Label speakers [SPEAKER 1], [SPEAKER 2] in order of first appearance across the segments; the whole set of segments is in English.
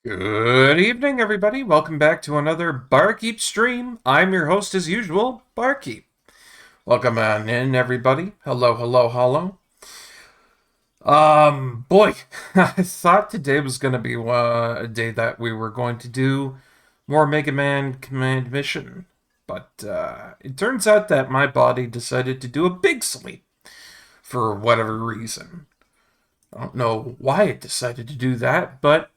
[SPEAKER 1] Good evening, everybody. Welcome back to another Barkeep stream. I'm your host, as usual, Barkeep. Welcome on in, everybody. Hello, hello, hello. Boy, I thought today was going to be a day that we were going to do more Mega Man Command Mission, but it turns out that my body decided to do a big sleep for whatever reason. I don't know why it decided to do that, but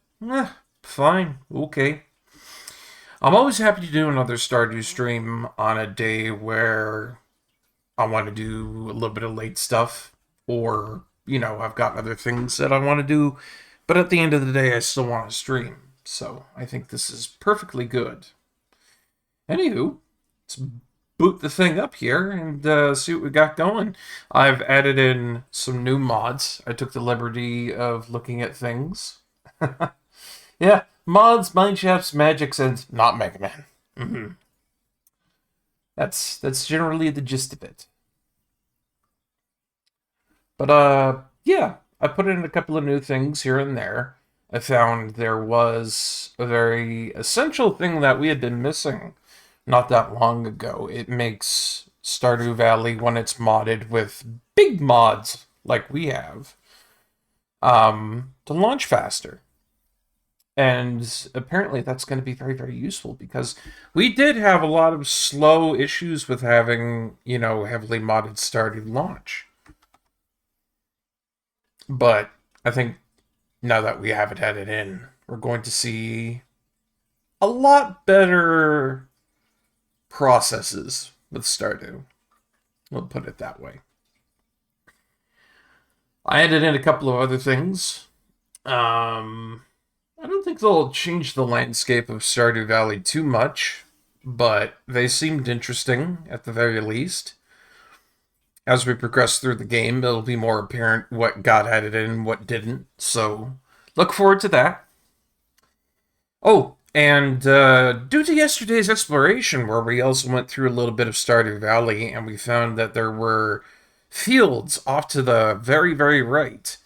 [SPEAKER 1] fine, okay. I'm always happy to do another Stardew stream on a day where I want to do a little bit of late stuff, or, I've got other things that I want to do, but at the end of the day, I still want to stream. So I think this is perfectly good. Anywho, let's boot the thing up here and see what we got going. I've added in some new mods. I took the liberty of looking at things. Yeah, mods, Mineshafts, magics, and not Mega Man. That's generally the gist of it. But yeah, I put in a couple of new things here and there. I found there was a very essential thing that we had been missing not that long ago. It makes Stardew Valley, when it's modded with big mods like we have, to launch faster. And apparently that's going to be very, very useful because we did have a lot of slow issues with having, heavily modded Stardew launch. But I think now that we have it added in, we're going to see a lot better processes with Stardew. We'll put it that way. I added in a couple of other things. I don't think they'll change the landscape of Stardew Valley too much, but they seemed interesting at the very least. As we progress through the game, it'll be more apparent what got added in and what didn't, so look forward to that. Oh, and due to yesterday's exploration, where we also went through a little bit of Stardew Valley, and we found that there were fields off to the very, very right,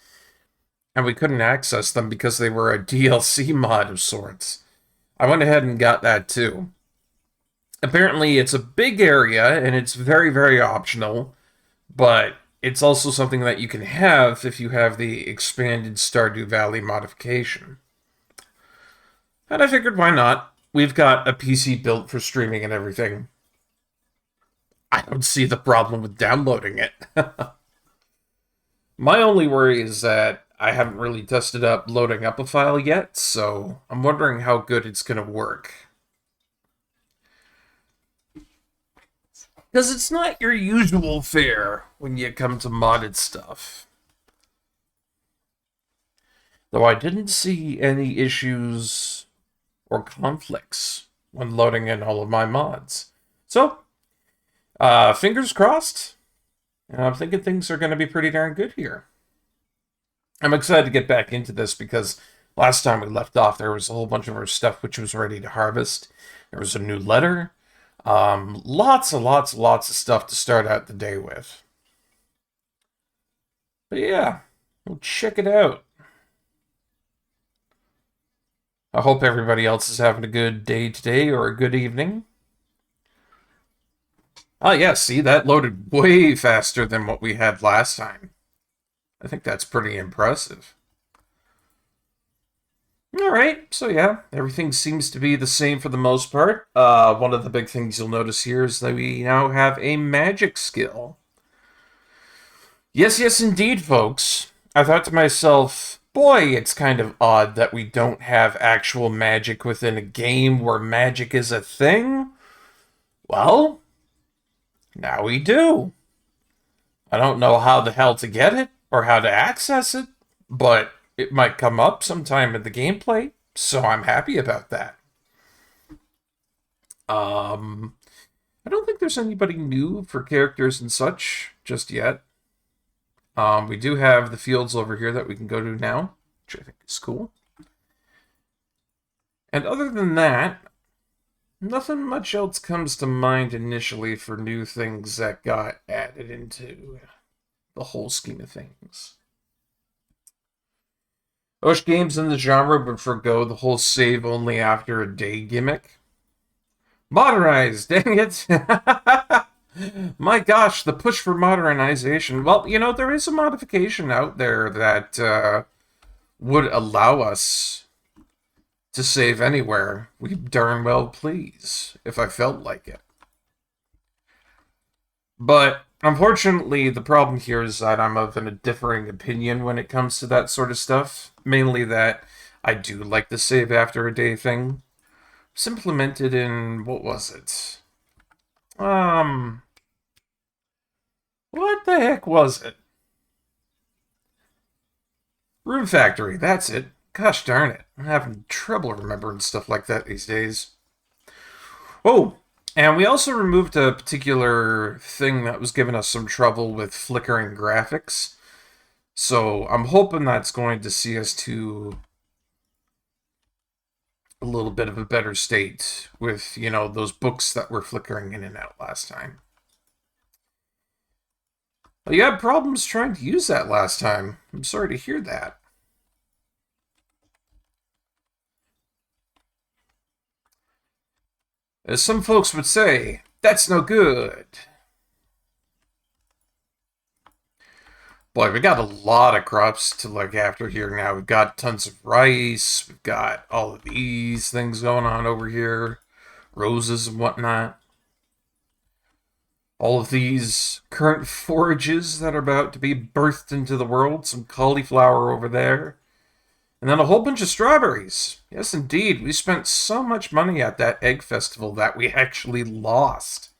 [SPEAKER 1] and we couldn't access them because they were a DLC mod of sorts. I went ahead and got that too. Apparently, it's a big area, and it's very, very optional, but it's also something that you can have if you have the expanded Stardew Valley modification. And I figured, why not? We've got a PC built for streaming and everything. I don't see the problem with downloading it. My only worry is that I haven't really tested up loading up a file yet, so I'm wondering how good it's going to work. Because it's not your usual fare when you come to modded stuff. Though I didn't see any issues or conflicts when loading in all of my mods. So, fingers crossed. I'm thinking things are going to be pretty darn good here. I'm excited to get back into this because last time we left off, there was a whole bunch of our stuff which was ready to harvest. There was a new letter. Lots and lots and lots of stuff to start out the day with. But yeah, we'll check it out. I hope everybody else is having a good day today or a good evening. Oh yeah, see, that loaded way faster than what we had last time. I think that's pretty impressive. Alright, so yeah, everything seems to be the same for the most part. One of the big things you'll notice here is that we now have a magic skill. Yes, yes, indeed, folks. I thought to myself, boy, it's kind of odd that we don't have actual magic within a game where magic is a thing. Well, now we do. I don't know how the hell to get it or how to access it, but it might come up sometime in the gameplay, so I'm happy about that. I don't think there's anybody new for characters and such just yet. We do have the fields over here that we can go to now, which I think is cool. And other than that, nothing much else comes to mind initially for new things that got added into the whole scheme of things. Most games in the genre would forgo the whole save only after a day gimmick. Modernized, dang it! My gosh, the push for modernization. Well, you know, there is a modification out there that would allow us to save anywhere we darn well please, if I felt like it. But unfortunately, the problem here is that I'm of a differing opinion when it comes to that sort of stuff. Mainly that I do like the save after a day thing. It's implemented in, what was it? What the heck was it? Room Factory, that's it. Gosh darn it. I'm having trouble remembering stuff like that these days. Oh, and we also removed a particular thing that was giving us some trouble with flickering graphics. So I'm hoping that's going to see us to a little bit of a better state with, you know, those books that were flickering in and out last time. Well, you had problems trying to use that last time. I'm sorry to hear that. As some folks would say, that's no good. Boy, we got a lot of crops to look after here now. We've got tons of rice. We've got all of these things going on over here. Roses and whatnot. All of these current forages that are about to be birthed into the world. Some cauliflower over there. And then a whole bunch of strawberries. Yes, indeed. We spent so much money at that egg festival that we actually lost.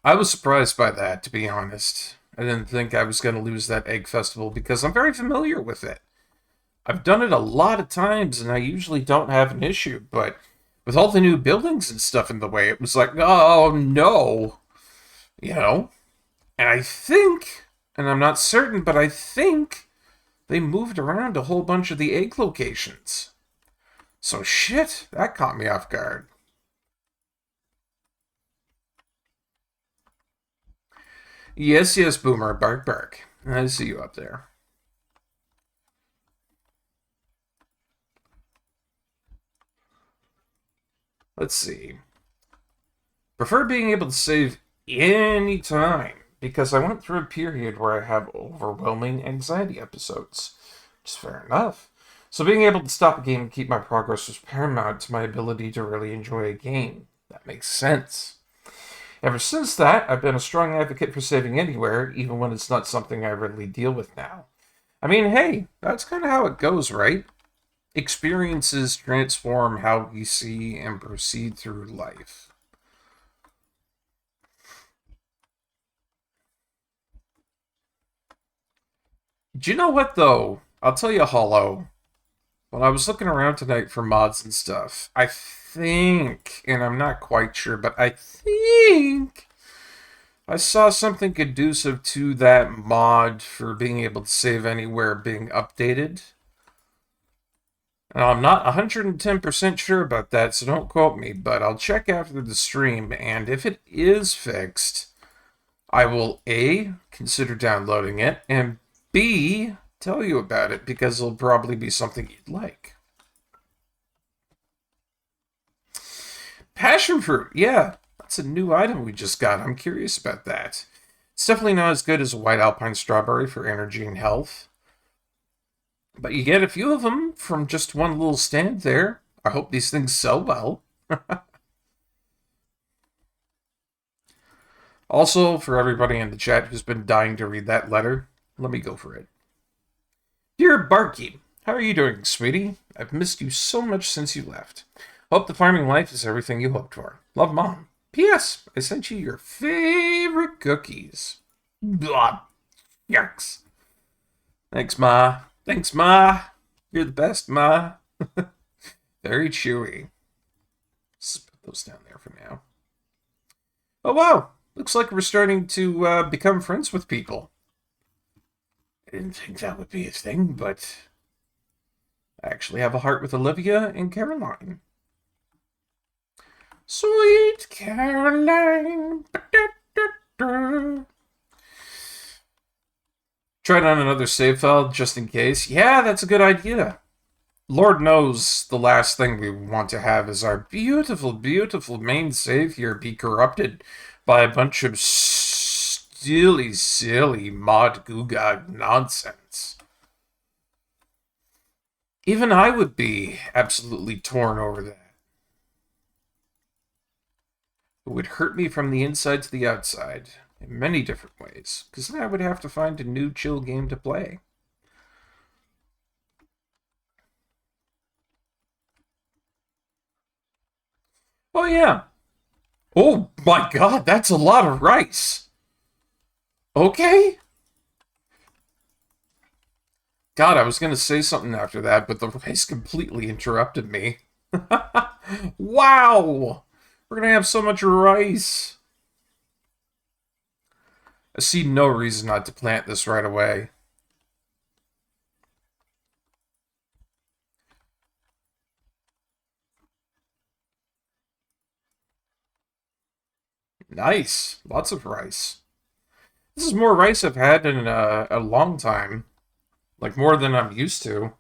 [SPEAKER 1] I was surprised by that, to be honest. I didn't think I was going to lose that egg festival because I'm very familiar with it. I've done it a lot of times and I usually don't have an issue, but with all the new buildings and stuff in the way, it was like, oh no. You know? And I think, and I'm not certain, but I think they moved around a whole bunch of the egg locations. So shit, that caught me off guard. Yes, yes, Boomer, bark, bark. I see you up there. Let's see. Prefer being able to save any time because I went through a period where I have overwhelming anxiety episodes. Which is fair enough. So being able to stop a game and keep my progress was paramount to my ability to really enjoy a game. That makes sense. Ever since that, I've been a strong advocate for saving anywhere, even when it's not something I really deal with now. I mean, hey, that's kind of how it goes, right? Experiences transform how we see and proceed through life. Do you know what, though? I'll tell you, Hollow. When I was looking around tonight for mods and stuff, I think, and I'm not quite sure, but I think I saw something conducive to that mod for being able to save anywhere being updated. Now, I'm not 110% sure about that, so don't quote me, but I'll check after the stream, and if it is fixed, I will A, consider downloading it, and B, tell you about it, because it'll probably be something you'd like. Passion fruit, yeah, that's a new item we just got. I'm curious about that. It's definitely not as good as a white alpine strawberry for energy and health. But you get a few of them from just one little stand there. I hope these things sell well. Also, for everybody in the chat who's been dying to read that letter, let me go for it. Dear Barkeep, how are you doing, sweetie? I've missed you so much since you left. Hope the farming life is everything you hoped for. Love, Mom. P.S. I sent you your favorite cookies. Blah. Yucks. Thanks, Ma. Thanks, Ma. You're the best, Ma. Very chewy. Let's put those down there for now. Oh, wow. Looks like we're starting to become friends with people. I didn't think that would be a thing, but I actually have a heart with Olivia and Caroline. Sweet Caroline. Try it on another save file just in case. Yeah, that's a good idea. Lord knows the last thing we want to have is our beautiful, beautiful main save here be corrupted by a bunch of silly mod googag nonsense. Even I would be absolutely torn over that. It would hurt me from the inside to the outside in many different ways, because then I would have to find a new chill game to play. Oh, yeah. Oh, my God, that's a lot of rice. Okay. God, I was going to say something after that, but the rice completely interrupted me. Wow! We're going to have so much rice. I see no reason not to plant this right away. Nice. Lots of rice. This is more rice I've had in a long time. Like, more than I'm used to.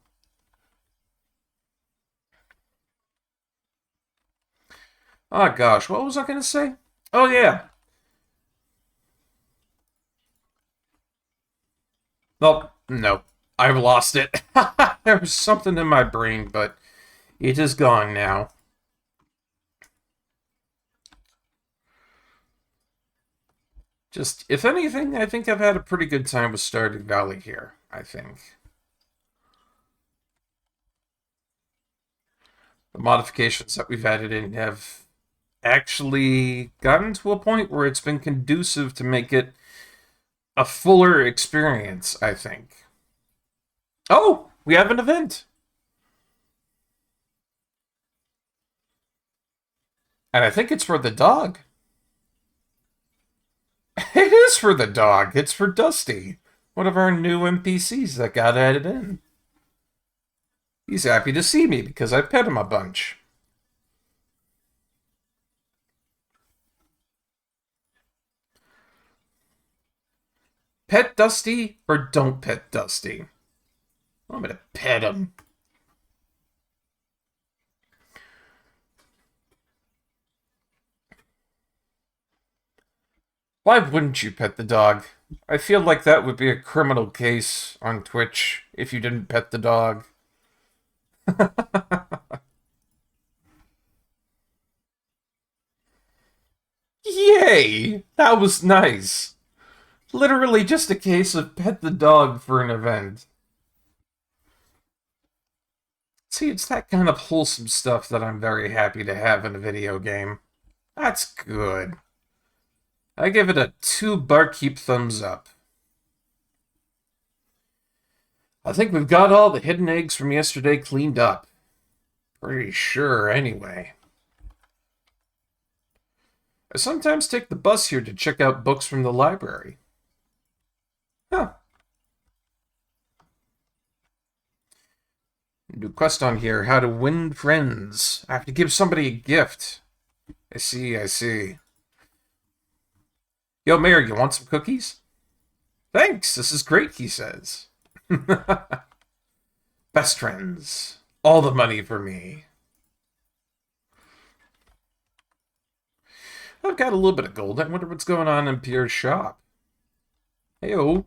[SPEAKER 1] Oh, gosh. What was I going to say? Oh, yeah. Well, no. I've lost it. There was something in my brain, but it is gone now. Just, if anything, I think I've had a pretty good time with Stardew Valley here, I think. The modifications that we've added in have actually gotten to a point where it's been conducive to make it a fuller experience, I think. Oh, we have an event! And I think it's for the dog. It is for the dog. It's for Dusty, one of our new NPCs that got added in. He's happy to see me because I pet him a bunch. Pet Dusty or don't pet Dusty? I'm gonna pet him. Why wouldn't you pet the dog? I feel like that would be a criminal case on Twitch if you didn't pet the dog. Yay! That was nice. Literally just a case of pet the dog for an event. See, it's that kind of wholesome stuff that I'm very happy to have in a video game. That's good. I give it a 2 Barkeep thumbs up. I think we've got all the hidden eggs from yesterday cleaned up. Pretty sure, anyway. I sometimes take the bus here to check out books from the library. Huh. New quest on here, how to win friends. I have to give somebody a gift. I see, I see. Yo, Mayor, you want some cookies? Thanks, this is great, he says. Best friends. All the money for me. I've got a little bit of gold. I wonder what's going on in Pierre's shop. Heyo.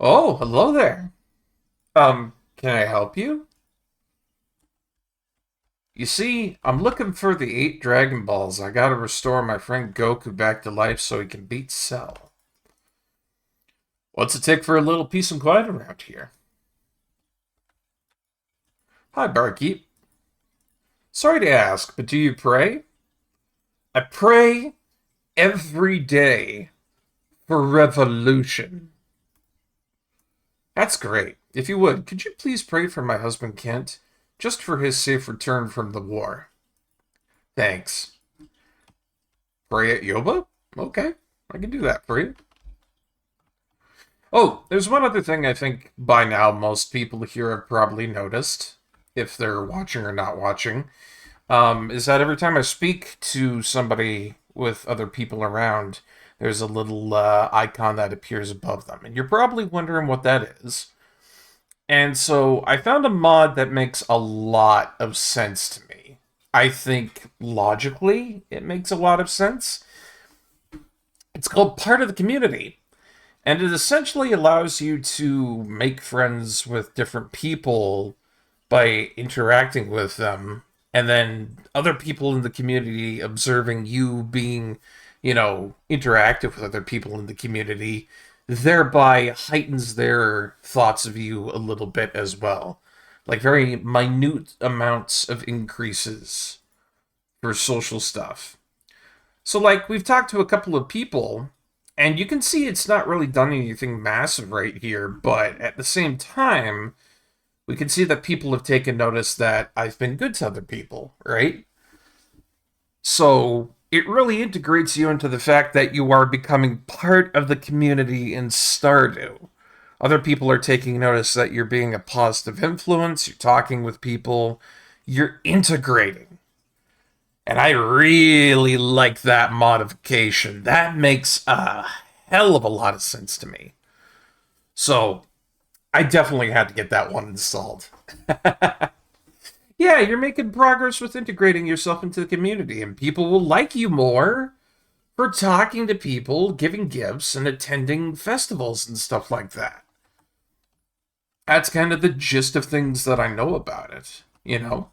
[SPEAKER 1] Oh, hello there. Can I help you? You see, I'm looking for the 8 Dragon Balls. I gotta restore my friend Goku back to life so he can beat Cell. What's it take for a little peace and quiet around here? Hi, Barkeep. Sorry to ask, but do you pray? I pray every day for revolution. That's great. If you would, could you please pray for my husband Kent, just for his safe return from the war? Thanks. Pray at Yoba? Okay, I can do that for you. Oh, there's one other thing I think by now most people here have probably noticed, if they're watching or not watching, is that every time I speak to somebody with other people around, there's a little icon that appears above them. And you're probably wondering what that is. And so I found a mod that makes a lot of sense to me. I think logically it makes a lot of sense. It's called Part of the Community. And it essentially allows you to make friends with different people by interacting with them, and then other people in the community observing you being, interactive with other people in the community, thereby heightens their thoughts of you a little bit as well. Like very minute amounts of increases for social stuff. So, like, we've talked to a couple of people, and you can see it's not really done anything massive right here, but at the same time, we can see that people have taken notice that I've been good to other people, right? So, it really integrates you into the fact that you are becoming part of the community in Stardew. Other people are taking notice that you're being a positive influence, you're talking with people, you're integrating. And I really like that modification. That makes a hell of a lot of sense to me. So, I definitely had to get that one installed. Yeah, you're making progress with integrating yourself into the community, and people will like you more for talking to people, giving gifts, and attending festivals and stuff like that. That's kind of the gist of things that I know about it, you know?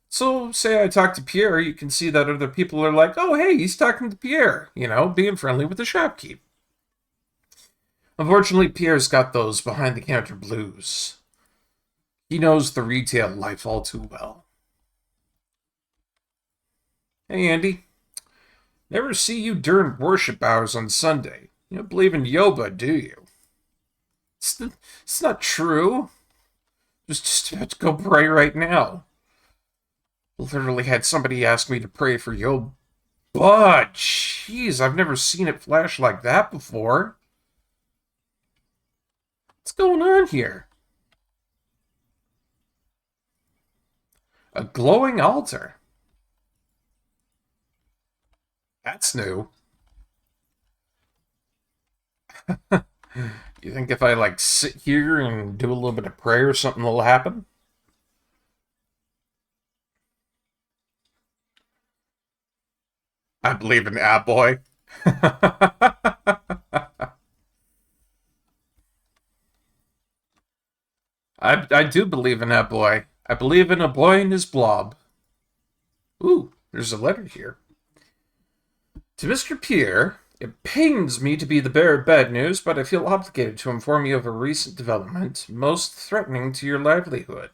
[SPEAKER 1] So, say I talk to Pierre, you can see that other people are like, oh, hey, he's talking to Pierre, being friendly with the shopkeep. Unfortunately, Pierre's got those behind-the-counter blues. He knows the retail life all too well. Hey, Andy. Never see you during worship hours on Sunday. You don't believe in Yoba, do you? It's not true. Just about to go pray right now. Literally had somebody ask me to pray for Yoba. But, jeez, I've never seen it flash like that before. What's going on here? A glowing altar. That's new. You think if I, sit here and do a little bit of prayer, something will happen? I believe in that boy. I do believe in that boy. I believe in a boy and his blob. Ooh, there's a letter here. To Mr. Pierre, it pains me to be the bearer of bad news, but I feel obligated to inform you of a recent development most threatening to your livelihood.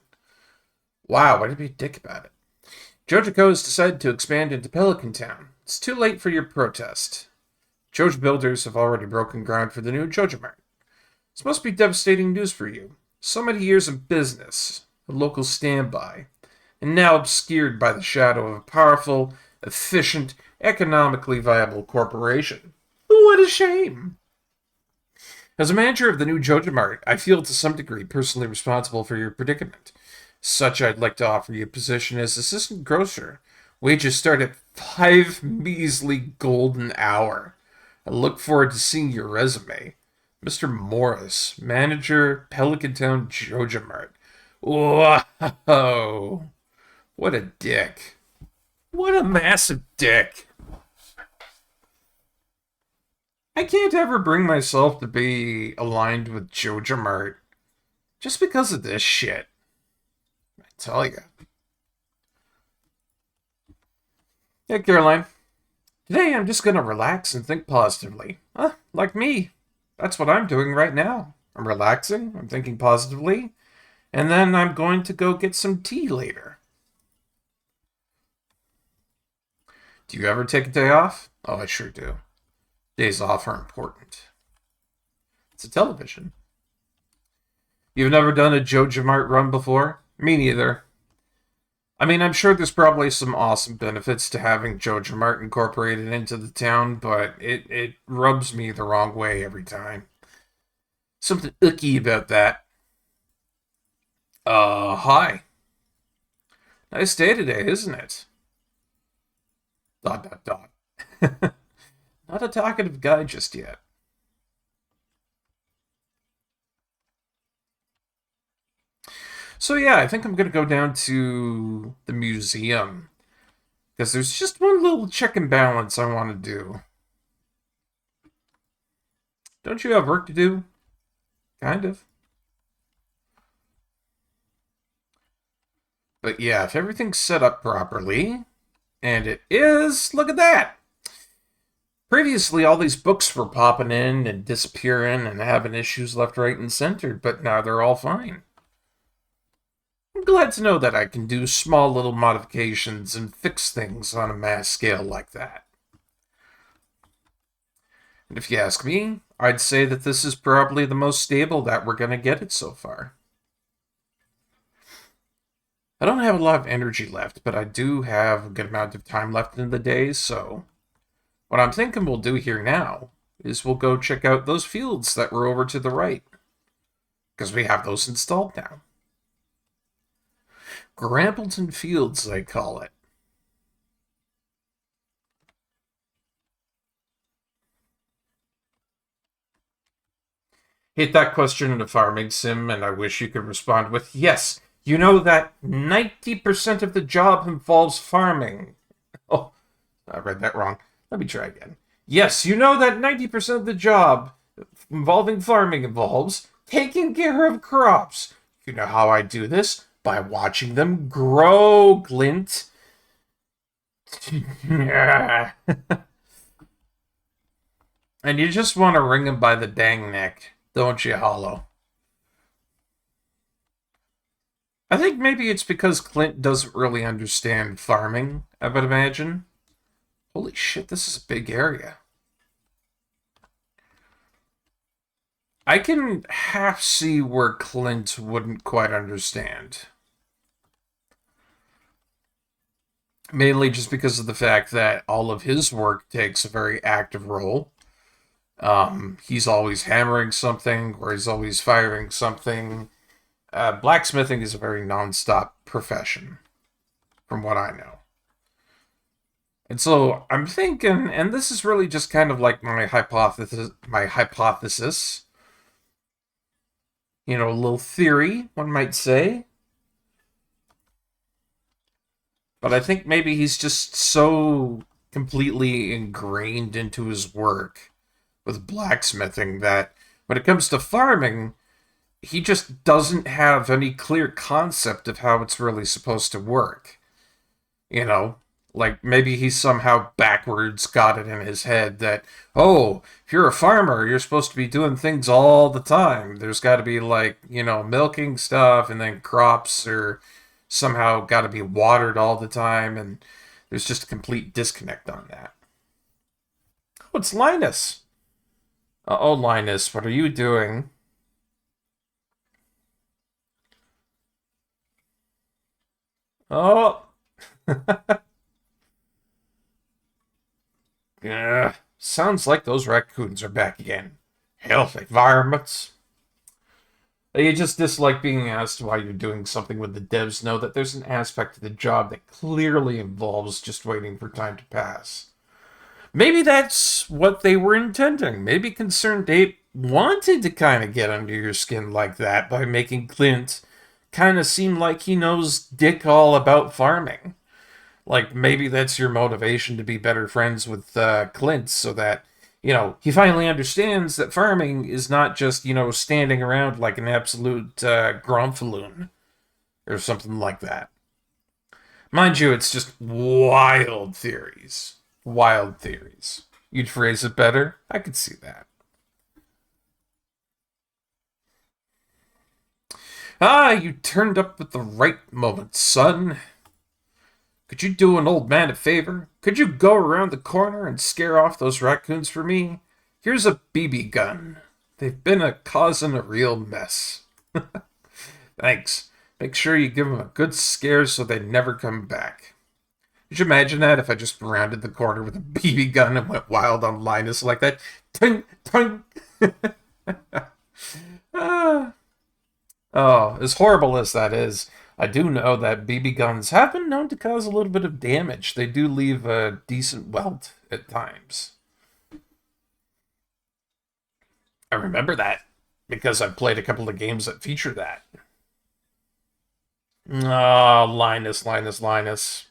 [SPEAKER 1] Wow, why did you be a dick about it? Jojico has decided to expand into Pelican Town. It's too late for your protest. Joja builders have already broken ground for the new Joja Mart. This must be devastating news for you. So many years of business, a local standby, and now obscured by the shadow of a powerful, efficient, economically viable corporation. What a shame! As a manager of the new Joja Mart, I feel to some degree personally responsible for your predicament. Such, I'd like to offer you a position as assistant grocer. Wages start at 5 measly gold an hour. I look forward to seeing your resume. Mr. Morris, manager, Pelican Town Joja Mart. Whoa! What a dick. What a massive dick. I can't ever bring myself to be aligned with Joja Mart just because of this shit. I tell you. Hey, Caroline. Today I'm just gonna relax and think positively. Like me. That's what I'm doing right now. I'm relaxing, I'm thinking positively, and then I'm going to go get some tea later. Do you ever take a day off? Oh, I sure do. Days off are important. It's a television. You've never done a Joja Mart run before? Me neither. I mean, I'm sure there's probably some awesome benefits to having Joja Mart incorporated into the town, but it rubs me the wrong way every time. Something icky about that. Hi. Nice day today, isn't it? Dot, dot, dot. Not a talkative guy just yet. So yeah, I think I'm going to go down to the museum. Because there's just one little check and balance I want to do. Don't you have work to do? Kind of. But yeah, if everything's set up properly, and it is, look at that! Previously, all these books were popping in and disappearing and having issues left, right, and center, but now they're all fine. I'm glad to know that I can do small little modifications and fix things on a mass scale like that. And if you ask me, I'd say that this is probably the most stable that we're going to get it so far. I don't have a lot of energy left, but I do have a good amount of time left in the day, so what I'm thinking we'll do here now is we'll go check out those fields that were over to the right, because we have those installed now. Grambleton Fields, they call it. Hate that question in a farming sim, and I wish you could respond with, yes, you know that 90% of the job involves farming. Oh, I read that wrong. Let me try again. Yes, you know that 90% of the job involving farming involves taking care of crops. You know how I do this? By watching them grow, Glint. And you just want to wring him by the dang neck, don't you, Hollow? I think maybe it's because Clint doesn't really understand farming, I would imagine. Holy shit, this is a big area. I can half see where Clint wouldn't quite understand. Mainly just because of the fact that all of his work takes a very active role. He's always hammering something, or he's always firing something. Blacksmithing is a very non-stop profession, from what I know. And so I'm thinking, and this is really just kind of like my hypothesis, you know, a little theory, one might say. But I think maybe he's just so completely ingrained into his work with blacksmithing that when it comes to farming, he just doesn't have any clear concept of how it's really supposed to work. You know, like maybe he somehow backwards got it in his head that, oh, if you're a farmer, you're supposed to be doing things all the time. There's got to be like, you know, milking stuff, and then crops are somehow got to be watered all the time, and there's just a complete disconnect on that. Oh, it's Linus. Oh, Linus, what are you doing? Oh. Yeah, sounds like those raccoons are back again. Healthy varmints. You just dislike being asked why you're doing something when the devs know that there's an aspect of the job that clearly involves just waiting for time to pass. Maybe that's what they were intending. Maybe Concerned Ape wanted to kind of get under your skin like that by making Clint kind of seem like he knows dick all about farming. Like, maybe that's your motivation to be better friends with Clint so that, you know, he finally understands that farming is not just, you know, standing around like an absolute gromfaloon or something like that. Mind you, it's just wild theories. Wild theories. You'd phrase it better? I could see that. Ah, you turned up at the right moment, son. Could you do an old man a favor? Could you go around the corner and scare off those raccoons for me? Here's a BB gun. They've been causing a real mess. Thanks. Make sure you give them a good scare so they never come back. Could you imagine that if I just rounded the corner with a BB gun and went wild on Linus like that? Ting, ting. Ah. Oh, as horrible as that is, I do know that BB guns have been known to cause a little bit of damage. They do leave a decent welt at times. I remember that because I've played a couple of games that feature that. Ah, Linus, Linus, Linus.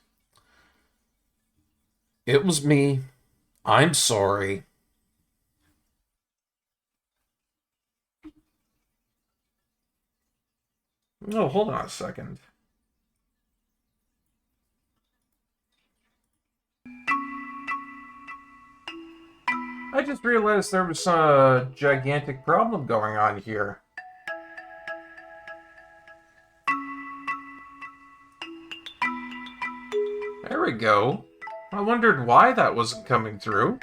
[SPEAKER 1] It was me. I'm sorry. Oh, hold on a second. I just realized there was a gigantic problem going on here. There we go. I wondered why that wasn't coming through.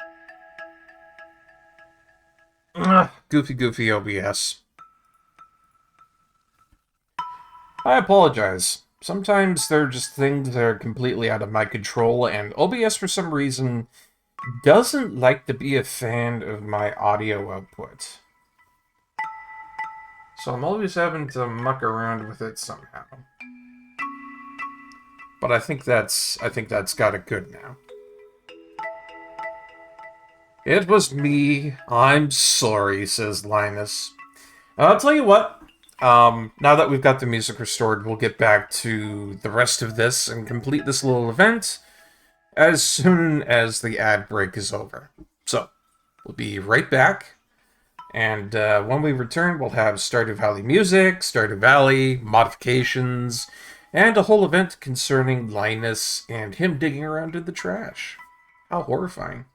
[SPEAKER 1] Ugh, goofy OBS. I apologize. Sometimes there are just things that are completely out of my control, and OBS for some reason doesn't like to be a fan of my audio output. So I'm always having to muck around with it somehow. But I think that's got it good now. It was me. I'm sorry, says Linus. I'll tell you what. Now that we've got the music restored, we'll get back to the rest of this and complete this little event as soon as the ad break is over. So, we'll be right back. And when we return, we'll have Stardew Valley music, Stardew Valley, modifications, and a whole event concerning Linus and him digging around in the trash. How horrifying.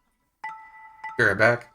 [SPEAKER 1] Be right back.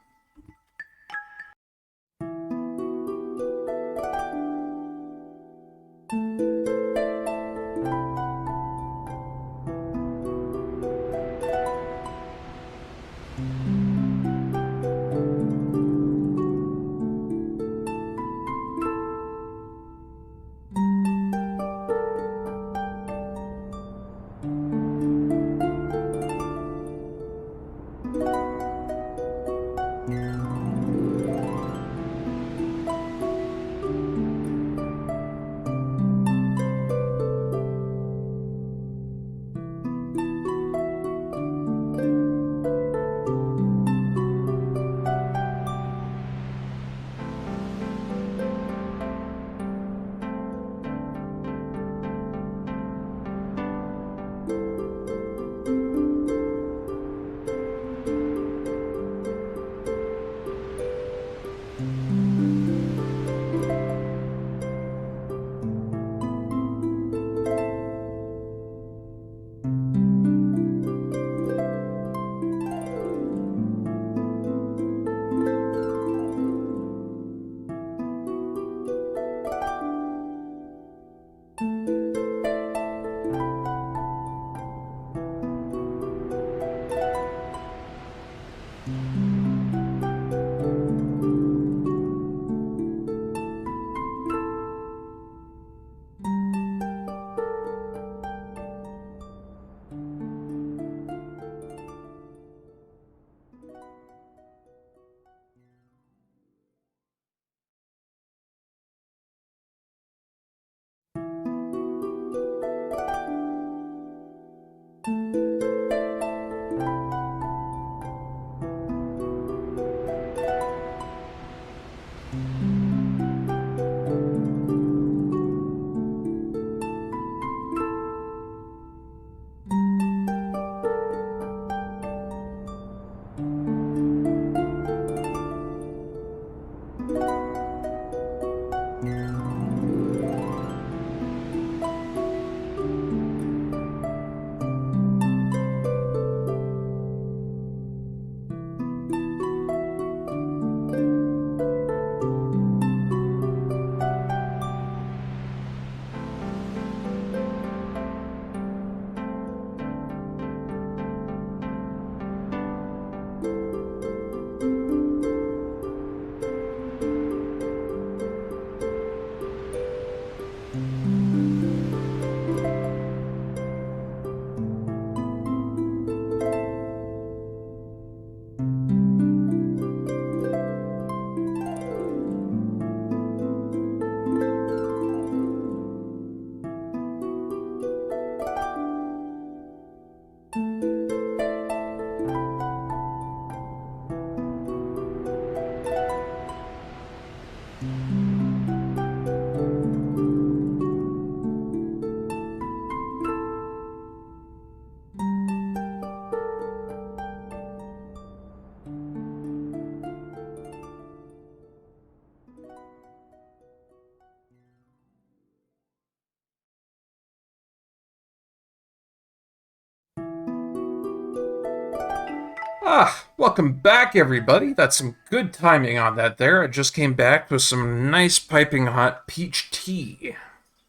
[SPEAKER 1] Welcome back, everybody. That's some good timing on that there. I just came back with some nice piping hot peach tea.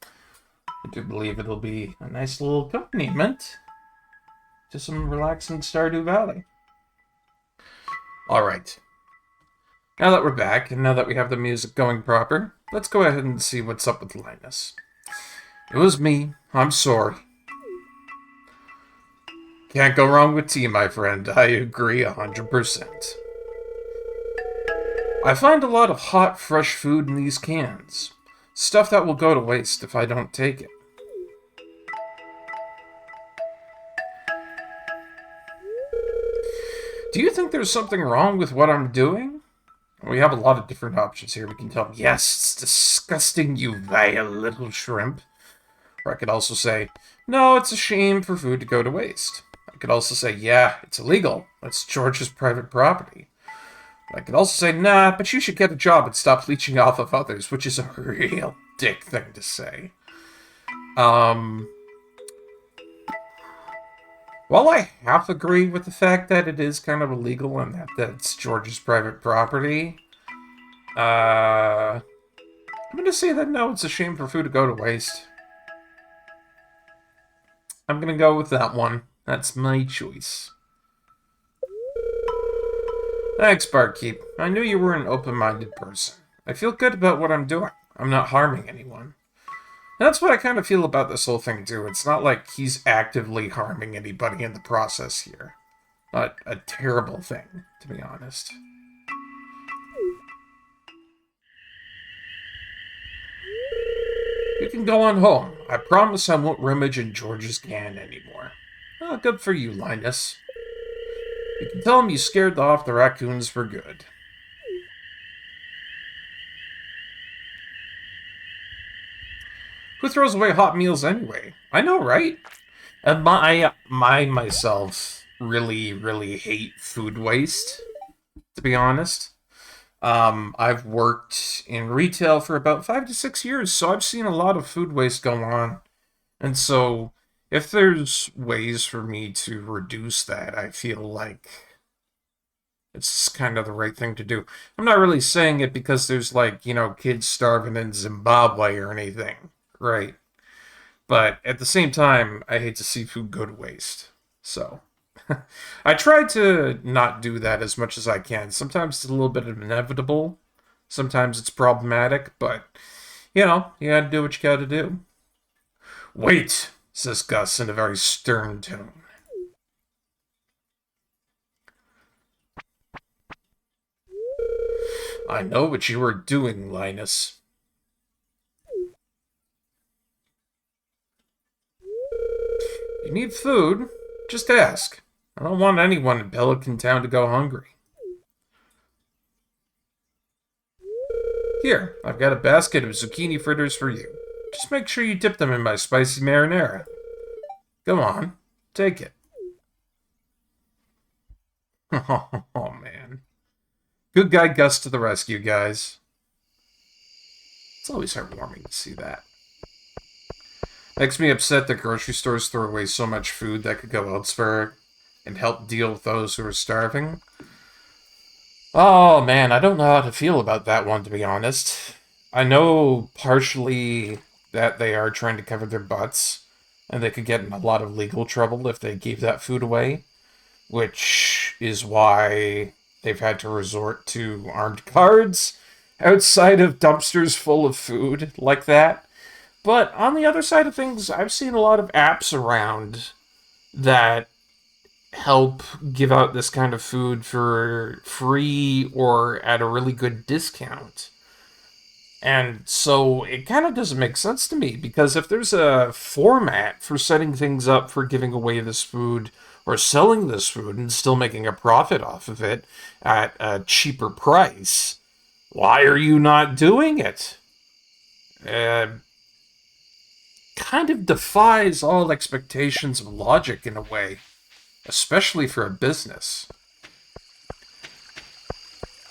[SPEAKER 1] I do believe it'll be a nice little accompaniment to some relaxing Stardew Valley. Alright. Now that we're back, and now that we have the music going proper, let's go ahead and see what's up with Linus. It was me. I'm sorry. Can't go wrong with tea, my friend. I agree 100%. I find a lot of hot, fresh food in these cans. Stuff that will go to waste if I don't take it. Do you think there's something wrong with what I'm doing? We have a lot of different options here. We can tell them, yes, it's disgusting, you vile little shrimp. Or I could also say, no, it's a shame for food to go to waste. I could also say, yeah, it's illegal. That's George's private property. I could also say, nah, but you should get a job and stop leeching off of others, which is a real dick thing to say. While I half agree with the fact that it is kind of illegal and that that's George's private property, I'm going to say that no, it's a shame for food to go to waste. I'm going to go with that one. That's my choice. Thanks, Barkeep. I knew you were an open-minded person. I feel good about what I'm doing. I'm not harming anyone. And that's what I kind of feel about this whole thing, too. It's not like he's actively harming anybody in the process here. Not a terrible thing, to be honest. You can go on home. I promise I won't rummage in George's can anymore. Well, good for you, Linus. You can tell him you scared off the raccoons for good. Who throws away hot meals anyway? I know, right? And myself really hate food waste, to be honest. I've worked in retail for about 5 to 6 years, so I've seen a lot of food waste go on. And so, if there's ways for me to reduce that, I feel like it's kind of the right thing to do. I'm not really saying it because there's, like, kids starving in Zimbabwe or anything, right? But at the same time, I hate to see food go to waste. So, I try to not do that as much as I can. Sometimes it's a little bit inevitable. Sometimes it's problematic, but, you gotta do what you gotta do. Wait, says Gus in a very stern tone. I know what you are doing, Linus. You need food? Just ask. I don't want anyone in Pelican Town to go hungry. Here, I've got a basket of zucchini fritters for you. Just make sure you dip them in my spicy marinara. Go on, take it. Oh, man. Good guy Gus to the rescue, guys. It's always heartwarming to see that. Makes me upset that grocery stores throw away so much food that could go elsewhere and help deal with those who are starving. Oh, man, I don't know how to feel about that one, to be honest. I know partially that they are trying to cover their butts, and they could get in a lot of legal trouble if they gave that food away, which is why they've had to resort to armed guards outside of dumpsters full of food like that. But on the other side of things, I've seen a lot of apps around that help give out this kind of food for free or at a really good discount. And so it kind of doesn't make sense to me, because if there's a format for setting things up for giving away this food or selling this food and still making a profit off of it at a cheaper price, why are you not doing it? Kind of defies all expectations of logic in a way, especially for a business.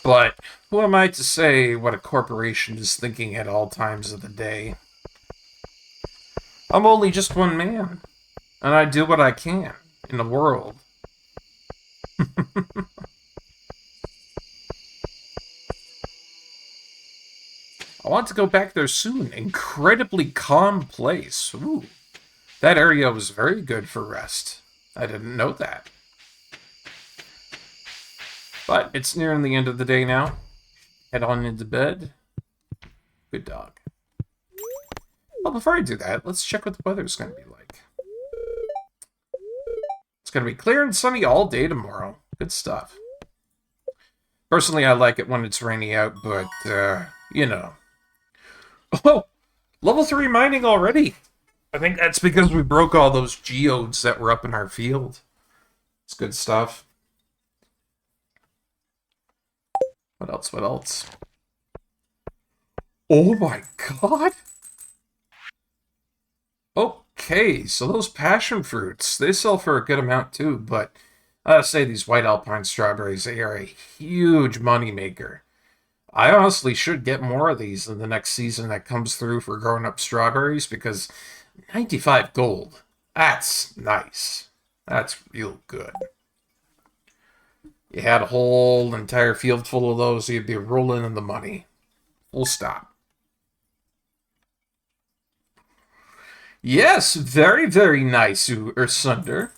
[SPEAKER 1] But who am I to say what a corporation is thinking at all times of the day? I'm only just one man, and I do what I can in the world. I want to go back there soon. Incredibly calm place. Ooh. That area was very good for rest. I didn't know that. But it's nearing the end of the day now. Head on into bed. Good dog. Well, before I do that, let's check what the weather's going to be like. It's going to be clear and sunny all day tomorrow. Good stuff. Personally, I like it when it's rainy out, but, you know. Oh! Level 3 mining already! I think that's because we broke all those geodes that were up in our field. It's good stuff. What else? What else? Oh my god! Okay, so those passion fruits, they sell for a good amount too, but I gotta say these white alpine strawberries, they are a huge moneymaker. I honestly should get more of these in the next season that comes through for growing up strawberries, because 95 gold, that's nice. That's real good. You had a whole entire field full of those, you'd be rolling in the money. Full stop. Yes, very, very nice, Ursunder.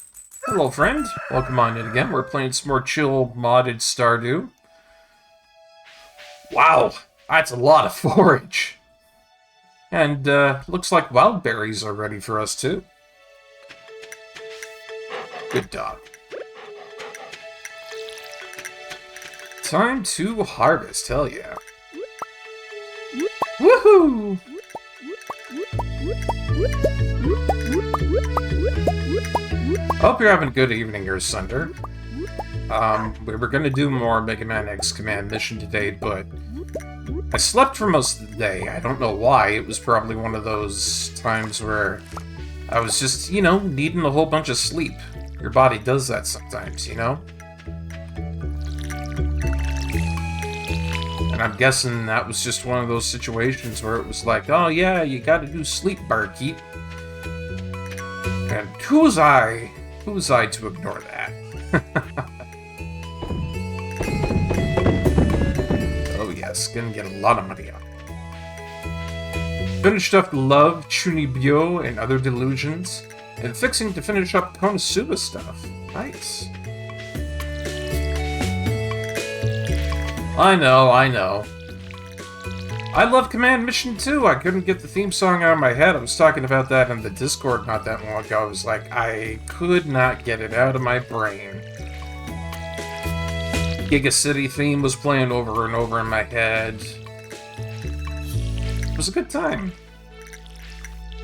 [SPEAKER 1] Hello, friend. Welcome on in again. We're playing some more chill modded Stardew. Wow, that's a lot of forage. And, looks like wild berries are ready for us, too. Good dog. Time to harvest, hell yeah. Woohoo! Hope you're having a good evening here, Sunder. We were gonna do more Mega Man X Command mission today, but I slept for most of the day. I don't know why. It was probably one of those times where I was just, you know, needing a whole bunch of sleep. Your body does that sometimes, you know? And I'm guessing that was just one of those situations where it was like, oh yeah, you gotta do sleep, Barkeep. And who's I to ignore that? Oh yes, gonna get a lot of money out. Finished up Love, Chunibyo, and Other Delusions, and fixing to finish up Konosuba stuff. Nice. I know. I love Command Mission 2. I couldn't get the theme song out of my head. I was talking about that in the Discord not that long ago. I was like, I could not get it out of my brain. Giga City theme was playing over and over in my head. It was a good time.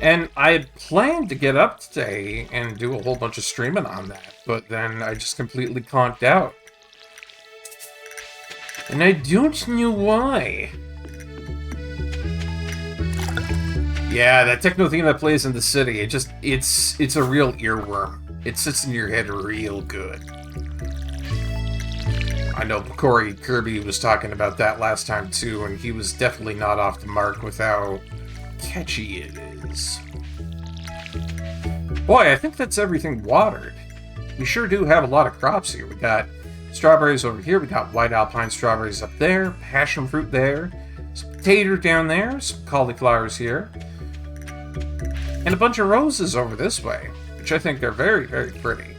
[SPEAKER 1] And I had planned to get up today and do a whole bunch of streaming on that, but then I just completely conked out. And I don't know why. Yeah, that techno theme that plays in the city, it's a real earworm. It sits in your head real good. I know Corey Kirby was talking about that last time too, and he was definitely not off the mark with how catchy it is. Boy, I think that's everything watered. We sure do have a lot of crops here. We got strawberries over here, we got white alpine strawberries up there, passion fruit there, some potato down there, some cauliflowers here, and a bunch of roses over this way, which I think are very, very pretty.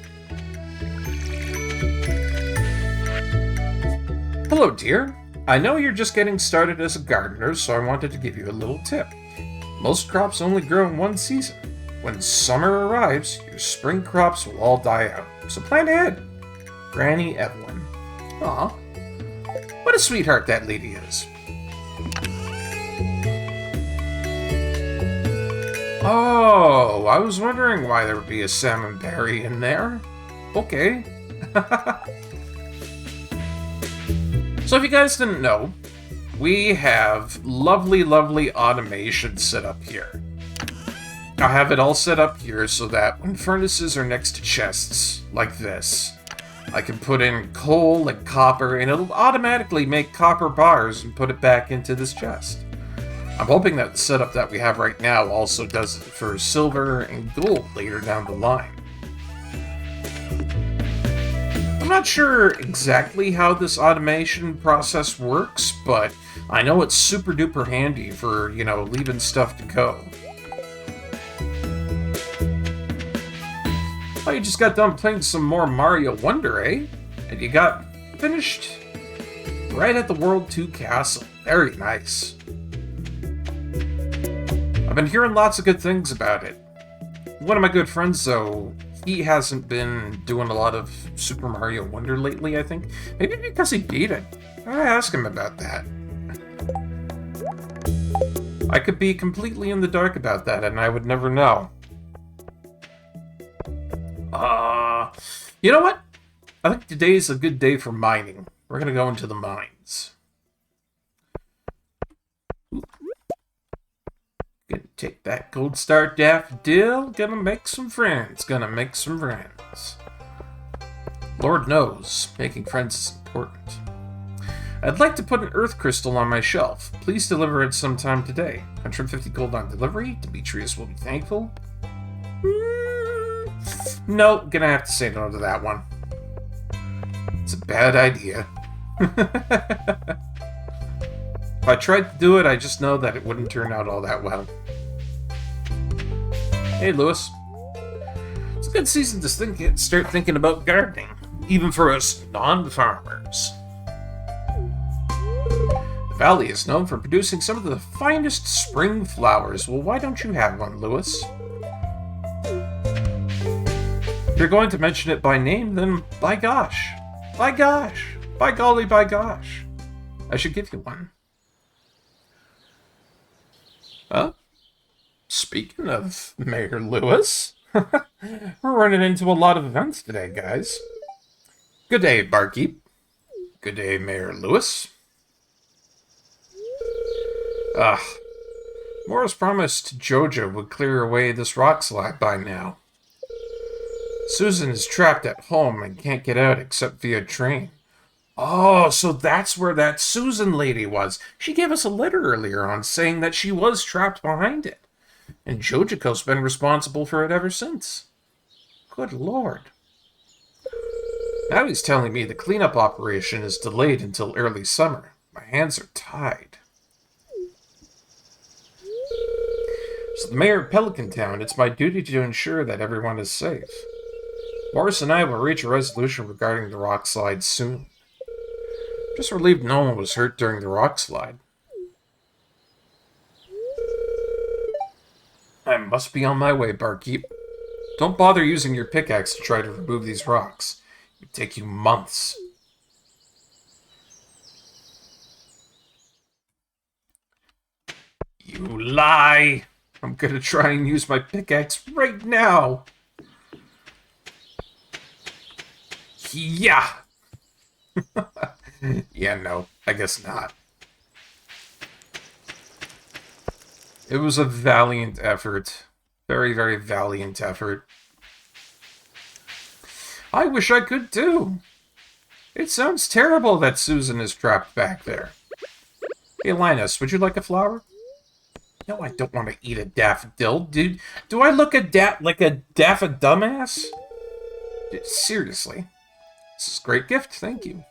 [SPEAKER 1] Hello, dear. I know you're just getting started as a gardener, so I wanted to give you a little tip. Most crops only grow in one season. When summer arrives, your spring crops will all die out, so plan ahead. Granny Evelyn. Aw. What a sweetheart that lady is. Oh, I was wondering why there would be a salmon berry in there. Okay. So if you guys didn't know, we have lovely, lovely automation set up here. I have it all set up here so that when furnaces are next to chests, like this, I can put in coal and copper, and it'll automatically make copper bars and put it back into this chest. I'm hoping that the setup that we have right now also does it for silver and gold later down the line. not sure exactly how this automation process works, but I know it's super duper handy for, you know, leaving stuff to go. Oh, you just got done playing some more Mario Wonder, eh? And you got finished right at the World 2 Castle. Very nice. I've been hearing lots of good things about it. One of my good friends, though, he hasn't been doing a lot of Super Mario Wonder lately, I think. Maybe because he beat it. I gotta ask him about that. I could be completely in the dark about that, and I would never know. You know what? I think today's a good day for mining. We're gonna go into the mines. Gonna take that gold star daffodil. Gonna make some friends. Gonna make some friends. Lord knows, making friends is important. I'd like to put an earth crystal on my shelf. Please deliver it sometime today. 150 gold on delivery. Demetrius will be thankful. No, gonna have to say no to that one. It's a bad idea. If I tried to do it, I just know that it wouldn't turn out all that well. Hey, Lewis. It's a good season to start thinking about gardening, even for us non-farmers. The valley is known for producing some of the finest spring flowers. Well, why don't you have one, Lewis? If you're going to mention it by name, then by gosh. By gosh. By golly, by gosh. I should give you one. Speaking of Mayor Lewis, we're running into a lot of events today, guys. Good day, Barkeep. Good day, Mayor Lewis. Morris promised Jojo would clear away this rock slide by now. Susan is trapped at home and can't get out except via train. Oh, so that's where that Susan lady was. She gave us a letter earlier on saying that she was trapped behind it. And Jojico's been responsible for it ever since. Good Lord. Now he's telling me the cleanup operation is delayed until early summer. My hands are tied. As the mayor of Pelican Town, it's my duty to ensure that everyone is safe. Morris and I will reach a resolution regarding the rock slide soon. Just relieved no one was hurt during the rock slide. I must be on my way, Barkeep. Don't bother using your pickaxe to try to remove these rocks. It would take you months. You lie! I'm gonna try and use my pickaxe right now! Yeah! Yeah, no, I guess not. It was a valiant effort. Very, very valiant effort. I wish I could too. It sounds terrible that Susan is trapped back there. Hey, Linus, would you like a flower? No, I don't want to eat a daffodil, dude. Do I look like a daffodumbass? Seriously. This is a great gift, thank you.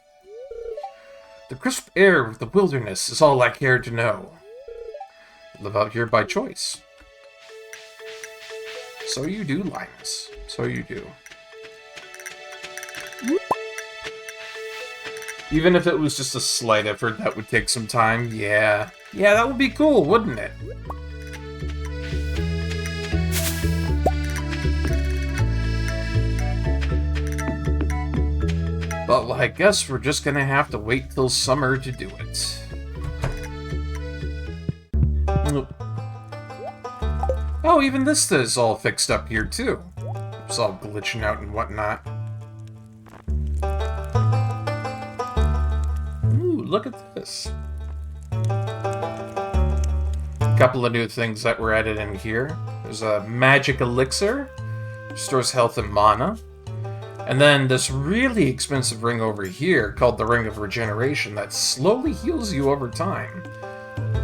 [SPEAKER 1] The crisp air of the wilderness is all I care to know. I live out here by choice. So you do, Linus. So you do. Even if it was just a slight effort that would take some time, yeah. Yeah, that would be cool, wouldn't it? But well, I guess we're just gonna have to wait till summer to do it. Oh, even this is all fixed up here, too. It's all glitching out and whatnot. Ooh, look at this. A couple of new things that were added in here. There's a magic elixir. Restores health and mana. And then this really expensive ring over here called the Ring of Regeneration that slowly heals you over time.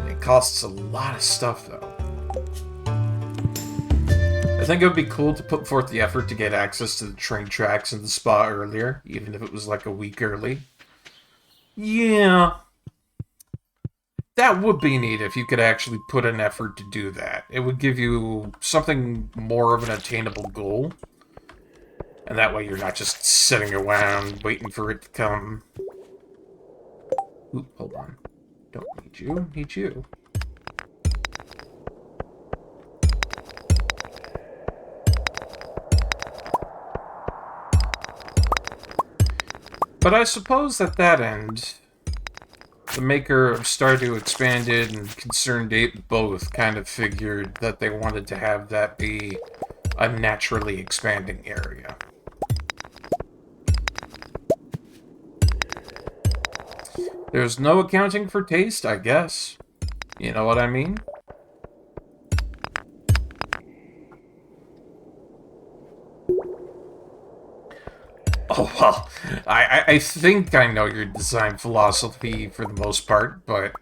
[SPEAKER 1] It costs a lot of stuff, though. I think it would be cool to put forth the effort to get access to the train tracks and the spa earlier, even if it was like a week early. Yeah, that would be neat if you could actually put an effort to do that. It would give you something more of an attainable goal. And that way you're not just sitting around waiting for it to come. Oop, hold on. Don't need you, need you. But I suppose at that end, the maker of Stardew Expanded and Concerned Ape both kind of figured that they wanted to have that be a naturally expanding area. There's no accounting for taste, I guess. You know what I mean? Oh, well, I think I know your design philosophy for the most part, but...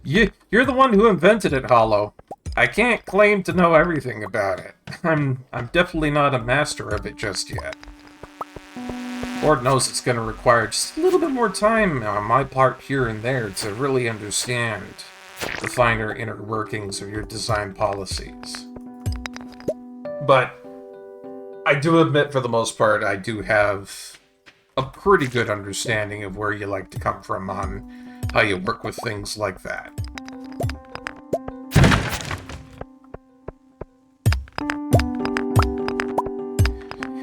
[SPEAKER 1] you're the one who invented it, Hollow. I can't claim to know everything about it. I'm definitely not a master of it just yet. Lord knows it's going to require just a little bit more time on my part here and there to really understand the finer inner workings of your design policies. But I do admit, for the most part, I do have a pretty good understanding of where you like to come from on how you work with things like that.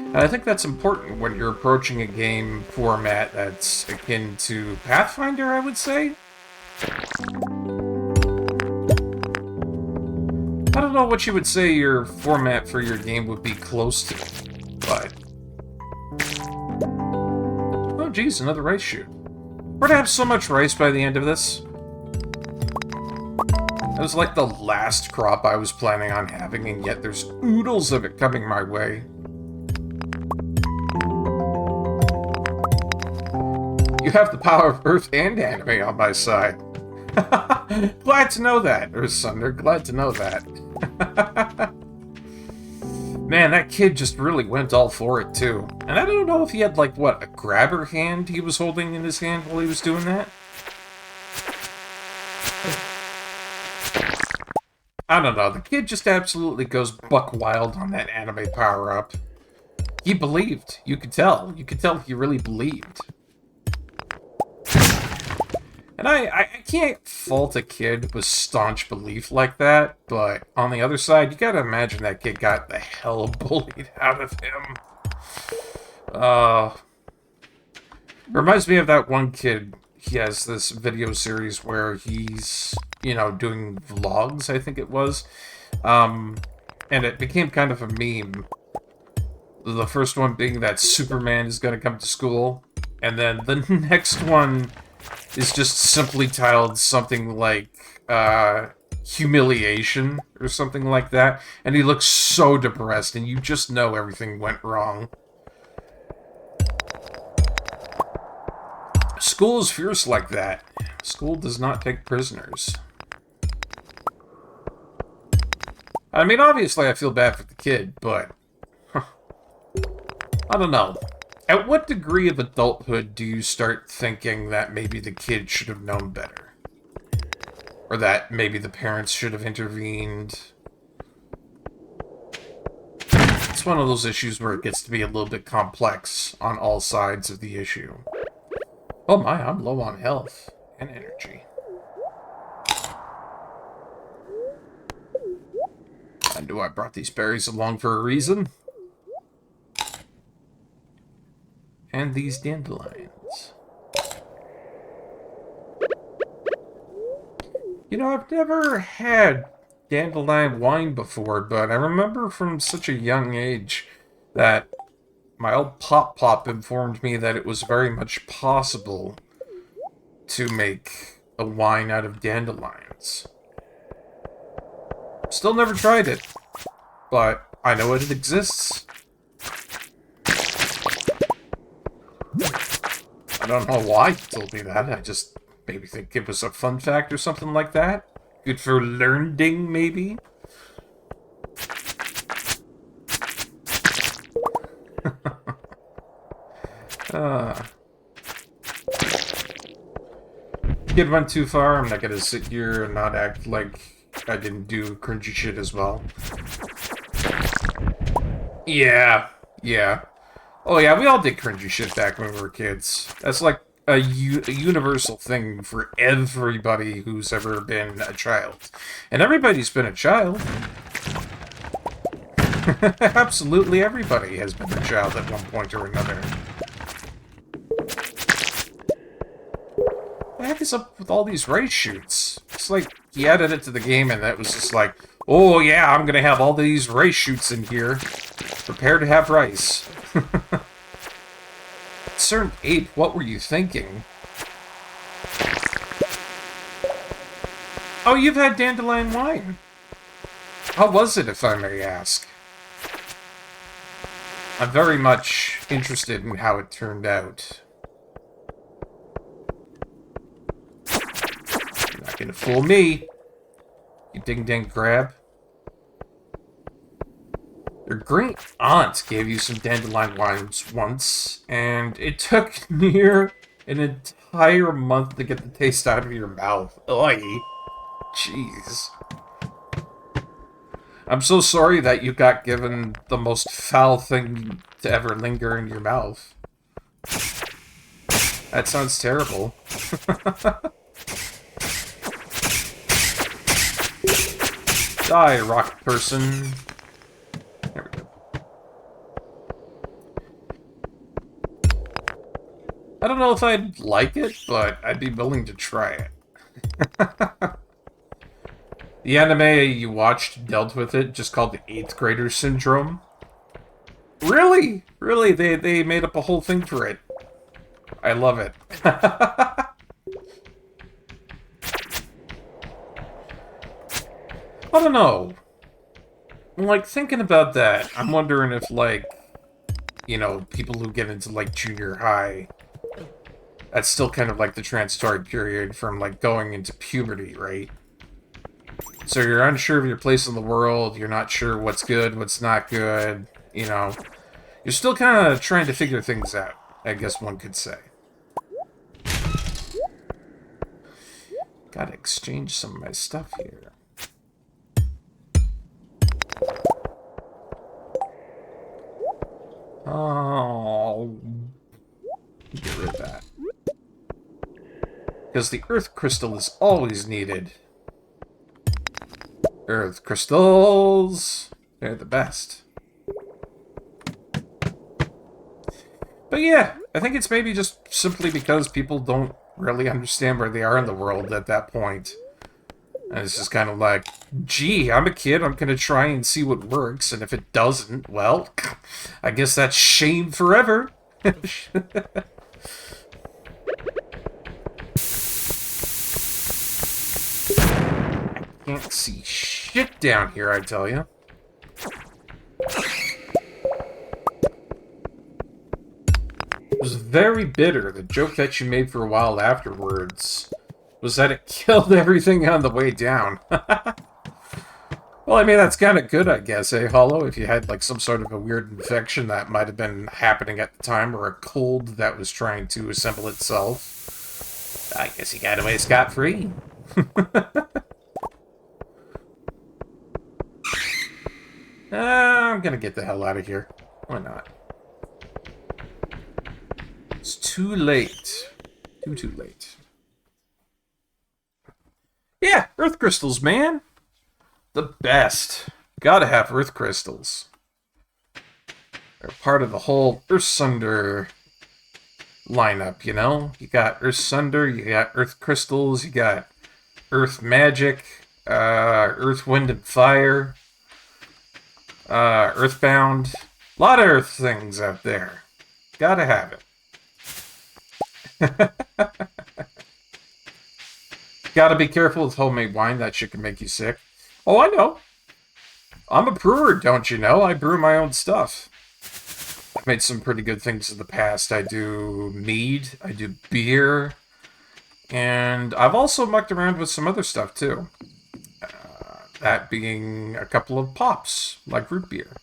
[SPEAKER 1] And I think that's important when you're approaching a game format that's akin to Pathfinder, I would say. I don't know what you would say your format for your game would be close to, but... Oh geez, another rice shoot. We're gonna have so much rice by the end of this. That was like the last crop I was planning on having, and yet there's oodles of it coming my way. You have the power of Earth and anime on my side. Glad to know that, Earth Sunder. Glad to know that. Man, that kid just really went all for it, too. And I don't know if he had, like, what, a grabber hand he was holding in his hand while he was doing that? I don't know. The kid just absolutely goes buck wild on that anime power-up. He believed. You could tell. You could tell he really believed. And I can't fault a kid with staunch belief like that, but on the other side, you gotta imagine that kid got the hell bullied out of him. Reminds me of that one kid. He has this video series where he's, you know, doing vlogs, I think it was. And it became kind of a meme. The first one being that Superman is gonna come to school, and then the next one is just simply titled something like, humiliation, or something like that, and he looks so depressed, and you just know everything went wrong. School is fierce like that. School does not take prisoners. I mean, obviously I feel bad for the kid, but... I don't know. At what degree of adulthood do you start thinking that maybe the kid should have known better? Or that maybe the parents should have intervened? It's one of those issues where it gets to be a little bit complex on all sides of the issue. Oh my, I'm low on health and energy. I knew I brought these berries along for a reason. And these dandelions. You know, I've never had dandelion wine before, but I remember from such a young age that my old Pop informed me that it was very much possible to make a wine out of dandelions. Still never tried it, but I know it exists. I don't know why he told me that. I just maybe think it was a fun fact or something like that. Good for learning, maybe. Uh, Kid went too far. I'm not gonna sit here and not act like I didn't do cringy shit as well. Yeah, yeah. Oh yeah, we all did cringy shit back when we were kids. That's like a universal thing for everybody who's ever been a child. And everybody's been a child. Absolutely everybody has been a child at one point or another. What the heck is up with all these rice shoots? It's like he added it to the game and that was just like, oh yeah, I'm gonna have all these rice shoots in here. Prepare to have rice. CERN Ape, what were you thinking? Oh, you've had dandelion wine. How was it, if I may ask? I'm very much interested in how it turned out. You're not gonna fool me, you ding-dang crab. Your great aunt gave you some dandelion wines once, and it took near an entire month to get the taste out of your mouth. Oy. Jeez. I'm so sorry that you got given the most foul thing to ever linger in your mouth. That sounds terrible. Die, rock person. There we go. I don't know if I'd like it, but I'd be willing to try it. The anime you watched dealt with it, just called the 8th grader syndrome. Really? Really? They made up a whole thing for it. I love it. I don't know. Like, thinking about that, I'm wondering if, like, you know, people who get into, like, junior high, that's still kind of like the transitory period from, like, going into puberty, right? So you're unsure of your place in the world, you're not sure what's good, what's not good, you know. You're still kind of trying to figure things out, I guess one could say. Gotta exchange some of my stuff here. Oh, get rid of that. Because the earth crystal is always needed. Earth crystals, they're the best. But yeah, I think it's maybe just simply because people don't really understand where they are in the world at that point. And it's just kind of like, gee, I'm a kid, I'm gonna try and see what works, and if it doesn't, well, I guess that's shame forever. Can't see shit down here, I tell you. It was very bitter. The joke that you made for a while afterwards was that it killed everything on the way down. Well, I mean, that's kind of good, I guess, eh, Hollow? If you had, like, some sort of a weird infection that might have been happening at the time, or a cold that was trying to assemble itself, I guess you got away scot-free. I'm gonna get the hell out of here. Why not? It's too late. Too late. Yeah, earth crystals, man. The best. Gotta have earth crystals. They're part of the whole Earth Sunder lineup, you know? You got Earth Sunder, you got earth crystals, you got earth magic, earth, wind, and fire, earthbound. A lot of earth things out there. Gotta have it. Gotta be careful with homemade wine. That shit can make you sick. Oh, I know. I'm a brewer, don't you know? I brew my own stuff. I've made some pretty good things in the past. I do mead, I do beer, and I've also mucked around with some other stuff, too. That being a couple of pops, like root beer.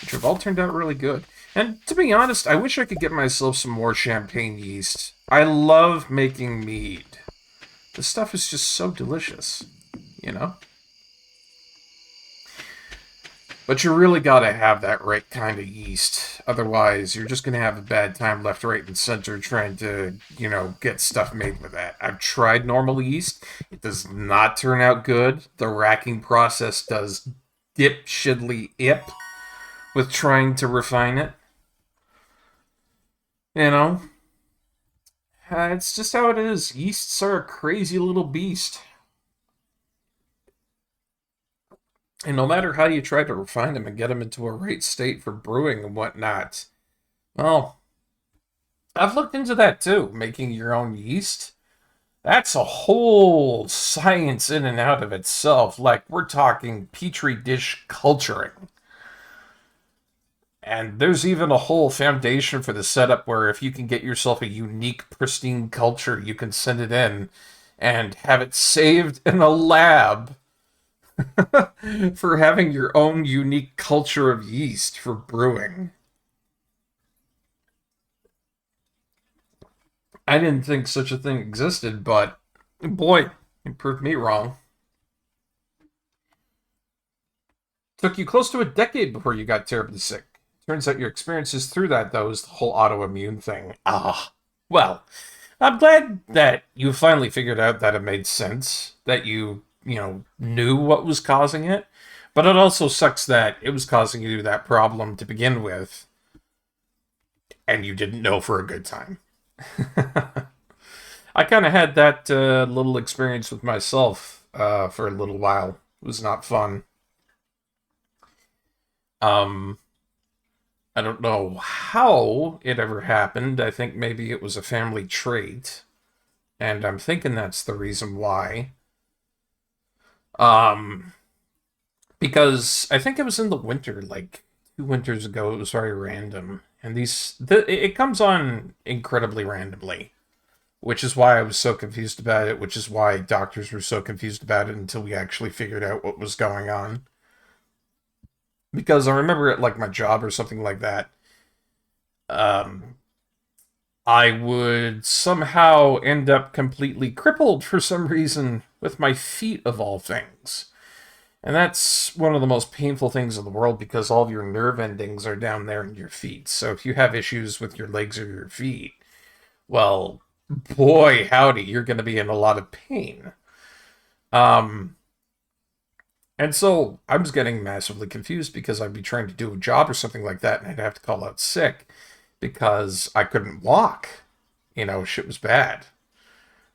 [SPEAKER 1] Which have all turned out really good. And to be honest, I wish I could get myself some more champagne yeast. I love making mead. The stuff is just so delicious, you know? But you really gotta have that right kind of yeast. Otherwise, you're just gonna have a bad time left, right, and center trying to, get stuff made with that. I've tried normal yeast. It does not turn out good. The racking process does dip shiddly ip with trying to refine it. You know? It's just how it is. Yeasts are a crazy little beast. And no matter how you try to refine them and get them into a right state for brewing and whatnot, well, I've looked into that too, making your own yeast. That's a whole science in and out of itself. Like, we're talking petri dish culturing. And there's even a whole foundation for the setup where if you can get yourself a unique, pristine culture, you can send it in and have it saved in a lab for having your own unique culture of yeast for brewing. I didn't think such a thing existed, but boy, it proved me wrong. Took you close to a decade before you got terribly sick. Turns out your experiences through that, though, is the whole autoimmune thing. Ah, well, I'm glad that you finally figured out that it made sense, that you knew what was causing it. But it also sucks that it was causing you that problem to begin with, and you didn't know for a good time. I kind of had that little experience with myself for a little while. It was not fun. Um, I don't know how it ever happened. I think maybe it was a family trait, and I'm thinking that's the reason why. Um, because I think it was in the winter, like 2 winters ago. It was very random, and it comes on incredibly randomly, which is why I was so confused about it. Which is why doctors were so confused about it until we actually figured out what was going on. Because I remember at like my job or something like that, um, I would somehow end up completely crippled for some reason with my feet, of all things. And that's one of the most painful things in the world because all of your nerve endings are down there in your feet. So if you have issues with your legs or your feet, well, boy, howdy, you're going to be in a lot of pain. Um, and so I was getting massively confused because I'd be trying to do a job or something like that and I'd have to call out sick because I couldn't walk. Shit was bad.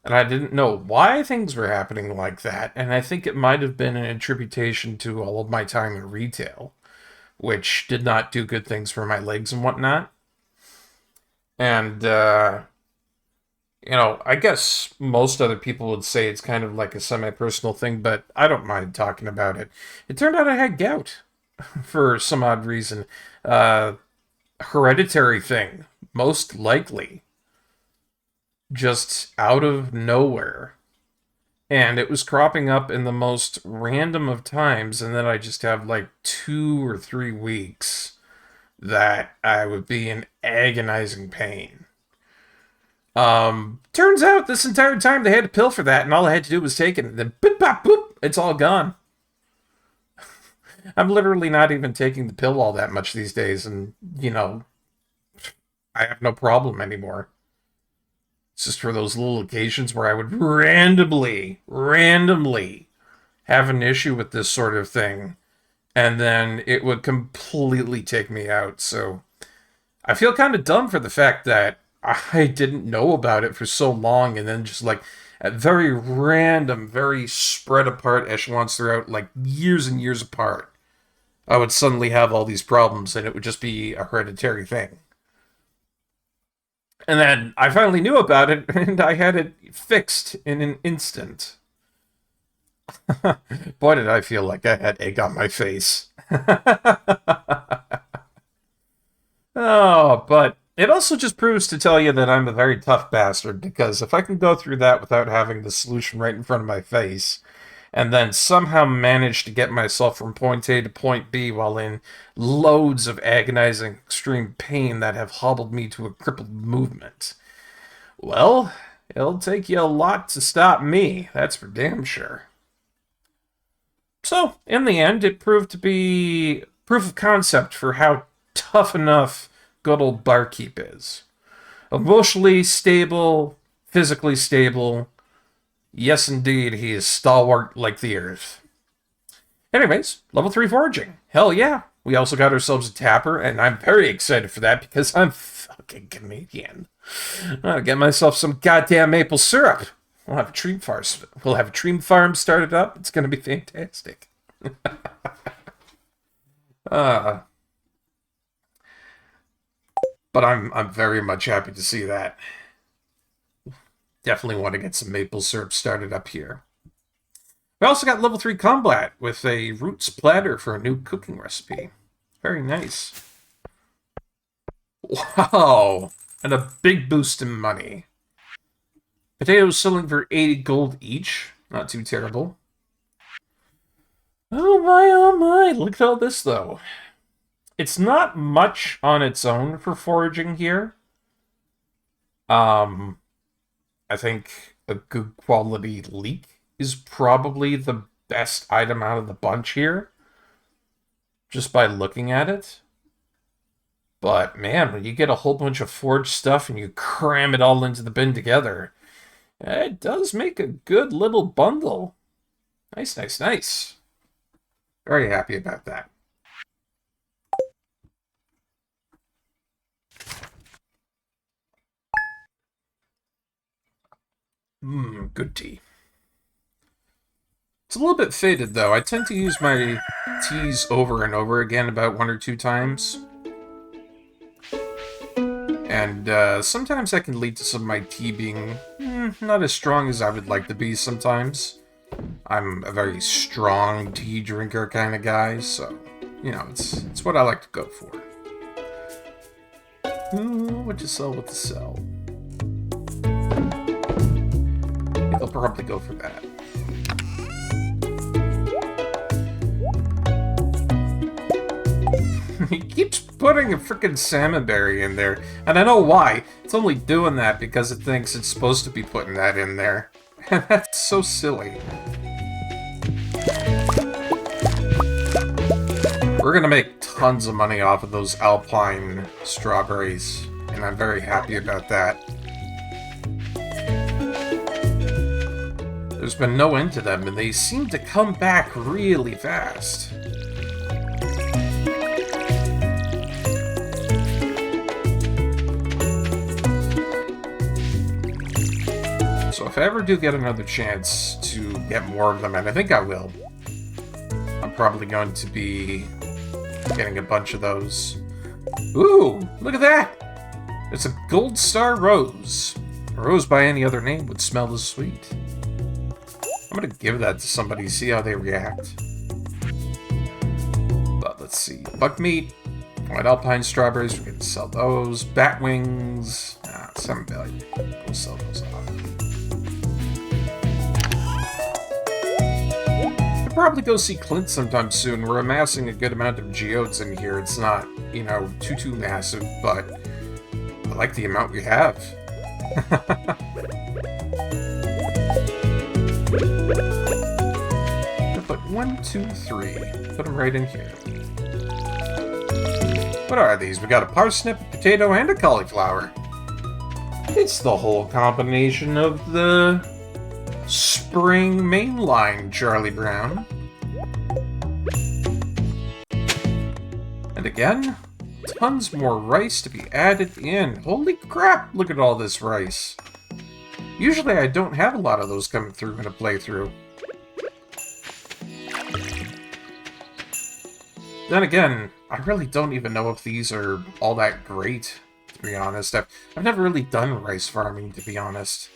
[SPEAKER 1] And I didn't know why things were happening like that. And I think it might have been an attribution to all of my time in retail, which did not do good things for my legs and whatnot. And, I guess most other people would say it's kind of like a semi-personal thing, but I don't mind talking about it. It turned out I had gout for some odd reason. Uh, Hereditary thing, most likely. Just out of nowhere. And it was cropping up in the most random of times, and then I just have like 2 or 3 weeks that I would be in agonizing pain. Turns out this entire time they had a pill for that, and all I had to do was take it, and then boop, bop, boop, it's all gone. I'm literally not even taking the pill all that much these days, and, I have no problem anymore. It's just for those little occasions where I would randomly have an issue with this sort of thing, and then it would completely take me out. So I feel kind of dumb for the fact that I didn't know about it for so long, and then just like at very random, very spread apart echelons throughout, like years and years apart, I would suddenly have all these problems, and it would just be a hereditary thing. And then I finally knew about it, and I had it fixed in an instant. Boy, did I feel like I had egg on my face. Oh, but it also just proves to tell you that I'm a very tough bastard, because if I can go through that without having the solution right in front of my face, and then somehow managed to get myself from point A to point B while in loads of agonizing extreme pain that have hobbled me to a crippled movement. Well, it'll take you a lot to stop me, that's for damn sure. So, in the end, it proved to be proof of concept for how tough enough good old Barkeep is. Emotionally stable, physically stable. Yes, indeed, he is stalwart like the earth. Anyways, level 3 foraging. Hell yeah. We also got ourselves a tapper, and I'm very excited for that because I'm fucking Canadian. I'll get myself some goddamn maple syrup. We'll have a tree farm started up. It's going to be fantastic. But I'm very much happy to see that. Definitely want to get some maple syrup started up here. We also got level 3 combat with a roots platter for a new cooking recipe. Very nice. Wow! And a big boost in money. Potatoes selling for 80 gold each. Not too terrible. Oh my, look at all this though. It's not much on its own for foraging here. I think a good quality leek is probably the best item out of the bunch here. Just by looking at it. But man, when you get a whole bunch of foraged stuff and you cram it all into the bin together, it does make a good little bundle. Nice, nice, nice. Very happy about that. Good tea. It's a little bit faded, though. I tend to use my teas over and over again about 1 or 2 times. And sometimes that can lead to some of my tea being not as strong as I would like to be sometimes. I'm a very strong tea drinker kind of guy, so, you know, it's what I like to go for. What to sell, what to sell? I think I'll probably go for that. He keeps putting a freaking salmon berry in there, and I know why. It's only doing that because it thinks it's supposed to be putting that in there. And that's so silly. We're gonna make tons of money off of those alpine strawberries, and I'm very happy about that. There's been no end to them, and they seem to come back really fast. So if I ever do get another chance to get more of them, and I think I will, I'm probably going to be getting a bunch of those. Ooh, look at that! It's a gold star rose. A rose by any other name would smell as sweet. I'm gonna give that to somebody, see how they react. But let's see. Buckmeat, white alpine strawberries, we're gonna sell those. Bat wings, 7 billion. We'll sell those off. Probably go see Clint sometime soon. We're amassing a good amount of geodes in here. It's not, you know, too massive, but I like the amount we have. Put 1, 2, 3. Put them right in here. What are these? We got a parsnip, a potato, and a cauliflower. It's the whole combination of the spring mainline, Charlie Brown. And again, tons more rice to be added in. Holy crap, look at all this rice. Usually I don't have a lot of those coming through in a playthrough. Then again, I really don't even know if these are all that great, to be honest. I've never really done rice farming, to be honest.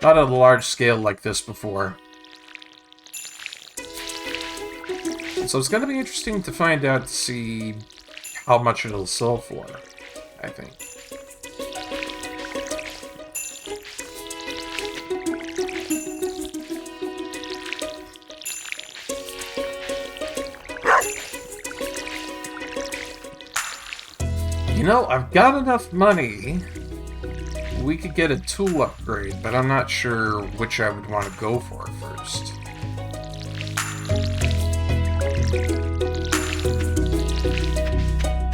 [SPEAKER 1] Not on a large scale like this before. So it's going to be interesting to find out to see how much it'll sell for, I think. You know, I've got enough money. We could get a tool upgrade, but I'm not sure which I would want to go for first.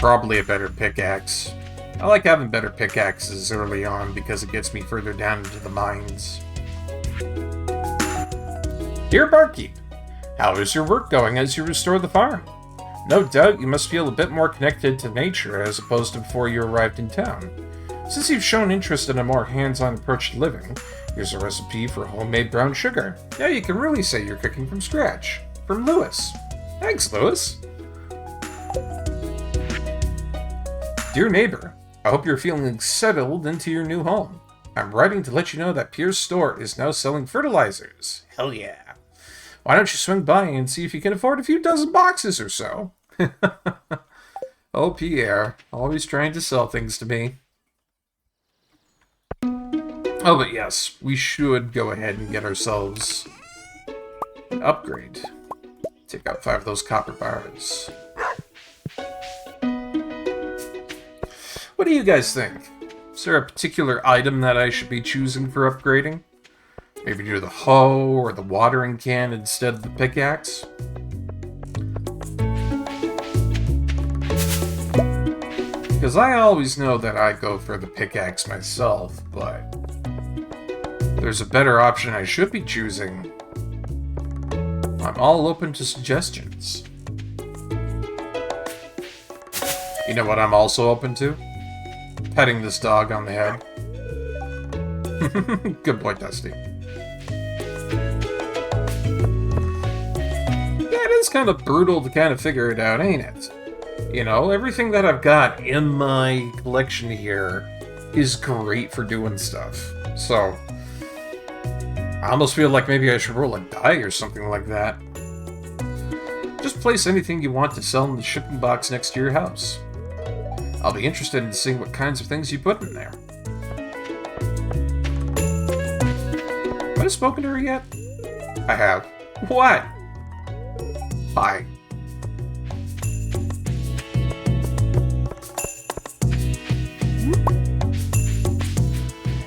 [SPEAKER 1] Probably a better pickaxe. I like having better pickaxes early on because it gets me further down into the mines. Dear Barkeep, how is your work going as you restore the farm? No doubt you must feel a bit more connected to nature as opposed to before you arrived in town. Since you've shown interest in a more hands-on approach to living, here's a recipe for homemade brown sugar. Now you can really say you're cooking from scratch. From Lewis. Thanks, Lewis. Dear neighbor, I hope you're feeling settled into your new home. I'm writing to let you know that Pierre's store is now selling fertilizers. Hell yeah. Why don't you swing by and see if you can afford a few dozen boxes or so? Oh, Pierre, always trying to sell things to me. Oh, but yes, we should go ahead and get ourselves an upgrade. Take out 5 of those copper bars. What do you guys think? Is there a particular item that I should be choosing for upgrading? Maybe do the hoe or the watering can instead of the pickaxe? Because I always know that I go for the pickaxe myself, but there's a better option I should be choosing. I'm all open to suggestions. You know what I'm also open to? Petting this dog on the head. Good boy, Dusty. Yeah, it is kind of brutal to kind of figure it out, ain't it? You know, everything that I've got in my collection here is great for doing stuff. So, I almost feel like maybe I should roll a die or something like that. Just place anything you want to sell in the shipping box next to your house. I'll be interested in seeing what kinds of things you put in there. Have I spoken to her yet? I have. What? Bye.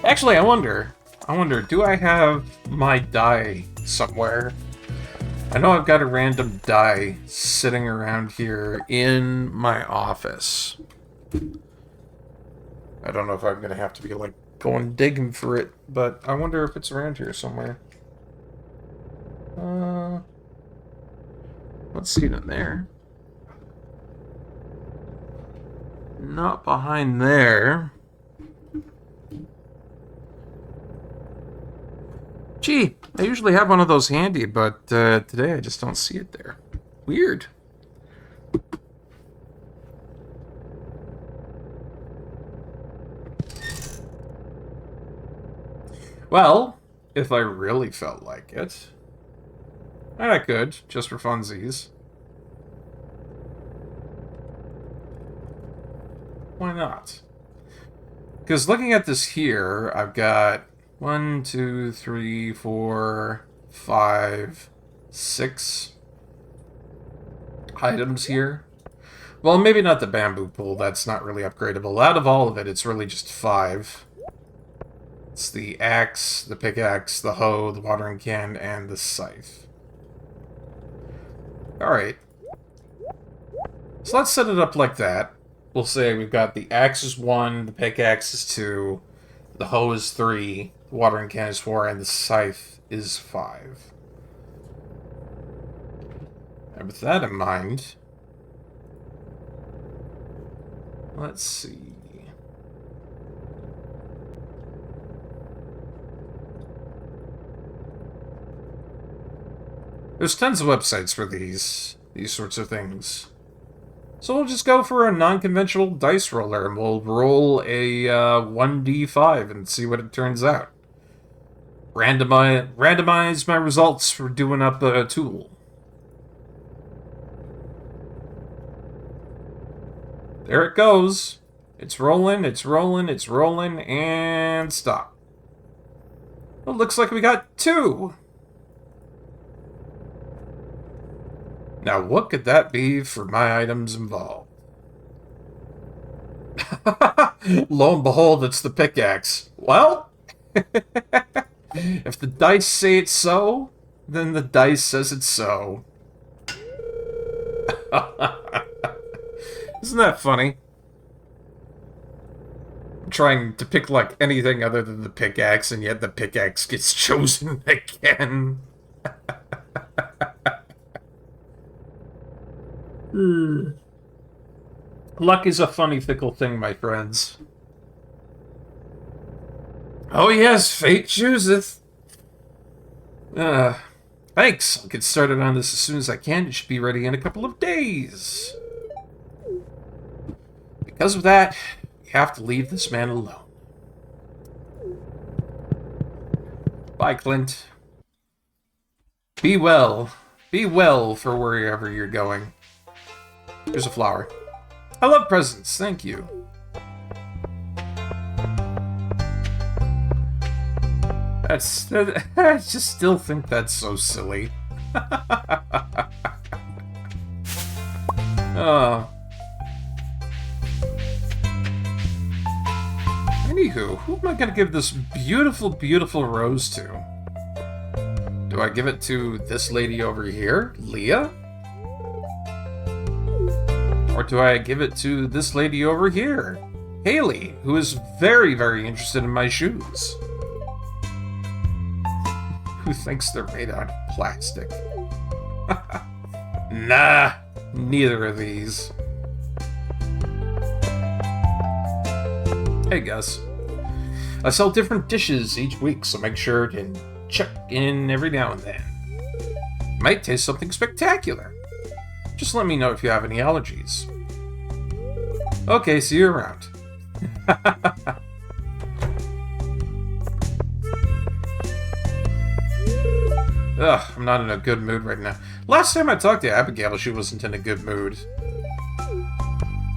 [SPEAKER 1] Actually, I wonder, do I have my die somewhere? I know I've got a random die sitting around here in my office. I don't know if I'm going to have to be, like, going digging for it, but I wonder if it's around here somewhere. Let's see it in there. Not behind there. Gee, I usually have one of those handy, but today I just don't see it there. Weird. Well, if I really felt like it, I could, just for funsies. Why not? Because looking at this here, I've got 1, 2, 3, 4, 5, 6 items here. Well, maybe not the bamboo pole, that's not really upgradable. Out of all of it, it's really just 5. It's the axe, the pickaxe, the hoe, the watering can, and the scythe. Alright. So let's set it up like that. We'll say we've got the axe is 1, the pickaxe is 2, the hoe is 3, the watering can is 4, and the scythe is 5. And with that in mind, let's see. There's tons of websites for these sorts of things. So we'll just go for a non-conventional dice roller, and we'll roll a 1d5 and see what it turns out. Randomize my results for doing up a tool. There it goes. It's rolling, it's rolling, it's rolling, and stop. Well, looks like we got 2. Now, what could that be for my items involved? Lo and behold, it's the pickaxe. Well, if the dice say it's so, then the dice says it's so. Isn't that funny? I'm trying to pick, like, anything other than the pickaxe, and yet the pickaxe gets chosen again. Luck is a funny, fickle thing, my friends. Oh yes, fate chooseth. Thanks. I'll get started on this as soon as I can. It should be ready in a couple of days. Because of that, we have to leave this man alone. Bye, Clint. Be well. Be well for wherever you're going. Here's a flower. I love presents, thank you. I just still think that's so silly. Oh. Anywho, who am I gonna give this beautiful, beautiful rose to? Do I give it to this lady over here, Leah? Or do I give it to this lady over here, Haley, who is very, very interested in my shoes? Who thinks they're made out of plastic? Nah, neither of these. Hey, Gus. I sell different dishes each week, so make sure to check in every now and then. Might taste something spectacular. Just let me know if you have any allergies. Okay, see you around. Ugh, I'm not in a good mood right now. Last time I talked to Abigail, she wasn't in a good mood.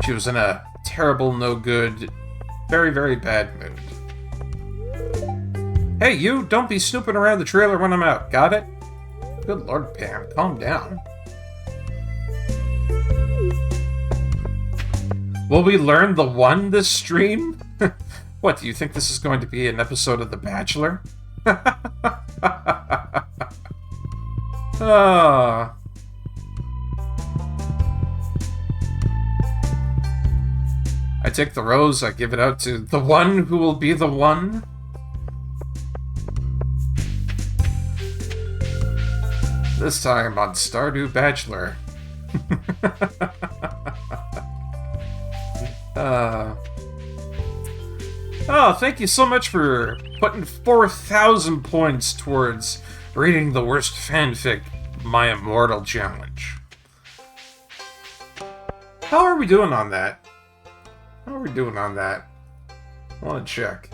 [SPEAKER 1] She was in a terrible, no good, very, very bad mood. Hey, you! Don't be snooping around the trailer when I'm out, got it? Good Lord, Pam, calm down. Will we learn the one this stream? What, do you think this is going to be an episode of The Bachelor? Ah. I take the rose, I give it out to the one who will be the one. This time on Stardew Bachelor. Oh, thank you so much for putting 4,000 points towards reading the worst fanfic, My Immortal Challenge. How are we doing on that? How are we doing on that? I want to check.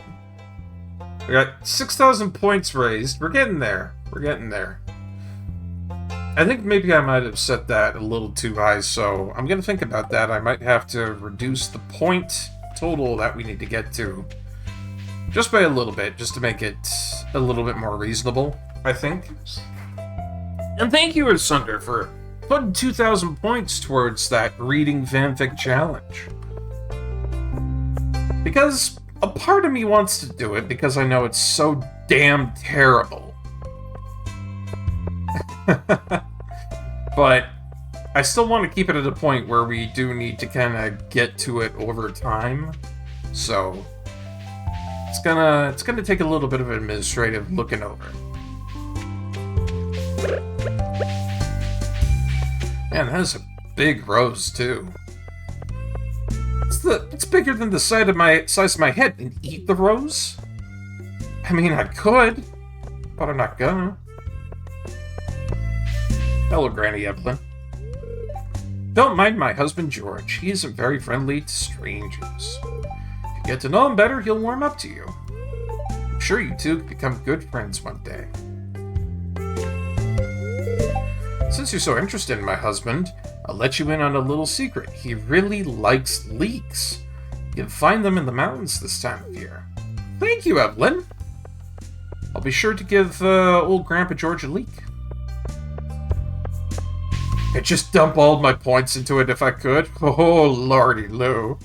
[SPEAKER 1] We got 6,000 points raised. We're getting there. We're getting there. I think maybe I might have set that a little too high, so I'm going to think about that. I might have to reduce the point total that we need to get to. Just by a little bit, just to make it a little bit more reasonable, I think. And thank you, Asunder, for putting 2,000 points towards that reading fanfic challenge. Because a part of me wants to do it because I know it's so damn terrible. But I still want to keep it at a point where we do need to kind of get to it over time. So it's gonna take a little bit of administrative looking over. Man, that is a big rose too. It's bigger than the size of my head. And eat the rose? I mean, I could, but I'm not gonna. Hello, Granny Evelyn. Don't mind my husband, George. He isn't very friendly to strangers. If you get to know him better, he'll warm up to you. I'm sure you two could become good friends one day. Since you're so interested in my husband, I'll let you in on a little secret. He really likes leeks. You can find them in the mountains this time of year. Thank you, Evelyn. I'll be sure to give old Grandpa George a leek. I'd just dump all my points into it if I could. Oh, lordy loo.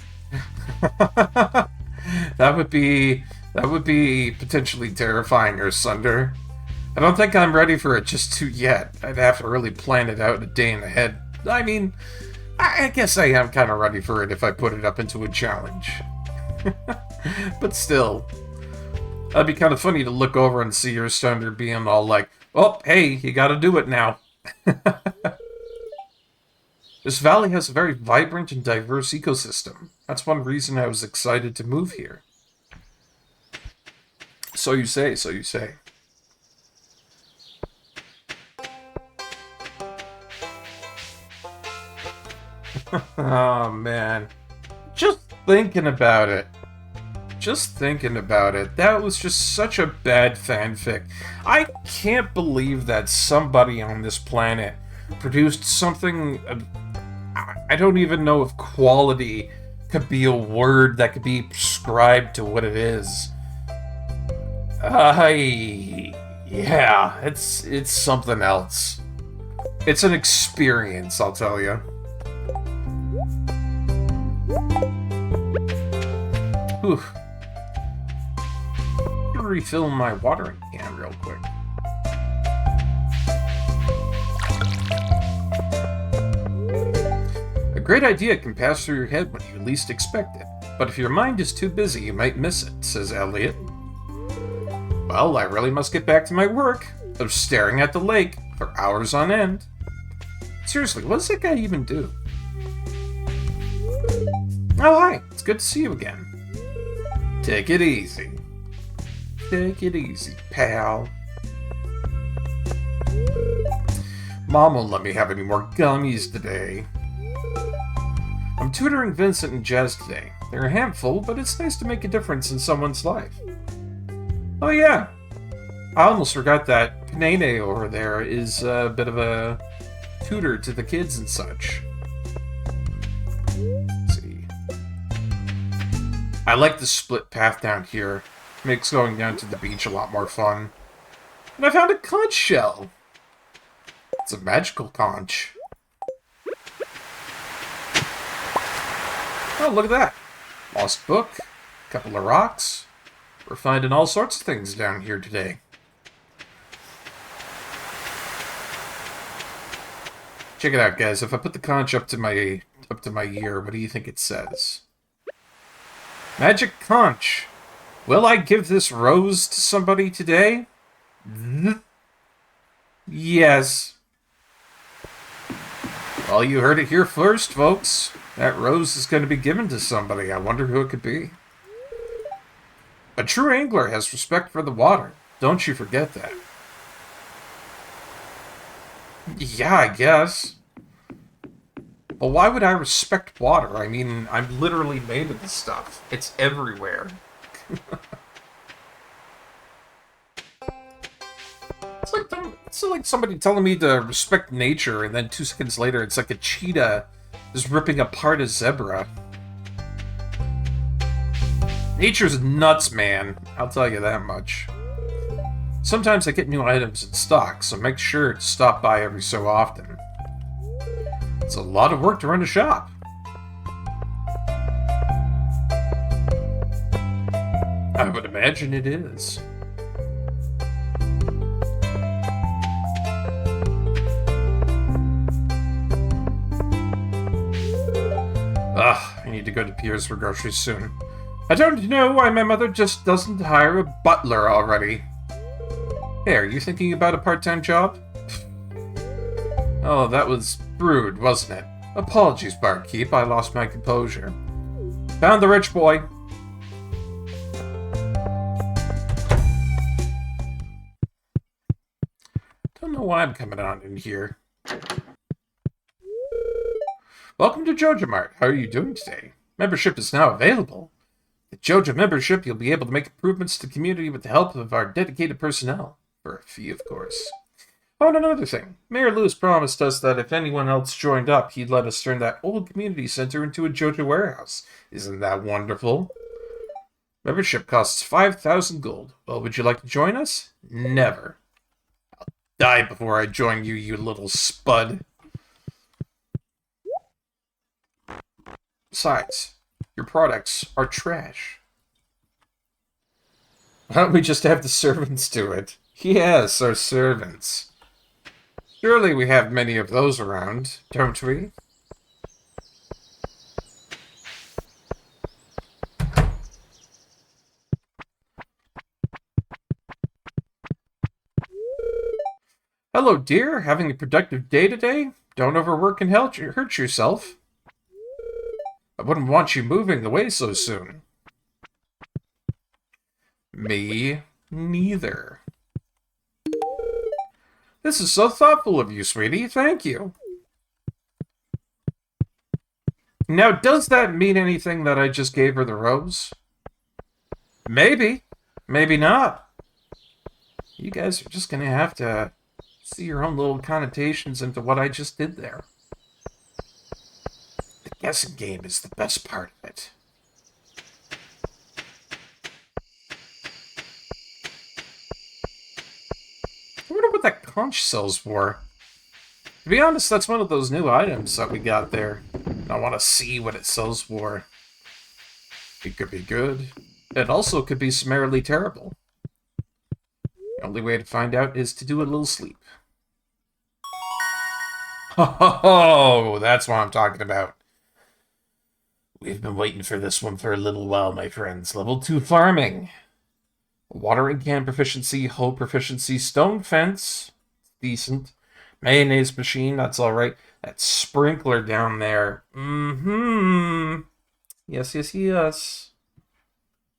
[SPEAKER 1] That would be potentially terrifying, or Sunder. I don't think I'm ready for it just yet. I'd have to really plan it out a day in ahead. I mean, I guess I am kind of ready for it if I put it up into a challenge. But still, that'd be kind of funny to look over and see your Sunder being all like, "Oh, hey, you gotta do it now." This valley has a very vibrant and diverse ecosystem. That's one reason I was excited to move here. So you say, so you say. Oh, man. Just thinking about it. Just thinking about it. That was just such a bad fanfic. I can't believe that somebody on this planet produced something... I don't even know if quality could be a word that could be prescribed to what it is. Yeah, it's something else. It's an experience, I'll tell you. Whew. Refill my watering can real quick. A great idea can pass through your head when you least expect it, but if your mind is too busy, you might miss it, says Elliot. Well, I really must get back to my work of staring at the lake for hours on end. Seriously, what does that guy even do? Oh, hi. It's good to see you again. Take it easy. Take it easy, pal. Mom won't let me have any more gummies today. I'm tutoring Vincent and Jazz today. They're a handful, but it's nice to make a difference in someone's life. Oh yeah, I almost forgot that Pinene over there is a bit of a tutor to the kids and such. Let's see. I like the split path down here. Makes going down to the beach a lot more fun. And I found a conch shell. It's a magical conch. Oh, look at that. Lost book, a couple of rocks. We're finding all sorts of things down here today. Check it out, guys. If I put the conch up to my ear, what do you think it says? Magic conch. Will I give this rose to somebody today? Yes. Well, you heard it here first, folks. That rose is going to be given to somebody. I wonder who it could be. A true angler has respect for the water. Don't you forget that. Yeah, I guess. But why would I respect water? I mean, I'm literally made of this stuff. It's everywhere. It's like somebody telling me to respect nature, and then 2 seconds later, it's like a cheetah is ripping apart a zebra. Nature's nuts, man. I'll tell you that much. Sometimes I get new items in stock, so make sure to stop by every so often. It's a lot of work to run a shop. I would imagine it is. I need to go to Pierre's for groceries soon. I don't know why my mother just doesn't hire a butler already. Hey, are you thinking about a part-time job? Oh, that was rude, wasn't it? Apologies, Barkeep. I lost my composure. Found the rich boy. Don't know why I'm coming on in here. Welcome to Joja Mart. How are you doing today? Membership is now available. With Joja membership, you'll be able to make improvements to the community with the help of our dedicated personnel. For a fee, of course. Oh, and another thing. Mayor Lewis promised us that if anyone else joined up, he'd let us turn that old community center into a Joja warehouse. Isn't that wonderful? Membership costs 5,000 gold. Well, would you like to join us? Never. I'll die before I join you, you little spud. Besides, Your products are trash. Why don't we just have the servants do it? Yes, our servants. Surely we have many of those around, don't we? Hello, dear. Having a productive day today? Don't overwork and hurt yourself. I wouldn't want you moving away so soon. Me neither. This is so thoughtful of you, sweetie. Thank you. Now, does that mean anything that I just gave her the rose? Maybe. Maybe not. You guys are just gonna have to see your own little connotations into what I just did there. The guessing game is the best part of it. I wonder what that conch sells for. To be honest, that's one of those new items that we got there. I want to see what it sells for. It could be good. It also could be summarily terrible. The only way to find out is to do a little sleep. Oh, that's what I'm talking about. We've been waiting for this one for a little while, my friends. Level 2 farming. Watering can proficiency, hoe proficiency, stone fence. Decent. Mayonnaise machine, that's alright. That sprinkler down there. Yes, yes, yes.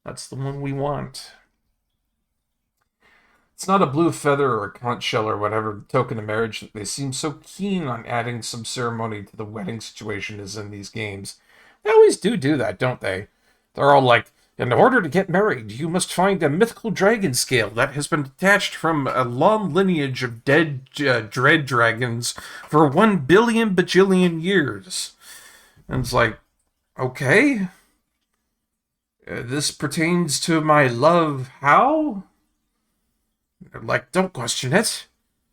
[SPEAKER 1] That's the one we want. It's not a blue feather or a conch shell or whatever token of marriage that they seem so keen on adding some ceremony to the wedding situation as in these games. They always do that, don't they? They're all like, in order to get married, you must find a mythical dragon scale that has been detached from a long lineage of dead dread dragons for 1 billion bajillion years. And it's like, okay. This pertains to my love. How? They're like, don't question it.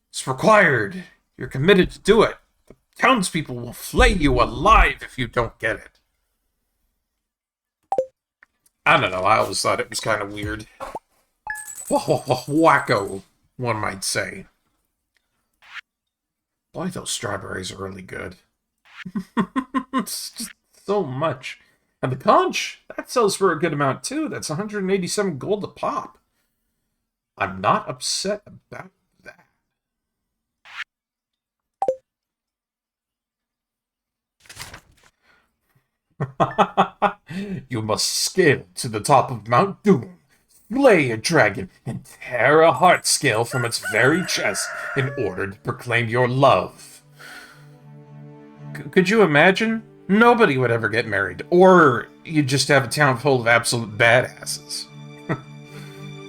[SPEAKER 1] It's required. You're committed to do it. The townspeople will flay you alive if you don't get it. I don't know, I always thought it was kind of weird. Wacko, one might say. Boy, those strawberries are really good. It's just so much. And the conch, that sells for a good amount too. That's 187 gold a pop. I'm not upset about that. You must scale to the top of Mount Doom, slay a dragon, and tear a heart scale from its very chest in order to proclaim your love. Could you imagine? Nobody would ever get married. Or you'd just have a town full of absolute badasses.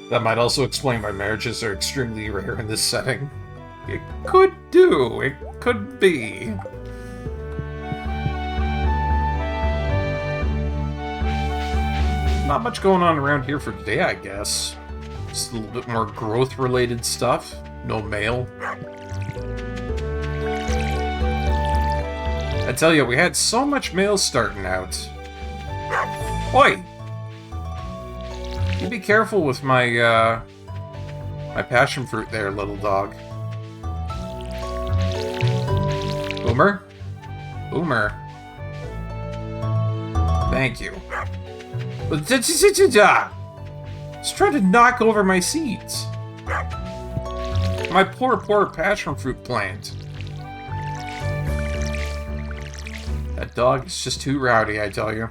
[SPEAKER 1] That might also explain why marriages are extremely rare in this setting. It could do. It could be. Not much going on around here for today, I guess. Just a little bit more growth-related stuff. No mail. I tell you, we had so much mail starting out. Oi! You be careful with my, my passion fruit there, little dog. Boomer? Boomer. Thank you. Just trying to knock over my seeds. My poor passion fruit plant. That dog is just too rowdy, I tell you.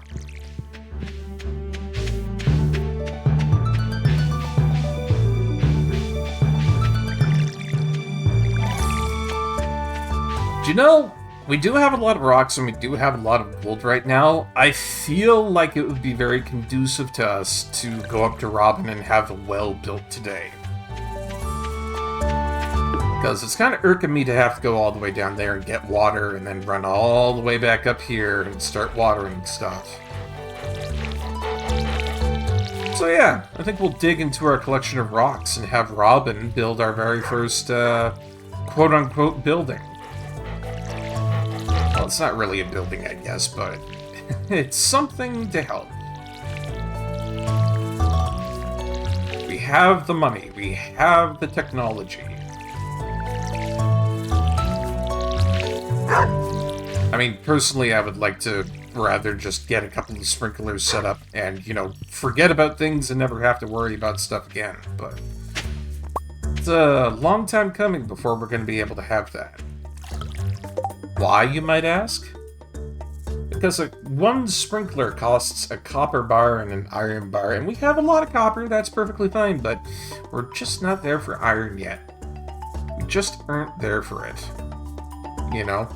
[SPEAKER 1] Do you know, we do have a lot of rocks and we do have a lot of gold right now. I feel like it would be very conducive to us to go up to Robin and have a well built today. Because it's kind of irking me to have to go all the way down there and get water and then run all the way back up here and start watering stuff. So yeah, I think we'll dig into our collection of rocks and have Robin build our very first quote-unquote building. Well, it's not really a building, I guess, but It's something to help. We have the money. We have the technology. I mean, personally, I would like to rather just get a couple of sprinklers set up and, you know, forget about things and never have to worry about stuff again, but it's a long time coming before we're going to be able to have that. Why, you might ask? Because one sprinkler costs a copper bar and an iron bar, and we have a lot of copper, that's perfectly fine, but we're just not there for iron yet. We just aren't there for it. You know?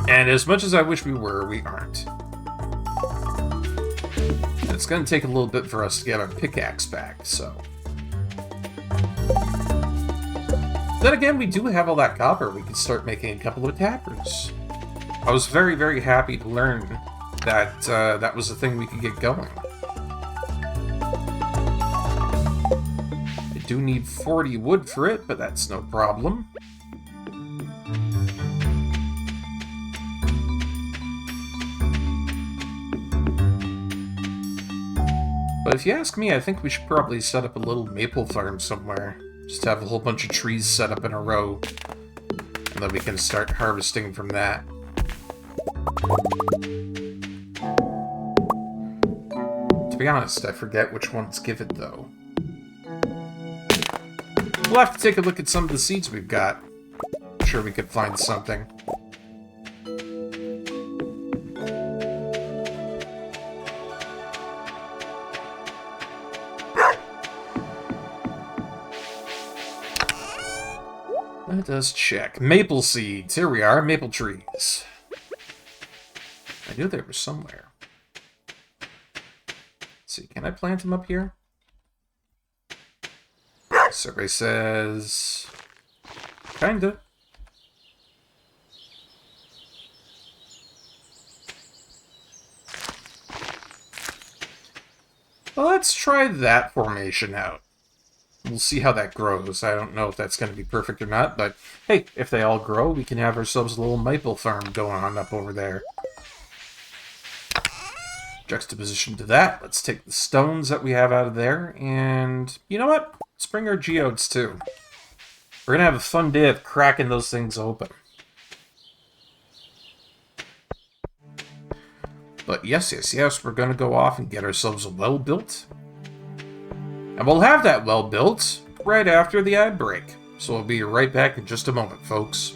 [SPEAKER 1] And as much as I wish we were, we aren't. And it's going to take a little bit for us to get our pickaxe back, so... Then again, we do have all that copper. We can start making a couple of tappers. I was very, very happy to learn that that was a thing we could get going. I do need 40 wood for it, but that's no problem. But if you ask me, I think we should probably set up a little maple farm somewhere. Just have a whole bunch of trees set up in a row. And then we can start harvesting from that. To be honest, I forget which ones give it, though. We'll have to take a look at some of the seeds we've got. I'm sure we could find something. Let us check. Maple seeds. Here we are. Maple trees. I knew they were somewhere. Let's see. Can I plant them up here? Survey says... Kinda. Well, let's try that formation out. We'll see how that grows. I don't know if that's going to be perfect or not, but hey, if they all grow, we can have ourselves a little maple farm going on up over there. Juxtaposition to that, let's take the stones that we have out of there, and you know what? Let's bring our geodes too. We're going to have a fun day of cracking those things open. But yes, we're going to go off and get ourselves a well built. And we'll have that well built right after the ad break. So we'll be right back in just a moment, folks.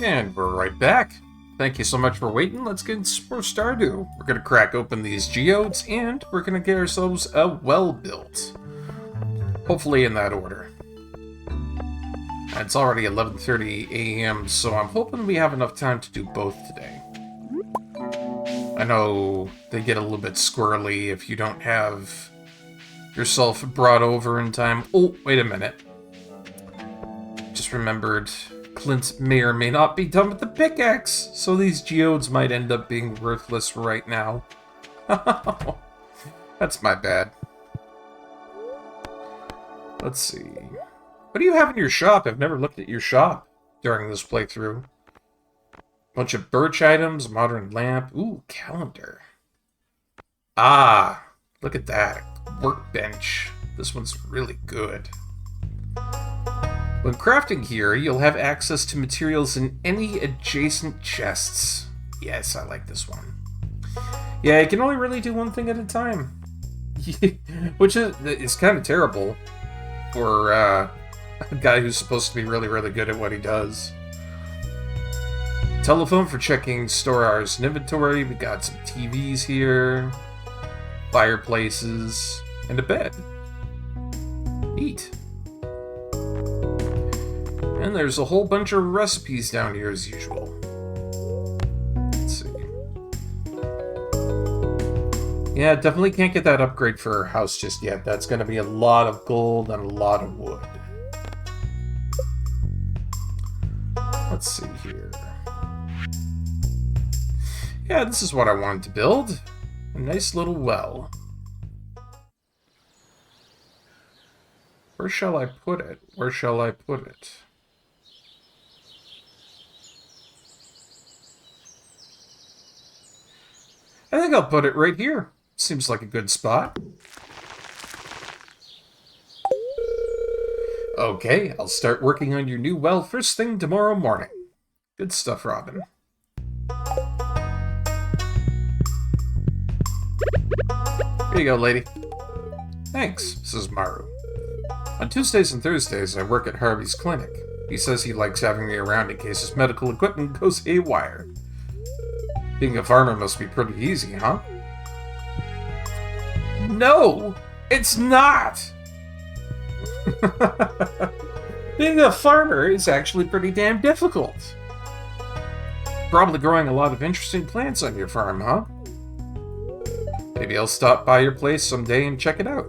[SPEAKER 1] And we're right back. Thank you so much for waiting. Let's get into some more Stardew. We're going to crack open these geodes, and we're going to get ourselves a well built. Hopefully in that order. It's already 11:30 a.m., so I'm hoping we have enough time to do both today. I know they get a little bit squirrely if you don't have yourself brought over in time. Oh, wait a minute. Just remembered Clint may or may not be done with the pickaxe, so these geodes might end up being worthless right now. That's my bad. Let's see. What do you have in your shop? I've never looked at your shop during this playthrough. Bunch of birch items, modern lamp. Ooh, calendar. Ah, look at that. Workbench. This one's really good. When crafting here, you'll have access to materials in any adjacent chests. Yes, I like this one. Yeah, you can only really do one thing at a time. Which is kind of terrible for a guy who's supposed to be really, really good at what he does. Telephone for checking store hours and inventory. We got some TVs here. Fireplaces. And a bed. Neat. And there's a whole bunch of recipes down here as usual. Let's see. Yeah, definitely can't get that upgrade for our house just yet. That's going to be a lot of gold and a lot of wood. Let's see here. Yeah, this is what I wanted to build. A nice little well. Where shall I put it? Where shall I put it? I think I'll put it right here. Seems like a good spot. Okay, I'll start working on your new well first thing tomorrow morning. Good stuff, Robin. Here you go, lady. Thanks, says Maru. On Tuesdays and Thursdays, I work at Harvey's clinic. He says he likes having me around in case his medical equipment goes haywire. Being a farmer must be pretty easy, huh? No, it's not! Being a farmer is actually pretty damn difficult. Probably growing a lot of interesting plants on your farm, huh? Maybe I'll stop by your place someday and check it out.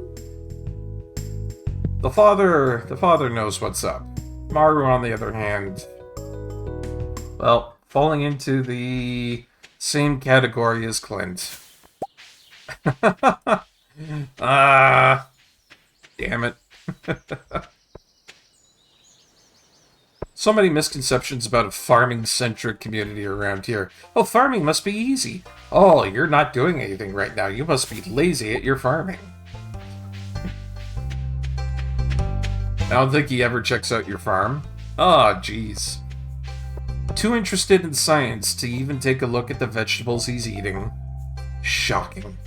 [SPEAKER 1] The father knows what's up. Maru, on the other hand, well, falling into the same category as Clint. Ah, damn it. So many misconceptions about a farming-centric community around here. Oh, farming must be easy. Oh, you're not doing anything right now. You must be lazy at your farming. I don't think he ever checks out your farm. Oh, jeez. Too interested in science to even take a look at the vegetables he's eating. Shocking.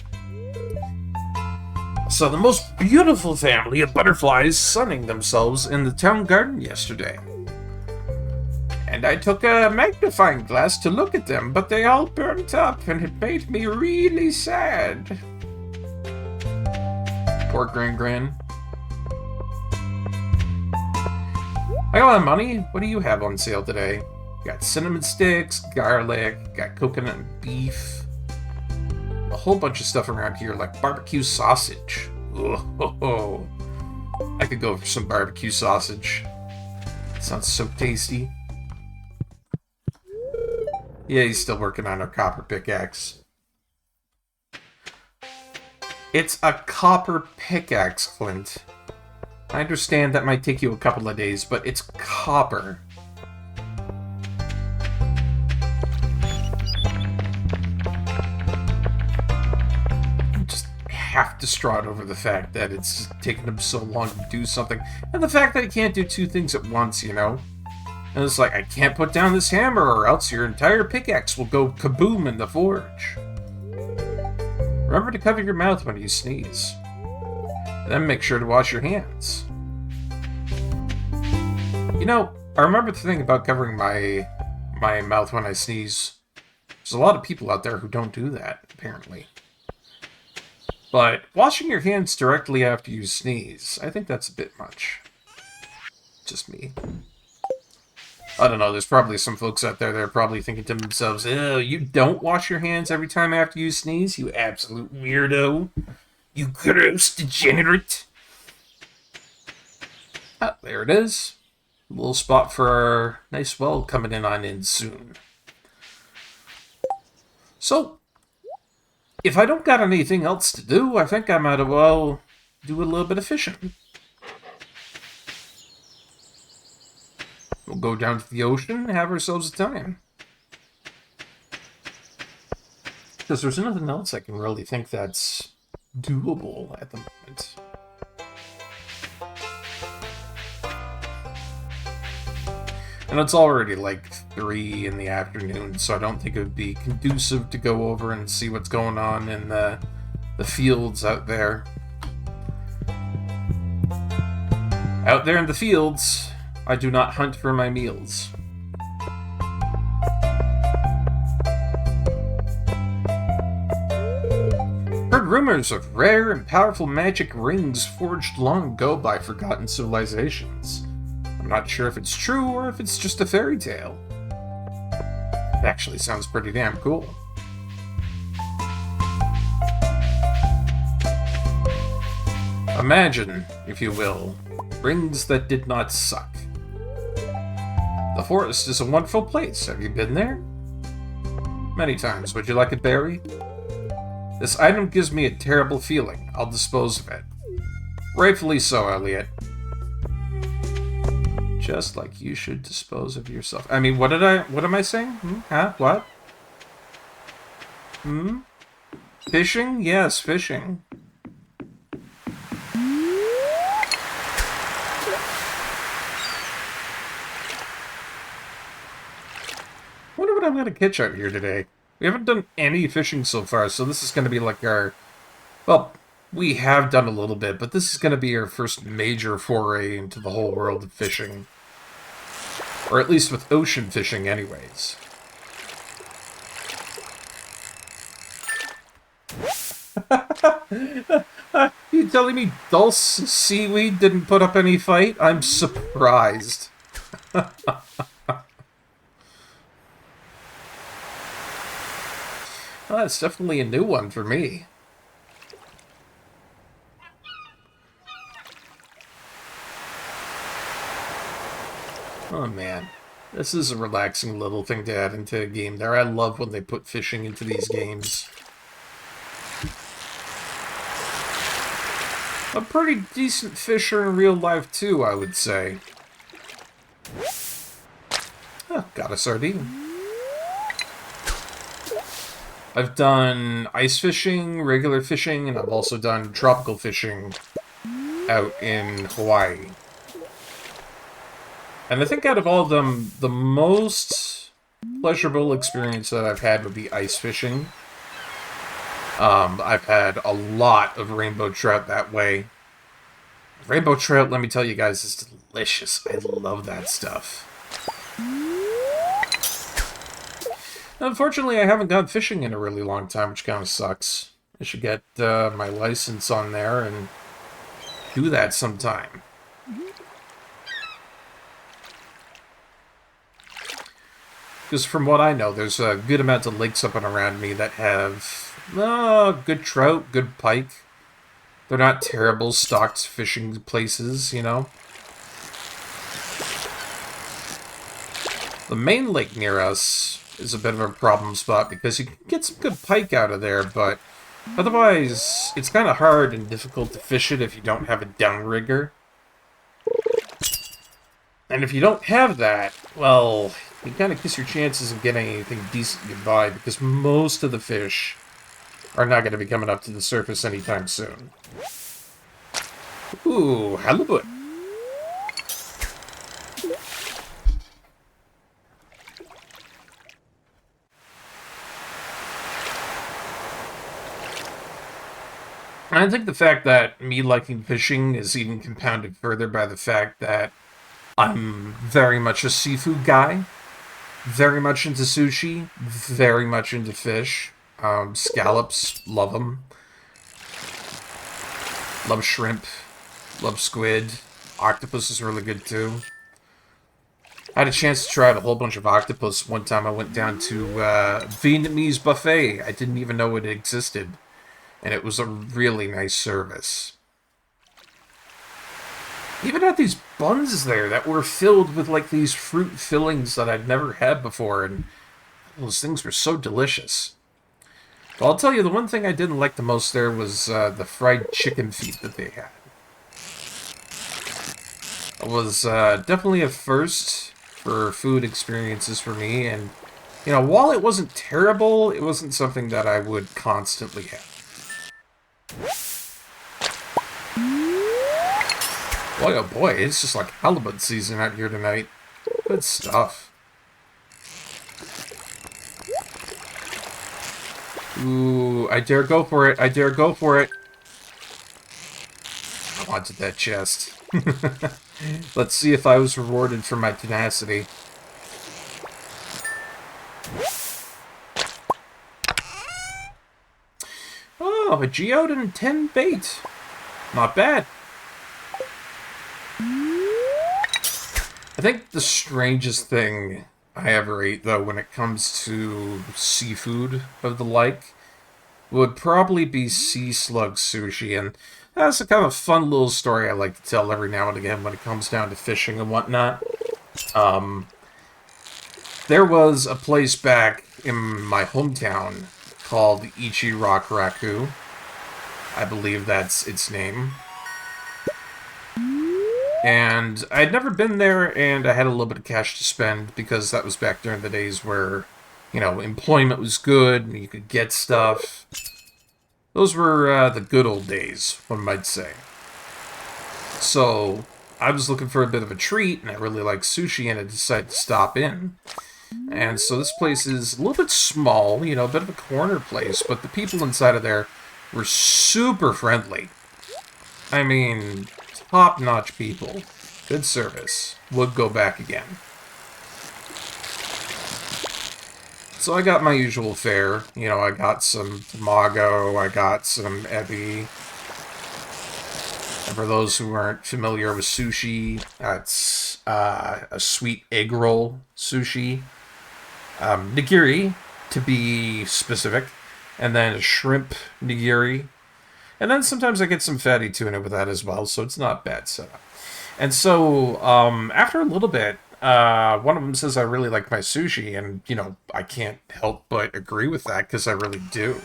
[SPEAKER 1] Saw the most beautiful family of butterflies sunning themselves in the town garden yesterday. And I took a magnifying glass to look at them, but they all burnt up, and it made me really sad. Poor Gran. I got a lot of money. What do you have on sale today? Got cinnamon sticks, garlic, got coconut and beef. A whole bunch of stuff around here, like barbecue sausage. Oh, I could go for some barbecue sausage. Sounds so tasty. Yeah, he's still working on our copper pickaxe. It's a copper pickaxe, Clint. I understand that might take you a couple of days, but it's copper. I'm just half distraught over the fact that it's taken him so long to do something. And the fact that he can't do two things at once, you know? And it's like, I can't put down this hammer or else your entire pickaxe will go kaboom in the forge. Remember to cover your mouth when you sneeze. Then make sure to wash your hands. You know, I remember the thing about covering my my mouth when I sneeze. There's a lot of people out there who don't do that, apparently. But washing your hands directly after you sneeze, I think that's a bit much. Just me. I don't know, there's probably some folks out there that are probably thinking to themselves, oh, you don't wash your hands every time after you sneeze, you absolute weirdo. You gross degenerate. Ah, there it is. A little spot for our nice well coming in soon. So, if I don't got anything else to do, I think I might as well do a little bit of fishing. We'll go down to the ocean and have ourselves a time. Because there's nothing else I can really think that's doable at the moment. And it's already like 3 in the afternoon, so I don't think it would be conducive to go over and see what's going on in the fields out there. Out there in the fields, I do not hunt for my meals. Heard rumors of rare and powerful magic rings forged long ago by forgotten civilizations. I'm not sure if it's true or if it's just a fairy tale. It actually sounds pretty damn cool. Imagine, if you will, rings that did not suck. The forest is a wonderful place. Have you been there? Many times. Would you like a berry? This item gives me a terrible feeling. I'll dispose of it. Rightfully so, Elliot. Just like you should dispose of yourself. I mean, what am I saying? Huh? What? Fishing? Yes, fishing. Wonder what I'm gonna catch out here today. We haven't done any fishing so far, so this is gonna be like our... Well, we have done a little bit, but this is gonna be our first major foray into the whole world of fishing. Or at least with ocean fishing anyways. You telling me Dulce Seaweed didn't put up any fight? I'm surprised. Well, that's definitely a new one for me. Oh man, this is a relaxing little thing to add into a game there. I love when they put fishing into these games. A pretty decent fisher in real life too, I would say. Oh, got a sardine. I've done ice fishing, regular fishing, and I've also done tropical fishing out in Hawaii. And I think out of all of them, the most pleasurable experience that I've had would be ice fishing. I've had a lot of rainbow trout that way. Rainbow trout, let me tell you guys, is delicious. I love that stuff. Unfortunately, I haven't gone fishing in a really long time, which kind of sucks. I should get my license on there and do that sometime. Because from what I know, there's a good amount of lakes up and around me that have good trout, good pike. They're not terrible stocked fishing places, you know. The main lake near us is a bit of a problem spot because you can get some good pike out of there, but otherwise it's kind of hard and difficult to fish it if you don't have a downrigger. And if you don't have that, well, you kind of kiss your chances of getting anything decent goodbye because most of the fish are not going to be coming up to the surface anytime soon. Ooh, halibut. I think the fact that me liking fishing is even compounded further by the fact that I'm very much a seafood guy. Very much into sushi, very much into fish. Scallops, love them. Love shrimp, love squid. Octopus is really good too. I had a chance to try a whole bunch of octopus one time. I went down to Vietnamese buffet. I didn't even know it existed, and it was a really nice service. Even had these buns there that were filled with like these fruit fillings that I'd never had before, and those things were so delicious. But I'll tell you, the one thing I didn't like the most there was the fried chicken feet that they had. It was definitely a first for food experiences for me, and you know, while it wasn't terrible, it wasn't something that I would constantly have. Boy, oh boy, it's just like halibut season out here tonight. Good stuff. Ooh, I dare go for it. I dare go for it. I wanted that chest. Let's see if I was rewarded for my tenacity. Oh, a geode and 10 bait. Not bad. I think the strangest thing I ever ate, though, when it comes to seafood of the like, would probably be sea slug sushi, and that's a kind of fun little story I like to tell every now and again when it comes down to fishing and whatnot. There was a place back in my hometown called Ichiraku. I believe that's its name. And I'd never been there, and I had a little bit of cash to spend because that was back during the days where, you know, employment was good and you could get stuff. Those were the good old days, one might say. So I was looking for a bit of a treat, and I really like sushi, and I decided to stop in. And so this place is a little bit small, you know, a bit of a corner place, but the people inside of there were super friendly. I mean, top-notch people. Good service. Would go back again. So I got my usual fare. You know, I got some tamago, I got some ebi. And for those who aren't familiar with sushi, that's a sweet egg roll sushi. Nigiri, to be specific. And then a shrimp nigiri. And then sometimes I get some fatty tuna with that as well, so it's not bad setup. And so, after a little bit, one of them says I really like my sushi, and, you know, I can't help but agree with that, because I really do.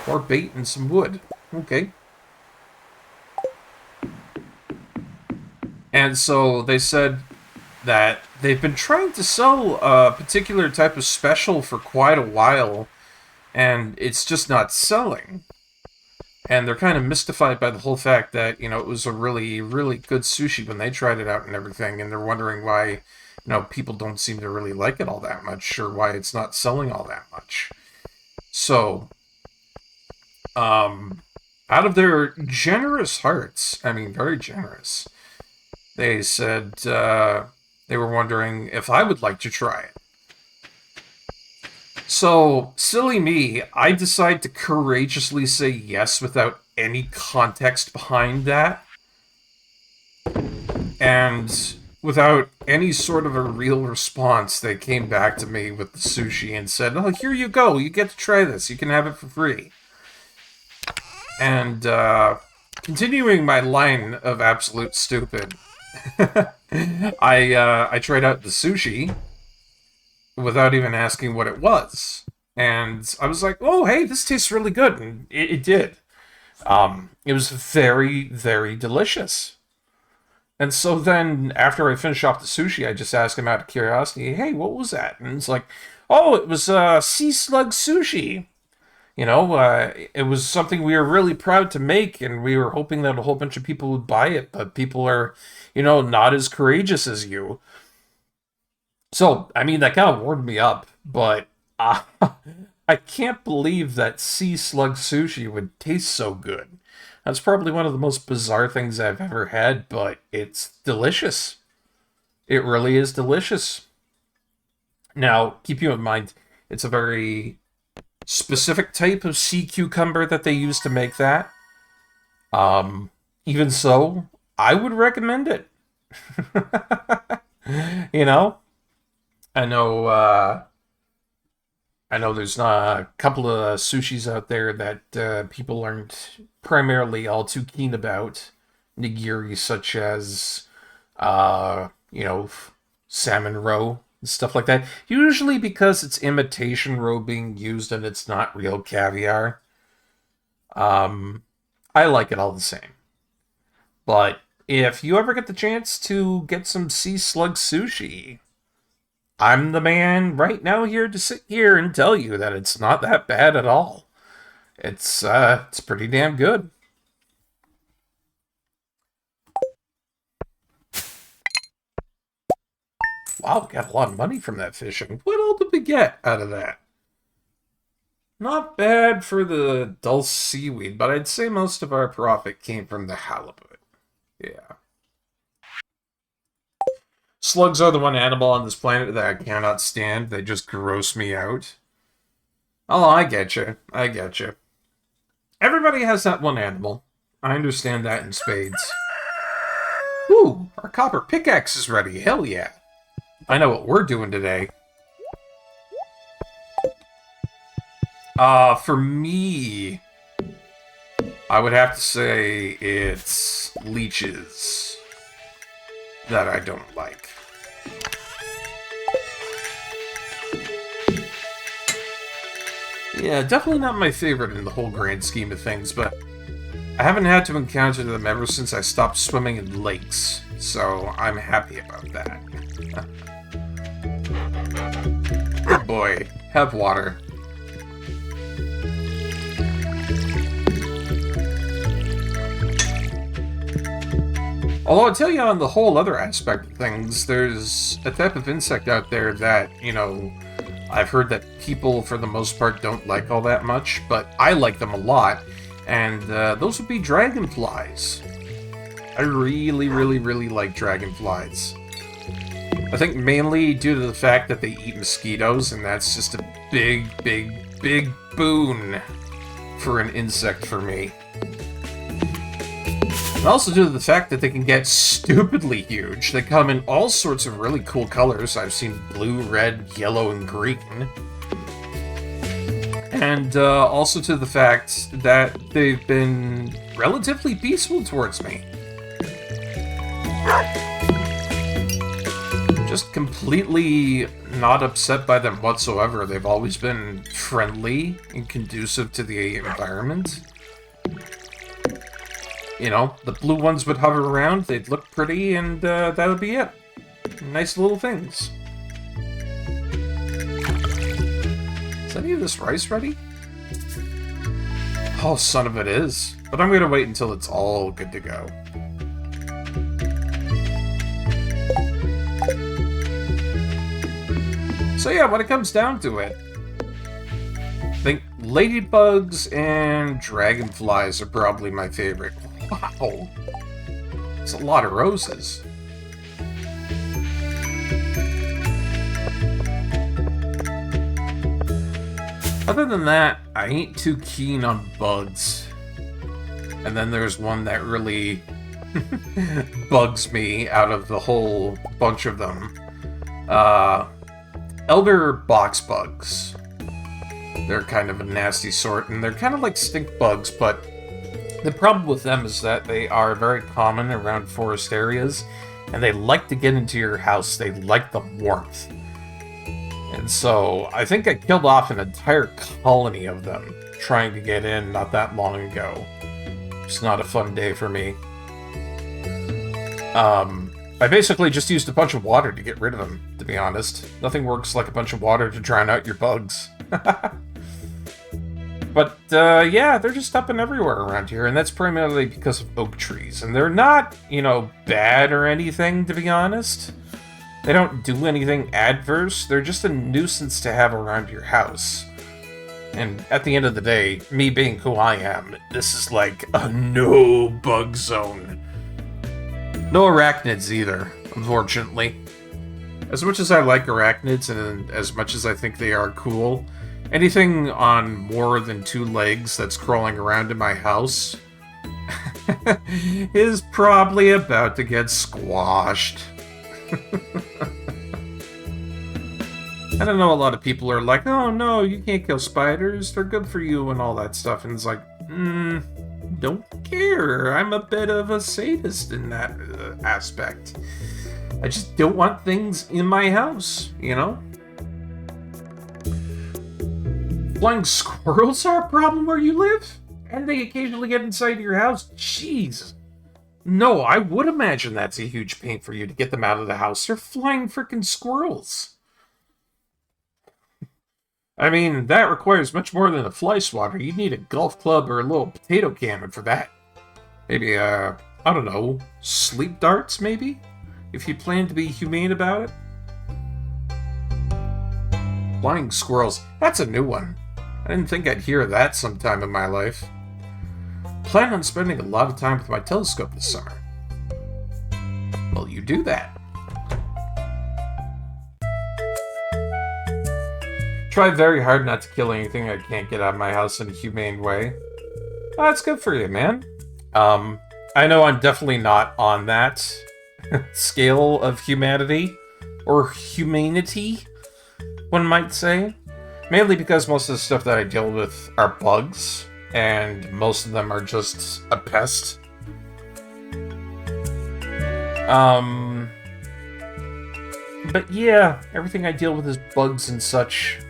[SPEAKER 1] More bait and some wood. Okay. And so they said that they've been trying to sell a particular type of special for quite a while, and it's just not selling. And they're kind of mystified by the whole fact that, you know, it was a really, really good sushi when they tried it out and everything, and they're wondering why, you know, people don't seem to really like it all that much, or why it's not selling all that much. So, out of their generous hearts, I mean, very generous, they said they were wondering if I would like to try it. So, silly me, I decide to courageously say yes without any context behind that. And without any sort of a real response, they came back to me with the sushi and said, oh, here you go, you get to try this, you can have it for free. And, continuing my line of absolute stupid, I tried out the sushi without even asking what it was. And I was like, oh, hey, this tastes really good. And it did. It was very, very delicious. And so then, after I finished off the sushi, I just asked him out of curiosity, hey, what was that? And it's like, oh, it was sea slug sushi. You know, it was something we were really proud to make, and we were hoping that a whole bunch of people would buy it, but people are, you know, not as courageous as you. So, I mean, that kind of warmed me up, but I can't believe that sea slug sushi would taste so good. That's probably one of the most bizarre things I've ever had, but it's delicious. It really is delicious. Now, keep you in mind, it's a very specific type of sea cucumber that they use to make that. Even so, I would recommend it. You know, I know. I know there's a couple of sushis out there that people aren't primarily all too keen about. Nigiri, such as, salmon roe and stuff like that. Usually because it's imitation roe being used and it's not real caviar. I like it all the same. But if you ever get the chance to get some sea slug sushi, I'm the man right now here to sit here and tell you that it's not that bad at all. It's pretty damn good. Wow, we got a lot of money from that fishing. What all did we get out of that? Not bad for the dull seaweed, but I'd say most of our profit came from the halibut. Yeah. Slugs are the one animal on this planet that I cannot stand. They just gross me out. Oh, I get you. I get you. Everybody has that one animal. I understand that in spades. Ooh, our copper pickaxe is ready. Hell yeah. I know what we're doing today. For me, I would have to say it's leeches that I don't like. Yeah, definitely not my favorite in the whole grand scheme of things, but I haven't had to encounter them ever since I stopped swimming in lakes, so I'm happy about that. Good boy, have water. Although I'll tell you on the whole other aspect of things, there's a type of insect out there that, I've heard that people, for the most part, don't like all that much, but I like them a lot, and those would be dragonflies. I really, really, really like dragonflies. I think mainly due to the fact that they eat mosquitoes, and that's just a big, big, big boon for an insect for me. And also due to the fact that they can get stupidly huge. They come in all sorts of really cool colors. I've seen blue, red, yellow, and green. And also to the fact that they've been relatively peaceful towards me. Just completely not upset by them whatsoever. They've always been friendly and conducive to the environment. The blue ones would hover around, they'd look pretty, and that would be it. Nice little things. Is any of this rice ready? Oh, son of it is. But I'm gonna wait until it's all good to go. So yeah, when it comes down to it, I think ladybugs and dragonflies are probably my favorite. Wow! It's a lot of roses. Other than that, I ain't too keen on bugs. And then there's one that really bugs me out of the whole bunch of them. Elder box bugs. They're kind of a nasty sort, and they're kind of like stink bugs, but the problem with them is that they are very common around forest areas, and they like to get into your house. They like the warmth. And so, I think I killed off an entire colony of them trying to get in not that long ago. It's not a fun day for me. I basically just used a bunch of water to get rid of them, to be honest. Nothing works like a bunch of water to drown out your bugs. But, yeah, they're just up and everywhere around here, and that's primarily because of oak trees. And they're not, bad or anything, to be honest. They don't do anything adverse, they're just a nuisance to have around your house. And at the end of the day, me being who I am, this is like a no-bug zone. No arachnids either, unfortunately. As much as I like arachnids and as much as I think they are cool, anything on more than 2 legs that's crawling around in my house is probably about to get squashed. I don't know, a lot of people are like, oh no, you can't kill spiders, they're good for you and all that stuff, and it's like, don't care. I'm a bit of a sadist in that aspect. I just don't want things in my house, you know? Flying squirrels are a problem where you live? And they occasionally get inside your house? Jeez. No, I would imagine that's a huge pain for you to get them out of the house. They're flying frickin' squirrels. I mean, that requires much more than a fly swatter. You need a golf club or a little potato cannon for that. Maybe, I don't know, sleep darts, maybe? If you plan to be humane about it? Flying squirrels. That's a new one. I didn't think I'd hear that sometime in my life. Plan on spending a lot of time with my telescope this summer. Well, you do that. Try very hard not to kill anything I can't get out of my house in a humane way. Oh, that's good for you, man. I know I'm definitely not on that scale of humanity, or humanity, one might say. Mainly because most of the stuff that I deal with are bugs, and most of them are just a pest. But yeah, everything I deal with is bugs and such.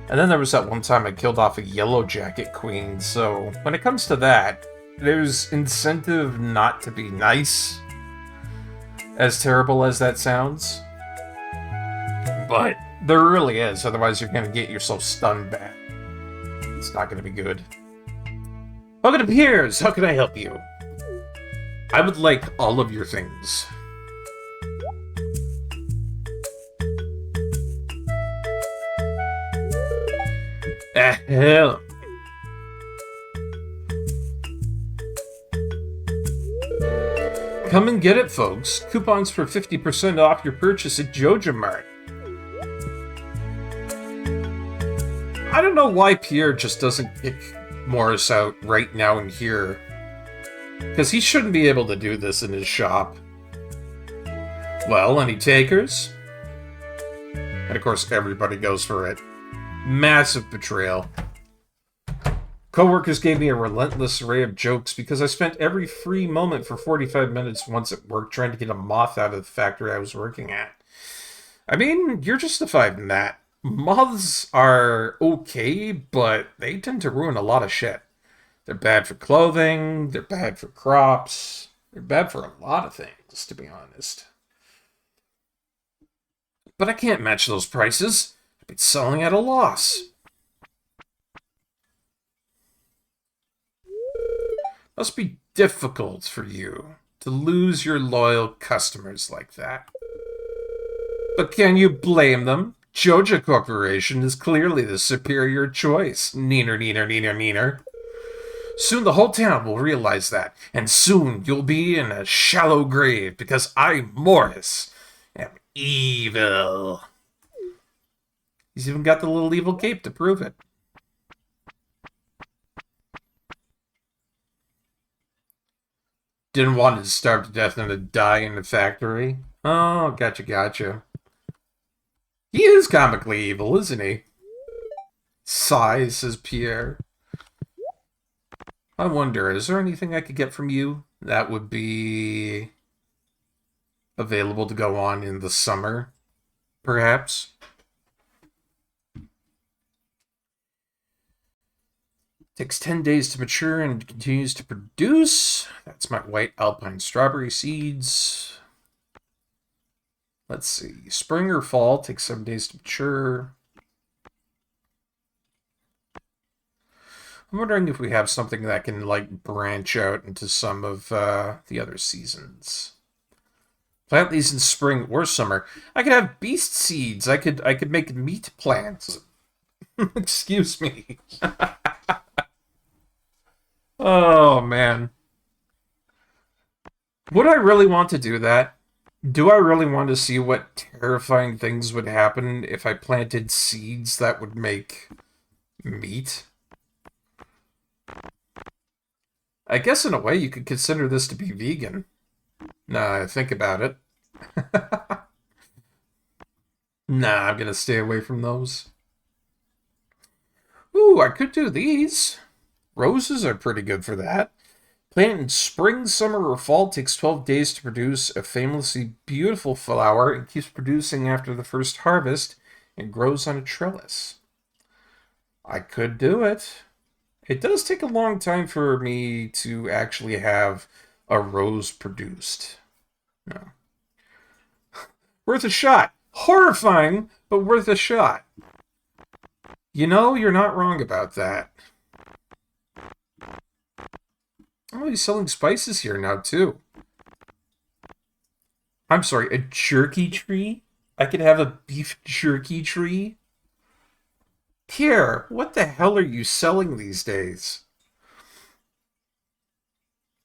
[SPEAKER 1] And then there was that one time I killed off a yellow jacket queen, so when it comes to that, there's incentive not to be nice. As terrible as that sounds. But there really is, otherwise you're going to get yourself stunned bad. It's not going to be good. Welcome to Piers! How can I help you? I would like all of your things. Hell. Come and get it, folks. Coupons for 50% off your purchase at Joja Mart. I don't know why Pierre just doesn't kick Morris out right now and here. Because he shouldn't be able to do this in his shop. Well, any takers? And of course, everybody goes for it. Massive betrayal. Coworkers gave me a relentless array of jokes because I spent every free moment for 45 minutes once at work trying to get a moth out of the factory I was working at. I mean, you're justified in that. Moths are okay, but they tend to ruin a lot of shit. They're bad for clothing, they're bad for crops, they're bad for a lot of things, to be honest. But I can't match those prices. I'd be selling at a loss. Must be difficult for you to lose your loyal customers like that. But can you blame them? Joja Corporation is clearly the superior choice. Neener, neener, neener, neener. Soon the whole town will realize that, and soon you'll be in a shallow grave because I, Morris, am evil. He's even got the little evil cape to prove it. Didn't want to starve to death and to die in the factory. Oh, gotcha. He is comically evil, isn't he? Sigh, says Pierre. I wonder, is there anything I could get from you that would be available to go on in the summer, perhaps? Takes 10 days to mature and continues to produce. That's my white alpine strawberry seeds. Let's see. Spring or fall takes 7 days to mature. I'm wondering if we have something that can, like, branch out into some of the other seasons. Plant these in spring or summer. I could have beast seeds. I could make meat plants. Excuse me. Oh, man. Would I really want to do that? Do I really want to see what terrifying things would happen if I planted seeds that would make meat? I guess in a way you could consider this to be vegan. Nah, think about it. Nah, I'm gonna stay away from those. Ooh, I could do these. Roses are pretty good for that. Plant in spring, summer, or fall, takes 12 days to produce a famously beautiful flower and keeps producing after the first harvest and grows on a trellis. I could do it. It does take a long time for me to actually have a rose produced. No. Worth a shot. Horrifying, but worth a shot. You know, you're not wrong about that. Oh, he's selling spices here now, too. I'm sorry, a jerky tree? I could have a beef jerky tree? Here, what the hell are you selling these days?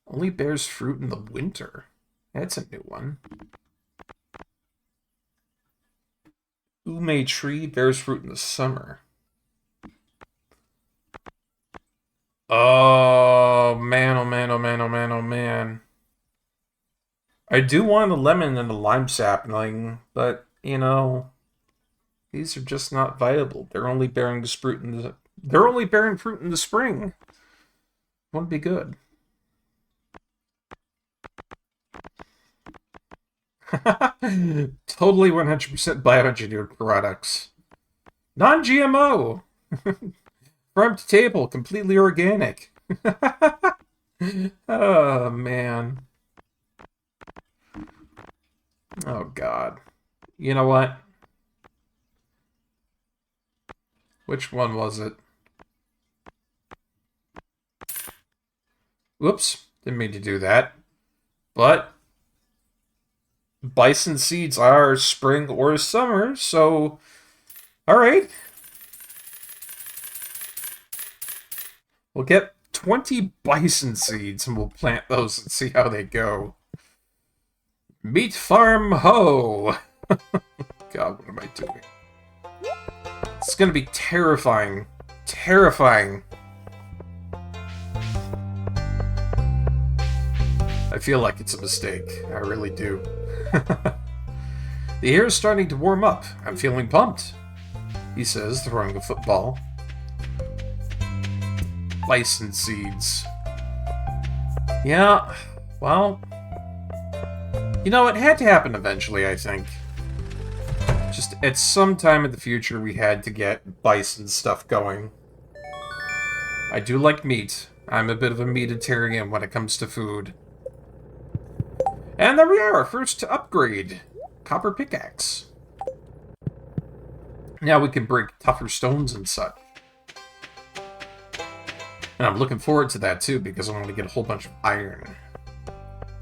[SPEAKER 1] Only bears fruit in the winter. That's a new one. Ume tree bears fruit in the summer. Oh, man, oh man, oh man, oh man, oh man. I do want a lemon and a lime sapling, but, you know, these are just not viable. They're only bearing fruit in the spring. Wouldn't be good. Totally 100% bioengineered products. Non-GMO! Farm to table, completely organic. Oh, man. Oh, God. You know what? Which one was it? Whoops. Didn't mean to do that. But bison seeds are spring or summer, so alright. We'll get 20 bison seeds and we'll plant those and see how they go. Meat farm ho! God, what am I doing? It's gonna be terrifying. Terrifying. I feel like it's a mistake. I really do. The air is starting to warm up. I'm feeling pumped, he says, throwing a football. Bison seeds. Yeah, well, you know, it had to happen eventually, I think. Just at some time in the future, we had to get bison stuff going. I do like meat. I'm a bit of a meatitarian when it comes to food. And there we are, first upgrade. Copper pickaxe. Now we can break tougher stones and such. And I'm looking forward to that too, because I want to get a whole bunch of iron.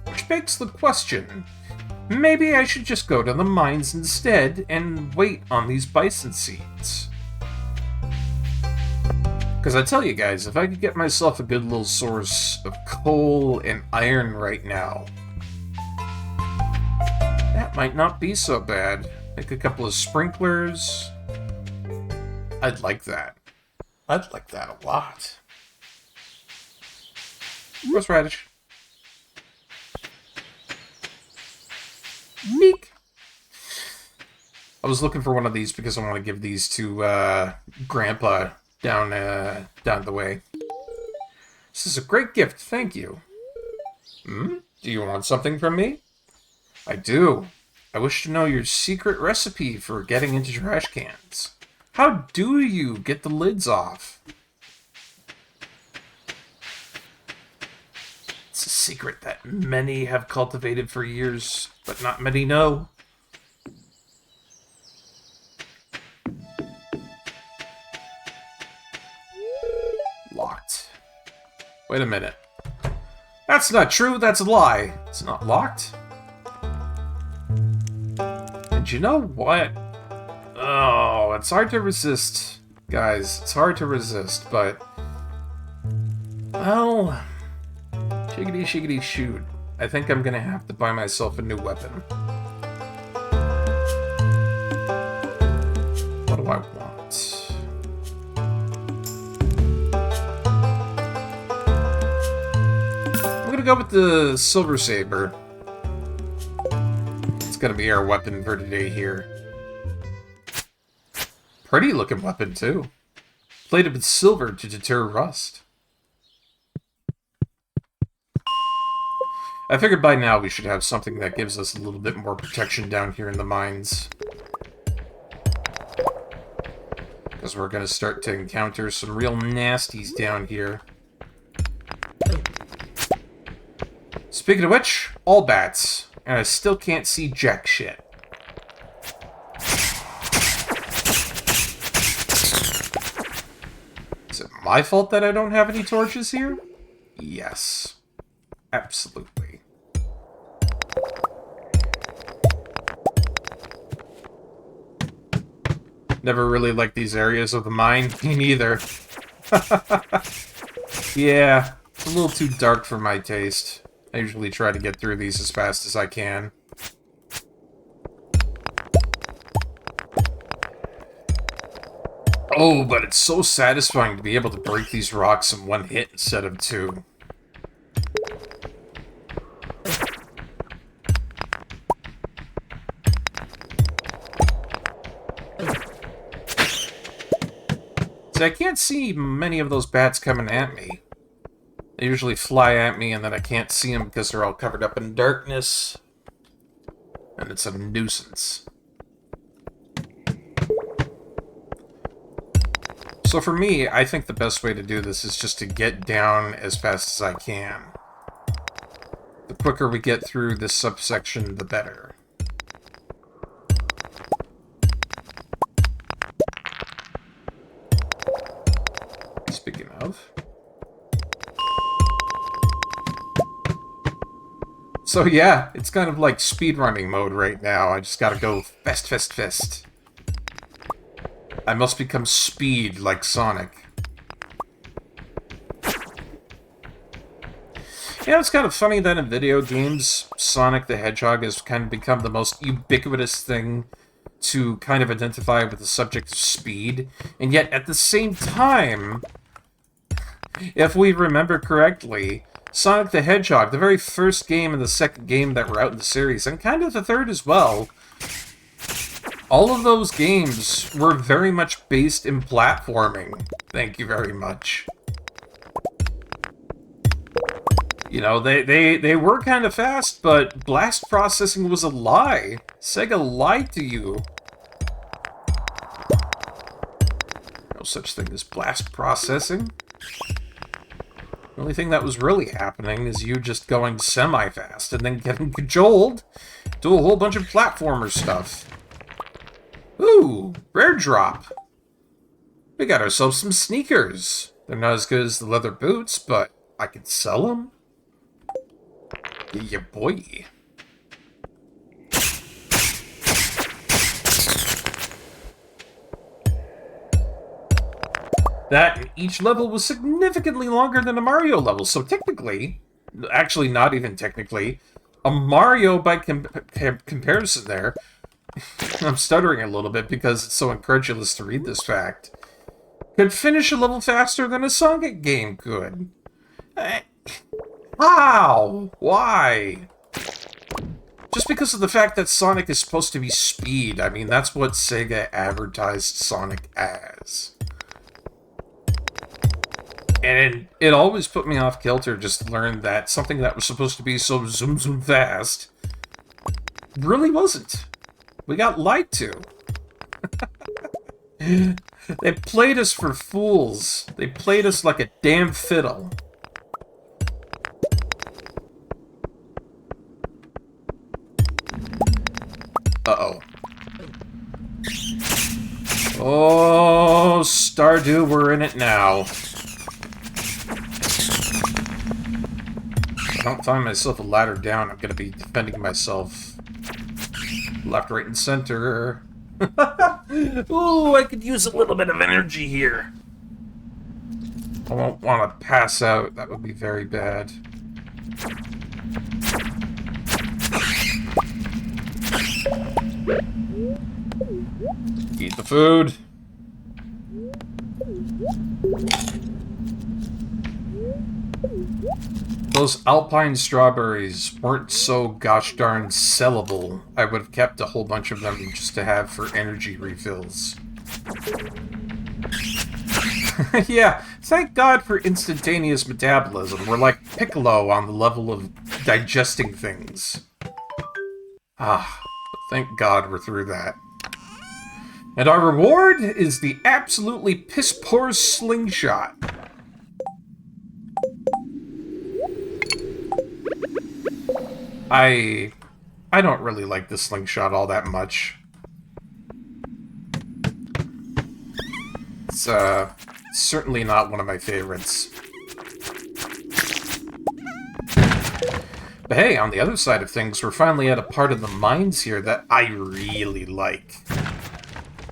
[SPEAKER 1] Which begs the question, maybe I should just go to the mines instead and wait on these bison seeds. Because I tell you guys, if I could get myself a good little source of coal and iron right now, that might not be so bad. Make a couple of sprinklers. I'd like that. I'd like that a lot. Horseradish. Meek. I was looking for one of these because I want to give these to Grandpa down the way. This is a great gift, thank you. Do you want something from me? I do. I wish to know your secret recipe for getting into trash cans. How do you get the lids off? It's a secret that many have cultivated for years, but not many know. Locked. Wait a minute. That's not true, that's a lie. It's not locked. And you know what? Oh, it's hard to resist, guys. It's hard to resist, but... well... shiggity shiggity shoot. I think I'm gonna have to buy myself a new weapon. go with the Silver Saber. It's gonna be our weapon for today here. Pretty looking weapon, too. Plated with silver to deter rust. I figured by now we should have something that gives us a little bit more protection down here in the mines. Because we're going to start to encounter some real nasties down here. Speaking of which, all bats. And I still can't see jack shit. Is it my fault that I don't have any torches here? Yes. Absolutely. Never really liked these areas of the mine. Me neither. Yeah, it's a little too dark for my taste. I usually try to get through these as fast as I can. Oh, but it's so satisfying to be able to break these rocks in one hit instead of two. See, I can't see many of those bats coming at me. They usually fly at me and then I can't see them because they're all covered up in darkness. And it's a nuisance. So for me, I think the best way to do this is just to get down as fast as I can. The quicker we get through this subsection, the better. Speaking of... So yeah, it's kind of like speedrunning mode right now. I just gotta go fast, fast, fast. I must become speed like Sonic. Yeah, it's kind of funny that in video games, Sonic the Hedgehog has kind of become the most ubiquitous thing to kind of identify with the subject of speed. And yet, at the same time, if we remember correctly, Sonic the Hedgehog, the very first game and the second game that were out in the series, and kind of the third as well, all of those games were very much based in platforming. Thank you very much. You know, they were kind of fast, but blast processing was a lie. Sega lied to you. No such thing as blast processing. The only thing that was really happening is you just going semi-fast and then getting cajoled to a whole bunch of platformer stuff. Ooh, rare drop. We got ourselves some sneakers. They're not as good as the leather boots, but I could sell them. Yeah, boy. That each level was significantly longer than a Mario level, so technically, actually not even technically, a Mario by comparison there. I'm stuttering a little bit because it's so incredulous to read this fact. Could finish a level faster than a Sonic game could. How? Why? Just because of the fact that Sonic is supposed to be speed. I mean, that's what Sega advertised Sonic as. And it always put me off kilter just to learn that something that was supposed to be so zoom zoom fast really wasn't. We got lied to. They played us for fools. They played us like a damn fiddle. Uh-oh. Oh, Stardew, we're in it now. If I don't find myself a ladder down, I'm gonna be defending myself left, right, and center. Ooh, I could use a little bit of energy here. I won't want to pass out. That would be very bad. Eat the food. those alpine strawberries weren't so gosh darn sellable, I would have kept a whole bunch of them just to have for energy refills. Yeah, thank God for instantaneous metabolism. We're like Piccolo on the level of digesting things. Ah, thank God we're through that. And our reward is the absolutely piss-poor slingshot. I don't really like the slingshot all that much. It's certainly not one of my favorites. But hey, on the other side of things, we're finally at a part of the mines here that I really like.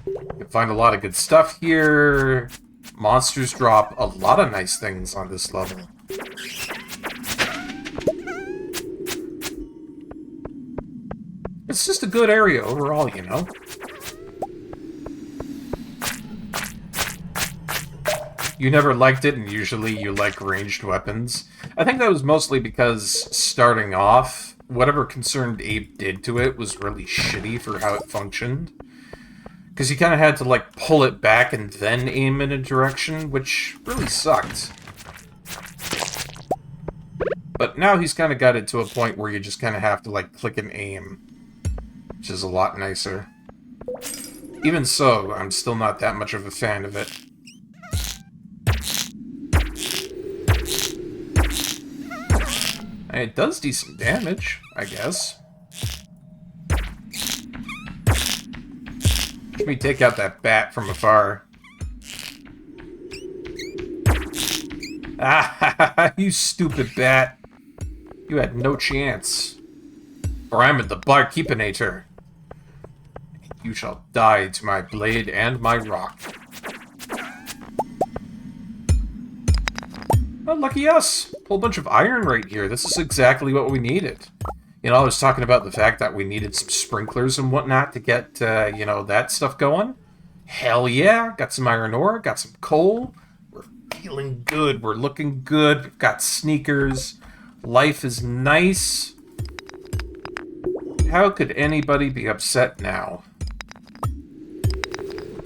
[SPEAKER 1] You can find a lot of good stuff here. Monsters drop a lot of nice things on this level. It's just a good area overall, you know? You never liked it, and usually you like ranged weapons. I think that was mostly because, starting off, whatever Concerned Ape did to it was really shitty for how it functioned. Because you kind of had to, like, pull it back and then aim in a direction, which really sucked. But now he's kind of got it to a point where you just kind of have to, like, click and aim. Which is a lot nicer. Even so, I'm still not that much of a fan of it. It does decent damage, I guess. Let me take out that bat from afar. Ah, you stupid bat. You had no chance. For I'm the Barkeepinator. You shall die to my blade and my rock. Oh, lucky us. Whole bunch of iron right here. This is exactly what we needed. You know, I was talking about the fact that we needed some sprinklers and whatnot to get, you know, that stuff going. Hell yeah. Got some iron ore, got some coal. We're feeling good. We're looking good. We've got sneakers. Life is nice. How could anybody be upset now?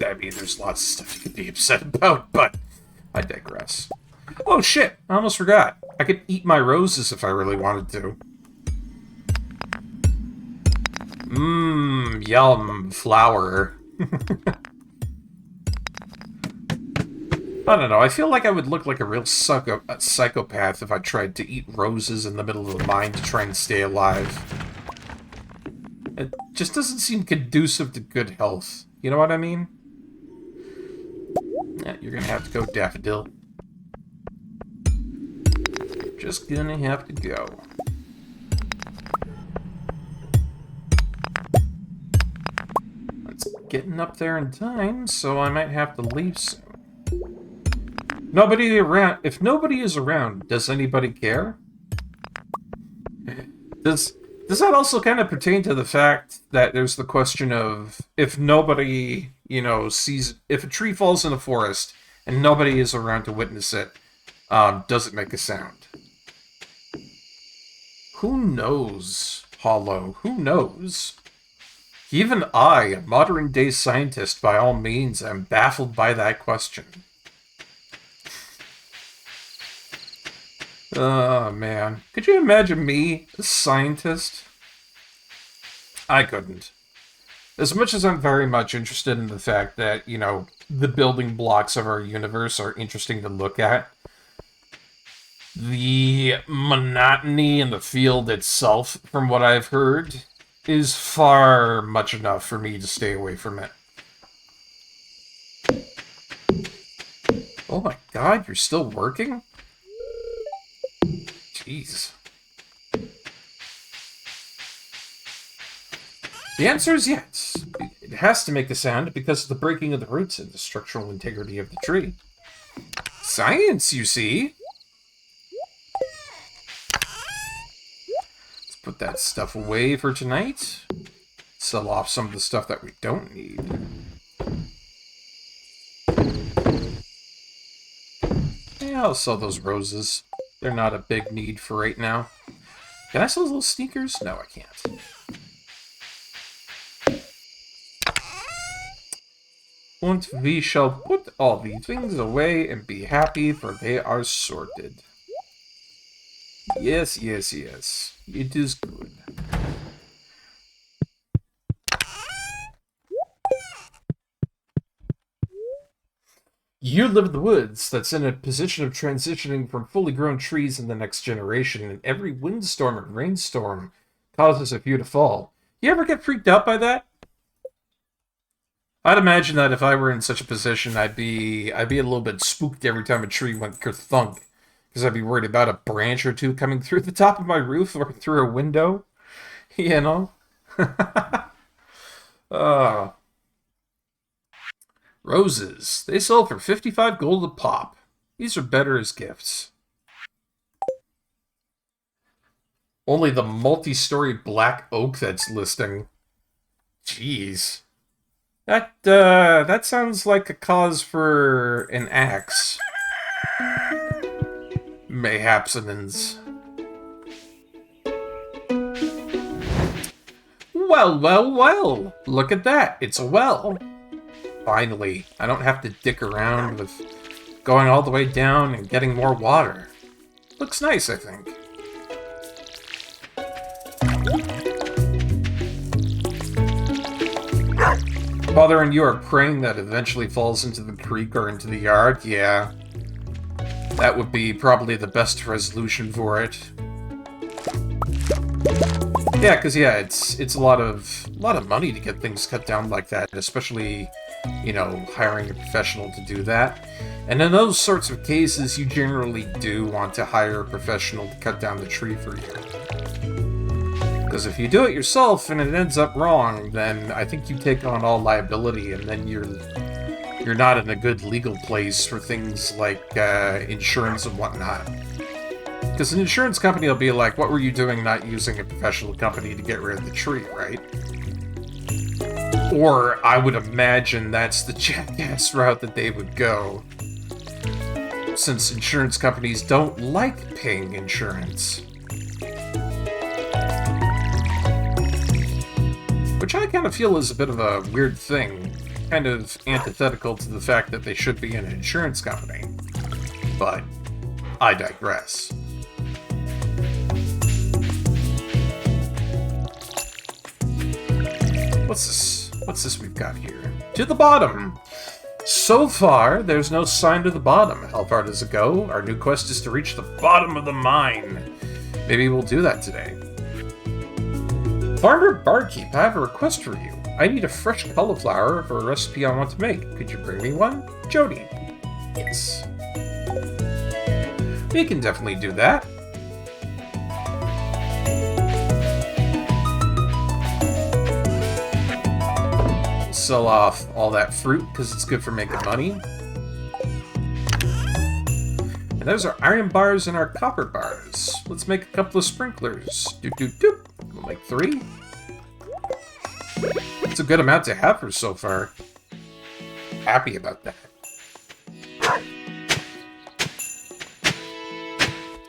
[SPEAKER 1] I mean, there's lots of stuff you could be upset about, but I digress. Oh shit, I almost forgot. I could eat my roses if I really wanted to. Mmm, yum, flower. I don't know, I feel like I would look like a real psychopath if I tried to eat roses in the middle of the mine to try and stay alive. It just doesn't seem conducive to good health. You know what I mean? Yeah, you're gonna have to go, Daffodil. Just gonna have to go. It's getting up there in time, so I might have to leave soon. Nobody around. If nobody is around, does anybody care? Does that also kind of pertain to the fact that there's the question of if nobody, you know, sees, if a tree falls in the forest and nobody is around to witness it, does it make a sound? Who knows, Hollow? Who knows? Even I, a modern-day scientist by all means, am baffled by that question. Oh, man. Could you imagine me, a scientist? I couldn't. As much as I'm very much interested in the fact that, you know, the building blocks of our universe are interesting to look at, the monotony in the field itself, from what I've heard, is far much enough for me to stay away from it. Oh my god, you're still working? Jeez. The answer is yes. It has to make a sound because of the breaking of the roots and the structural integrity of the tree. Science, you see? Let's put that stuff away for tonight. Sell off some of the stuff that we don't need. Yeah, I'll sell those roses. They're not a big need for right now. Can I sell those little sneakers? No, I can't. And we shall put all the things away and be happy, for they are sorted. Yes, yes, yes. It is good. You live in the woods that's in a position of transitioning from fully grown trees in the next generation, and every windstorm and rainstorm causes a few to fall. You ever get freaked out by that? I'd imagine that if I were in such a position, I'd be a little bit spooked every time a tree went kerthunk, because I'd be worried about a branch or two coming through the top of my roof or through a window, you know? uh, Roses. They sell for 55 gold a pop. These are better as gifts. Only the multi-story black oak that's listing. Jeez. That sounds like a cause for an axe. Mayhapsonins. Well, well, well! Look at that, it's a well. Finally, I don't have to dick around with going all the way down and getting more water. Looks nice, I think. Father and you are praying that eventually falls into the creek or into the yard? Yeah. That would be probably the best resolution for it. Yeah, because yeah, it's a lot of money to get things cut down like that, especially, you know, hiring a professional to do that. And in those sorts of cases, you generally do want to hire a professional to cut down the tree for you. Because if you do it yourself and it ends up wrong, then I think you take on all liability, and then you're not in a good legal place for things like insurance and whatnot. Because an insurance company will be like, what were you doing not using a professional company to get rid of the tree, right? Or I would imagine that's the jackass route that they would go. Since insurance companies don't like paying insurance. Which I kind of feel is a bit of a weird thing. Kind of antithetical to the fact that they should be an insurance company. But I digress. What's this we've got here? To the bottom! So far, there's no sign to the bottom. How far does it go? Our new quest is to reach the bottom of the mine. Maybe we'll do that today. Farmer Barkeep, I have a request for you. I need a fresh cauliflower for a recipe I want to make. Could you bring me one? Jody. Yes. We can definitely do that. Sell off all that fruit because it's good for making money. And those are iron bars and our copper bars. Let's make a couple of sprinklers. Doop doop doop. We'll make 3. It's a good amount to have for so far. Happy about that.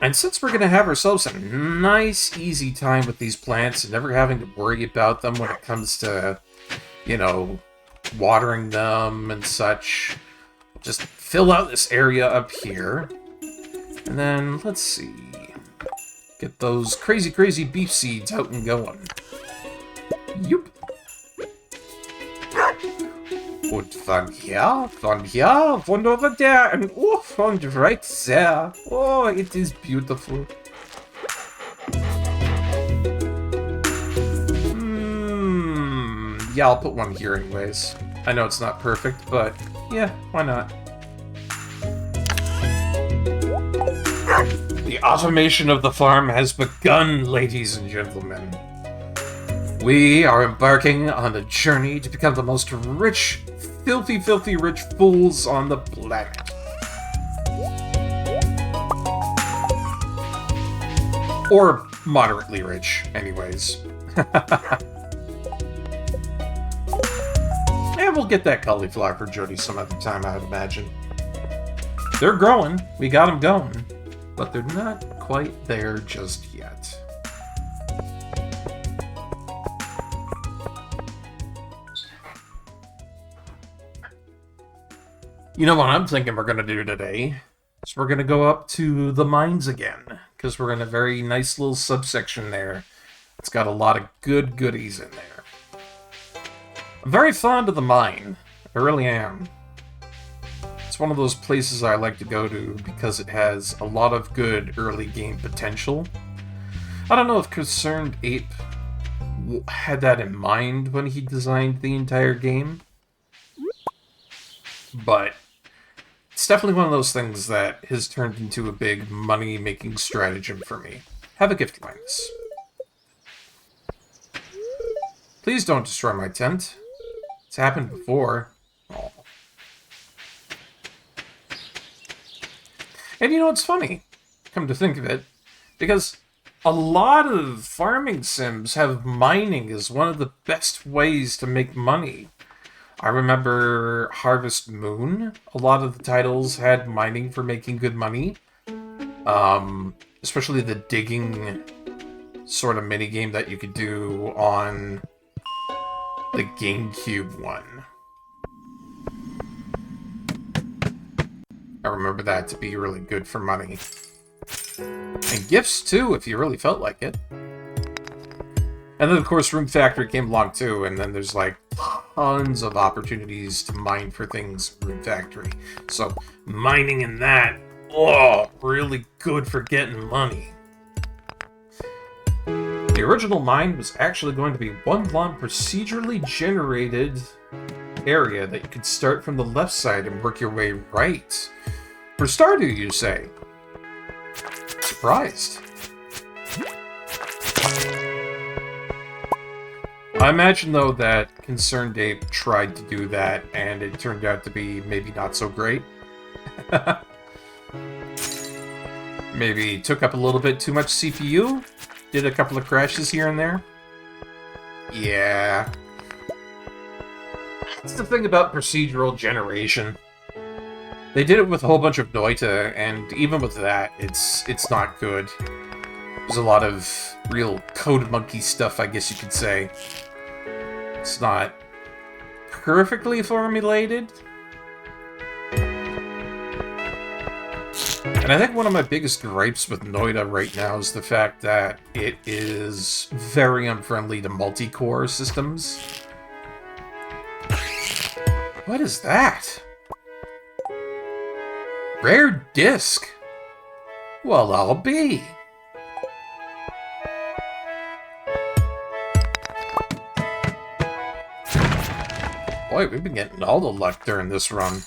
[SPEAKER 1] And since we're going to have ourselves a nice, easy time with these plants and never having to worry about them when it comes to, you know, watering them and such, we'll just fill out this area up here. And then, let's see, get those crazy, crazy beef seeds out and going. Yup. Und von hier, von over there, and oh, von right there. Oh, it is beautiful. Yeah, I'll put one here anyways. I know it's not perfect, but yeah, why not? The automation of the farm has begun, ladies and gentlemen. We are embarking on a journey to become the most rich, filthy, filthy rich fools on the planet. Or moderately rich, anyways. And we'll get that cauliflower for Jody some other time, I would imagine. They're growing. We got them going. but they're not quite there just yet. You know what I'm thinking we're going to do today? Is we're going to go up to the mines again, because we're in a very nice little subsection there. It's got a lot of good goodies in there. I'm very fond of the mine. I really am. It's one of those places I like to go to because it has a lot of good early game potential. I don't know if Concerned Ape had that in mind when he designed the entire game, but it's definitely one of those things that has turned into a big money-making stratagem for me. Have a gift, Linus. Please don't destroy my tent. It's happened before. Aww. And you know, it's funny, come to think of it, because a lot of farming sims have mining as one of the best ways to make money. I remember Harvest Moon. A lot of the titles had mining for making good money. Especially the digging sort of minigame that you could do on the GameCube one. I remember that to be really good for money. And gifts, too, if you really felt like it. And then, of course, Room Factory came along, too, and then there's, like, tons of opportunities to mine for things in Room Factory. So, mining in that, oh, really good for getting money. The original mine was actually going to be one long procedurally generated area that you could start from the left side and work your way right. For Stardew, you say? Surprised. I imagine, though, that Concerned Ape tried to do that, and it turned out to be maybe not so great. Maybe took up a little bit too much CPU? Did a couple of crashes here and there? Yeah. That's the thing about procedural generation. They did it with a whole bunch of Noita, and even with that, it's not good. There's a lot of real code monkey stuff, I guess you could say. It's not perfectly formulated. And I think one of my biggest gripes with Noita right now is the fact that it is very unfriendly to multi-core systems. What is that? Rare disc? Well, I'll be. Boy, we've been getting all the luck during this run.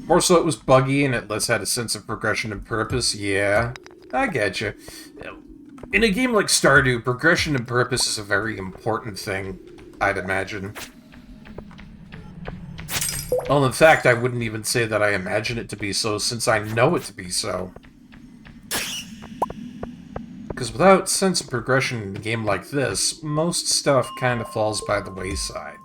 [SPEAKER 1] More so it was buggy and it less had a sense of progression and purpose. Yeah, I get you. In a game like Stardew, progression and purpose is a very important thing, I'd imagine. Well, in fact, I wouldn't even say that I imagine it to be so, since I know it to be so. Because without sense of progression in a game like this, most stuff kind of falls by the wayside.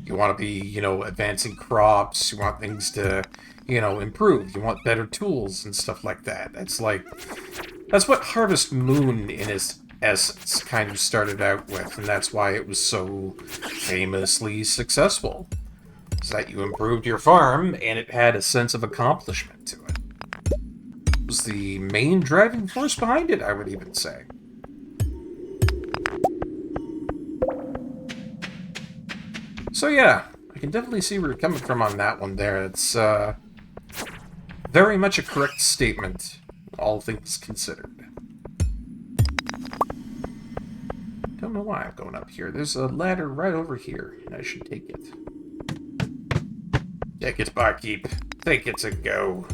[SPEAKER 1] You want to be, you know, advancing crops, you want things to, you know, improve, you want better tools and stuff like that. That's what Harvest Moon in its essence kind of started out with, and that's why it was so famously successful. Is that you improved your farm, and it had a sense of accomplishment to it. It was the main driving force behind it, I would even say. So yeah, I can definitely see where you're coming from on that one there. It's very much a correct statement, all things considered. Don't know why I'm going up here. There's a ladder right over here, and I should take it. Take it, Barkeep. Think it's a go.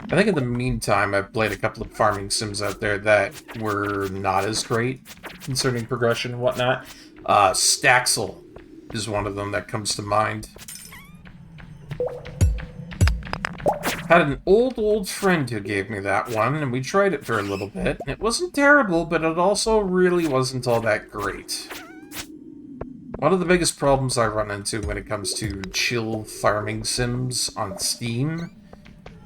[SPEAKER 1] I think in the meantime, I've played a couple of farming sims out there that were not as great concerning progression and whatnot. Staxel is one of them that comes to mind. Had an old friend who gave me that one, and we tried it for a little bit. It wasn't terrible, but it also really wasn't all that great. One of the biggest problems I run into when it comes to chill farming sims on Steam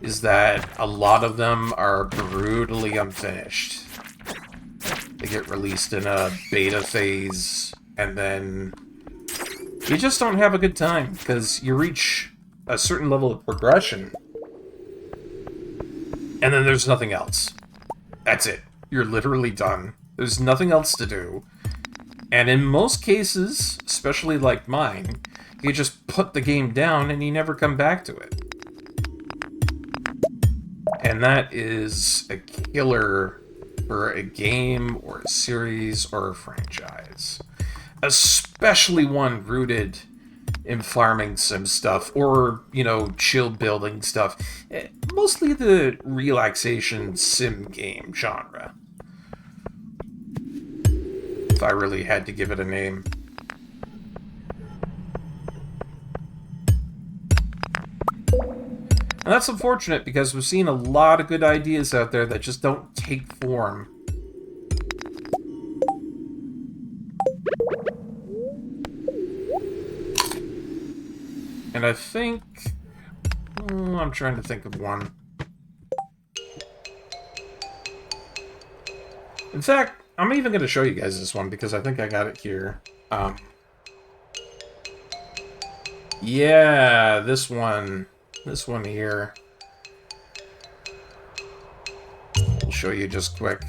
[SPEAKER 1] is that a lot of them are brutally unfinished. They get released in a beta phase, and then you just don't have a good time, because you reach a certain level of progression, and then there's nothing else. That's it. You're literally done. There's nothing else to do. And in most cases, especially like mine, you just put the game down and you never come back to it. And that is a killer for a game or a series or a franchise. Especially one rooted in farming sim stuff or, you know, chill building stuff. Mostly the relaxation sim game genre. If I really had to give it a name. And that's unfortunate because we've seen a lot of good ideas out there that just don't take form. And I think... I'm trying to think of one. In fact, I'm even going to show you guys this one because I think I got it here. Yeah, this one. This one here. I'll show you just quick.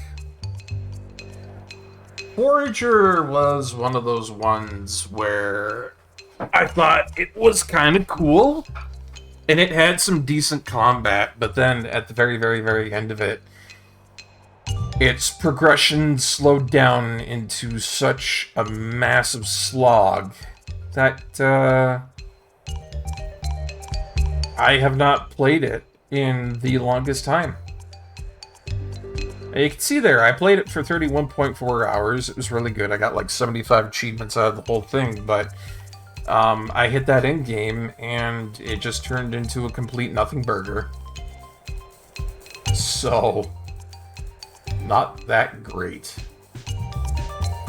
[SPEAKER 1] Forager was one of those ones where I thought it was kind of cool, and it had some decent combat, but then at the very end of it, its progression slowed down into such a massive slog that I have not played it in the longest time. You can see there, I played it for 31.4 hours. It was really good. I got like 75 achievements out of the whole thing, but I hit that end game and it just turned into a complete nothing burger. So, not that great.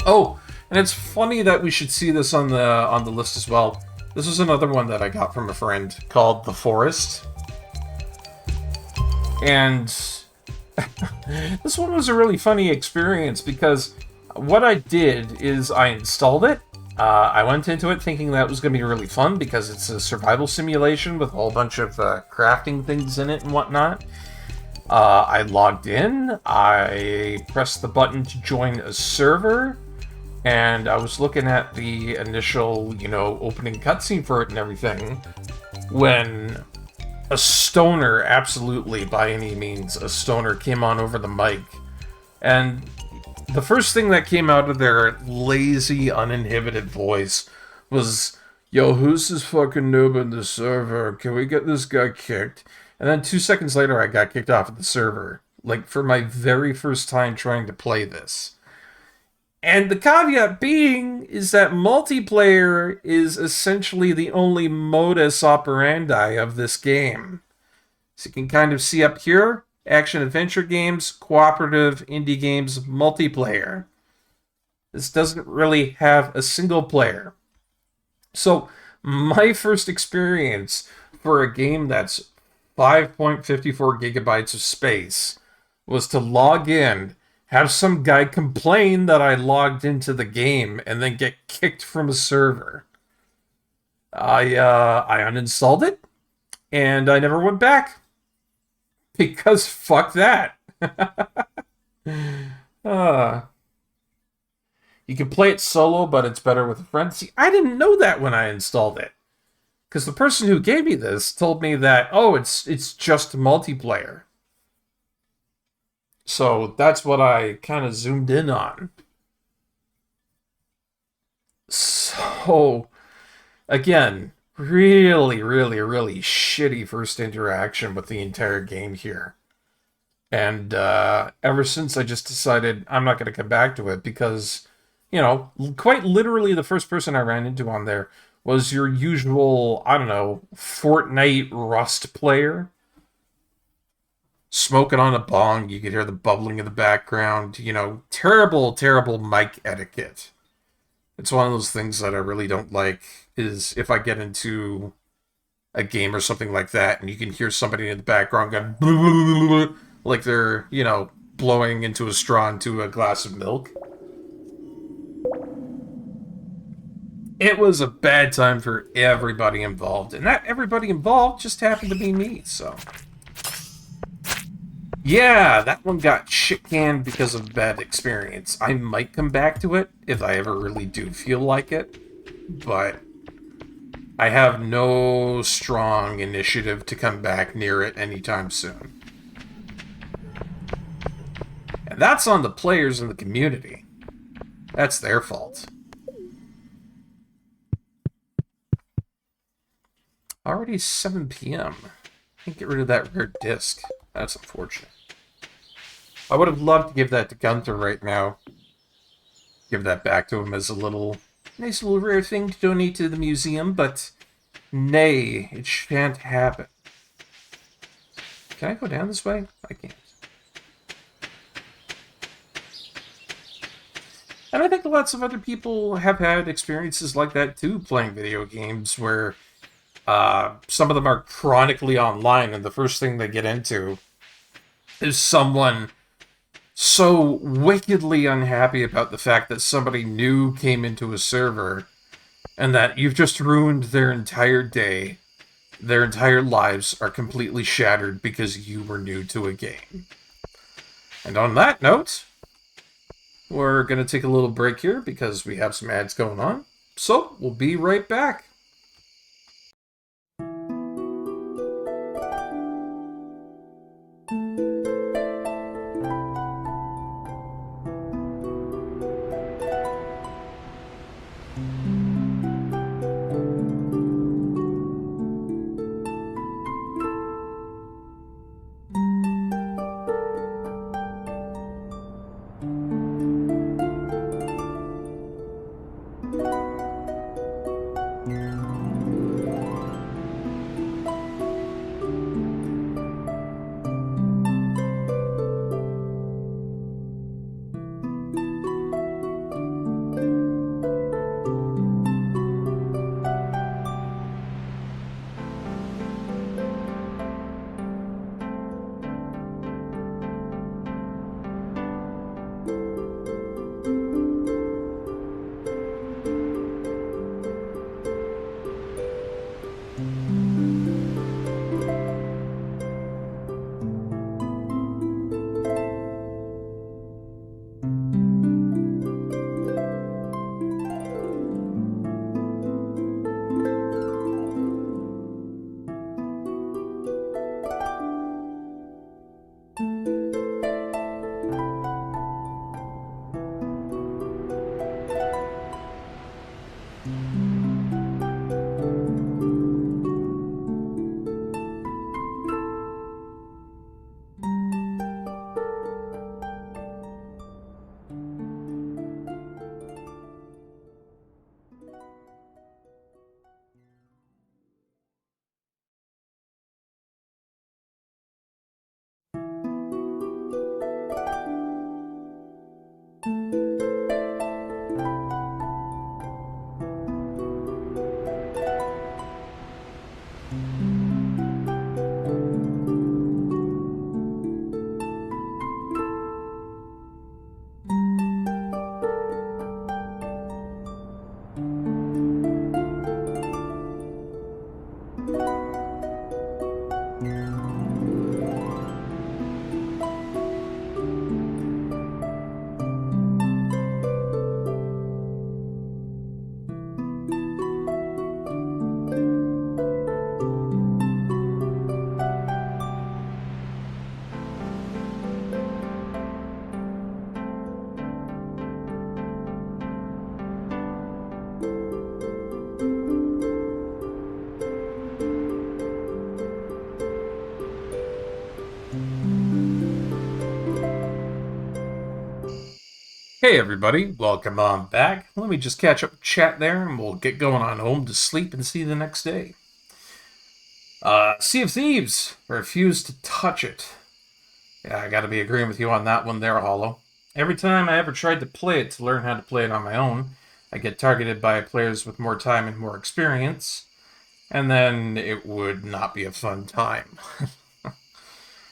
[SPEAKER 1] Oh, and it's funny that we should see this on the list as well. This was another one that I got from a friend called The Forest. And this one was a really funny experience because what I did is I installed it. I went into it thinking that was going to be really fun because it's a survival simulation with a whole bunch of crafting things in it and whatnot. I logged in, I pressed the button to join a server, and I was looking at the initial, you know, opening cutscene for it and everything, when a stoner, absolutely by any means, a stoner came on over the mic. And the first thing that came out of their lazy, uninhibited voice was, "Yo, who's this fucking noob in the server? Can we get this guy kicked?" And then 2 seconds later, I got kicked off of the server. Like, for my very first time trying to play this. And the caveat being is that multiplayer is essentially the only modus operandi of this game. So you can kind of see up here, action-adventure games, cooperative, indie games, multiplayer. This doesn't really have a single player. So my first experience for a game that's 5.54 gigabytes of space was to log in, have some guy complain that I logged into the game, and then get kicked from a server. I uninstalled it, and I never went back. Because fuck that. You can play it solo, but it's better with a friend. See, I didn't know that when I installed it. Because the person who gave me this told me that, oh, it's just multiplayer. So that's what I kind of zoomed in on. So, again, really shitty first interaction with the entire game here. And ever since, I just decided I'm not going to come back to it because, you know, quite literally the first person I ran into on there was your usual, I don't know, Fortnite Rust player. smoking on a bong. You could hear the bubbling in the background. You know, terrible, terrible mic etiquette. It's one of those things that I really don't like, is if I get into a game or something like that and you can hear somebody in the background going like they're, you know, blowing into a straw into a glass of milk. It was a bad time for everybody involved, and that everybody involved just happened to be me, so. Yeah, that one got shit-canned because of bad experience. I might come back to it if I ever really do feel like it, but I have no strong initiative to come back near it anytime soon. And that's on the players in the community. That's their fault. Already 7 p.m. Can't get rid of that rare disc. That's unfortunate. I would have loved to give that to Gunther right now. Give that back to him as a little, nice little rare thing to donate to the museum, but nay, it shan't happen. Can I go down this way? I can't. And I think lots of other people have had experiences like that too, playing video games, where some of them are chronically online, and the first thing they get into is someone so wickedly unhappy about the fact that somebody new came into a server, and that you've just ruined their entire day. Their entire lives are completely shattered because you were new to a game. And on that note, we're going to take a little break here because we have some ads going on. So, we'll be right back. Hey everybody, welcome on back. Let me just catch up chat there and we'll get going on home to sleep and see the next day. Sea of Thieves, refuse to touch it. Yeah, I gotta be agreeing with you on that one there, Hollow. Every time I ever tried to play it to learn how to play it on my own, I get targeted by players with more time and more experience, and then it would not be a fun time.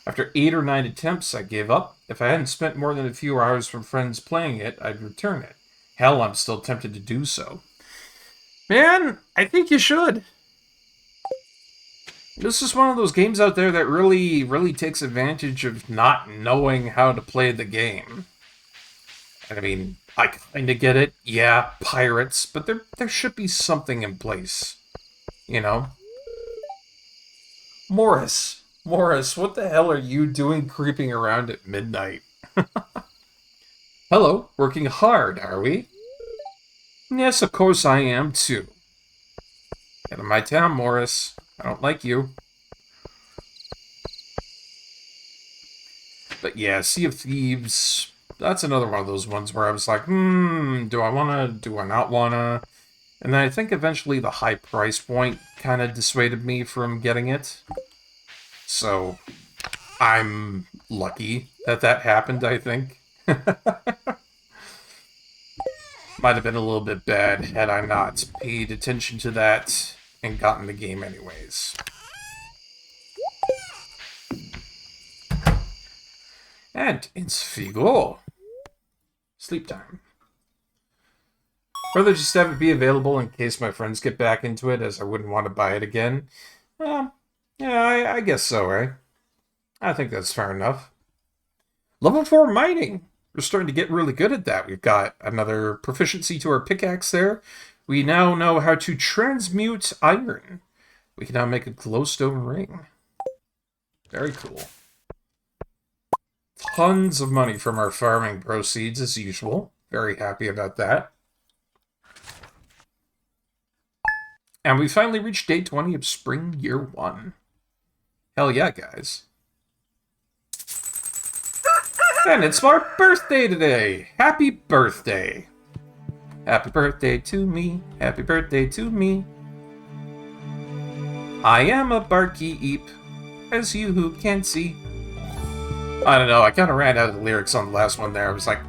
[SPEAKER 1] After 8 or 9 attempts, I gave up. If I hadn't spent more than a few hours with friends playing it, I'd return it. Hell, I'm still tempted to do so. Man, I think you should. This is one of those games out there that really takes advantage of not knowing how to play the game. I mean, I kind of get it. Yeah, pirates, but there should be something in place. You know? Morris, what the hell are you doing creeping around at midnight? Hello, working hard, are we? Yes, of course I am, too. Get out of my town, Morris. I don't like you. But yeah, Sea of Thieves, that's another one of those ones where I was like, do I wanna, do I not wanna? And then I think eventually the high price point kind of dissuaded me from getting it. So, I'm lucky that that happened, I think. Might have been a little bit bad had I not paid attention to that and gotten the game anyways. And it's Figo. Sleep time. Rather just have it be available in case my friends get back into it, as I wouldn't want to buy it again. Yeah, I guess so, right? I think that's fair enough. Level 4 mining. We're starting to get really good at that. We've got another proficiency to our pickaxe there. We now know how to transmute iron. We can now make a glowstone ring. Very cool. Tons of money from our farming proceeds, as usual. Very happy about that. And we finally reached day 20 of spring year 1. Hell yeah, guys. And it's my birthday today! Happy birthday! Happy birthday to me, happy birthday to me. I am a Barkeep, as you who can see. I don't know, I kind of ran out of the lyrics on the last one there. I was like,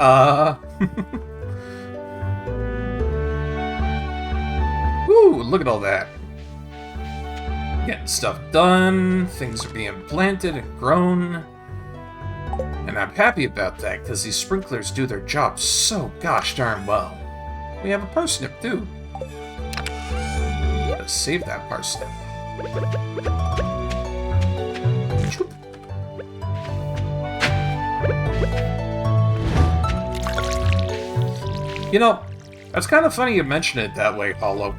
[SPEAKER 1] Woo, look at all that. Getting stuff done, things are being planted and grown. And I'm happy about that, because these sprinklers do their job so gosh darn well. We have a parsnip, too. Gotta save that parsnip. Choop. You know, it's kind of funny you mention it that way, Hollow.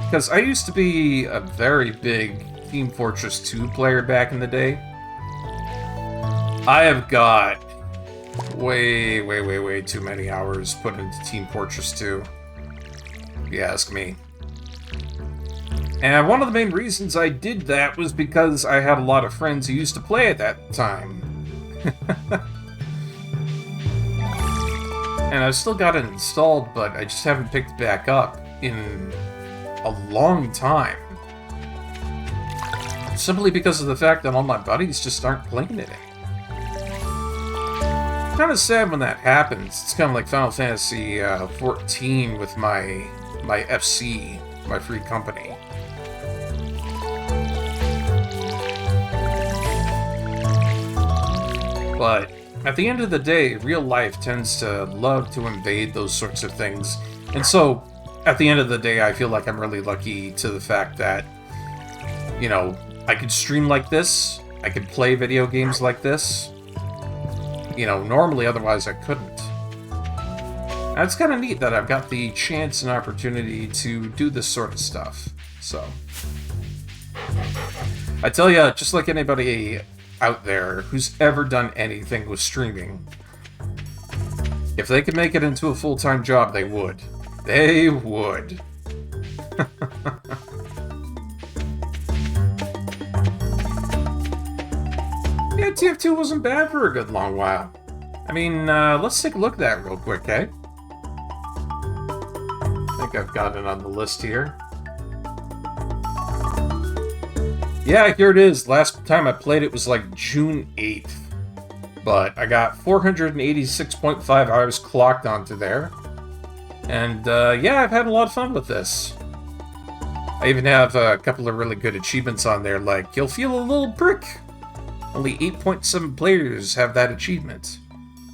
[SPEAKER 1] Because I used to be a very big Team Fortress 2 player back in the day. I have got way too many hours put into Team Fortress 2, if you ask me. And one of the main reasons I did that was because I had a lot of friends who used to play at that time. And I've still got it installed, but I just haven't picked it back up in a long time. Simply because of the fact that all my buddies just aren't playing it anymore. Kind of sad when that happens. It's kind of like Final Fantasy 14 with my FC, my free company. But at the end of the day, real life tends to love to invade those sorts of things. And so, at the end of the day, I feel like I'm really lucky to the fact that, you know, I could stream like this, I could play video games like this. You know, normally, otherwise I couldn't. And it's kind of neat that I've got the chance and opportunity to do this sort of stuff. So, I tell ya, just like anybody out there who's ever done anything with streaming, if they could make it into a full-time job, they would. They would. Yeah, TF2 wasn't bad for a good long while. I mean, let's take a look at that real quick, eh? I think I've got it on the list here. Yeah, here it is. Last time I played it was like June 8th. but I got 486.5 hours clocked onto there. And yeah, I've had a lot of fun with this. I even have a couple of really good achievements on there, like, you'll feel a little prick. Only 8.7 players have that achievement.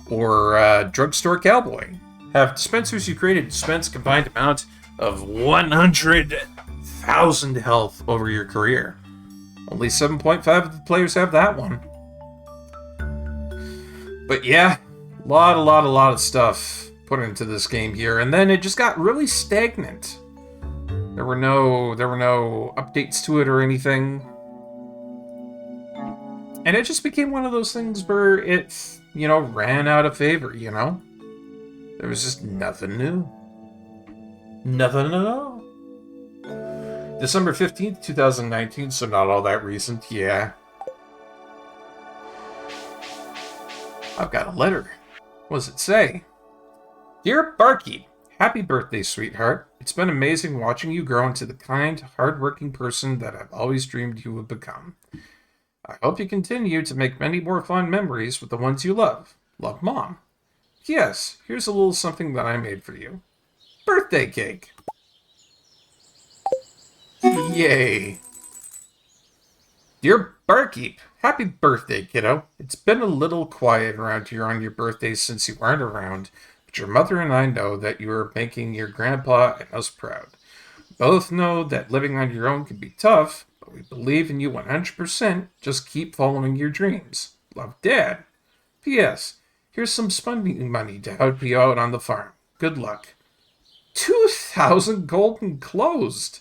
[SPEAKER 1] Or Drugstore Cowboy. Have dispensers you created dispense combined amount of 100,000 health over your career. Only 7.5 of the players have that one. But yeah, a lot of stuff put into this game here, and then it just got really stagnant. There were no updates to it or anything. And it just became one of those things where it, ran out of favor, There was just nothing new. Nothing at all. December 15th, 2019, so not all that recent, yeah. I've got a letter. What does it say? Dear Barkeep, happy birthday, sweetheart. It's been amazing watching you grow into the kind, hard-working person that I've always dreamed you would become. I hope you continue to make many more fond memories with the ones you love. Love, Mom. Yes, here's a little something that I made for you. Birthday cake! Yay! Dear Barkeep, happy birthday, kiddo. It's been a little quiet around here on your birthday since you weren't around, but your mother and I know that you are making your grandpa and us proud. Both know that living on your own can be tough, but we believe in you 100%. Just keep following your dreams. Love, Dad. P.S. Here's some spending money to help you out on the farm. Good luck. 2,000 gold enclosed.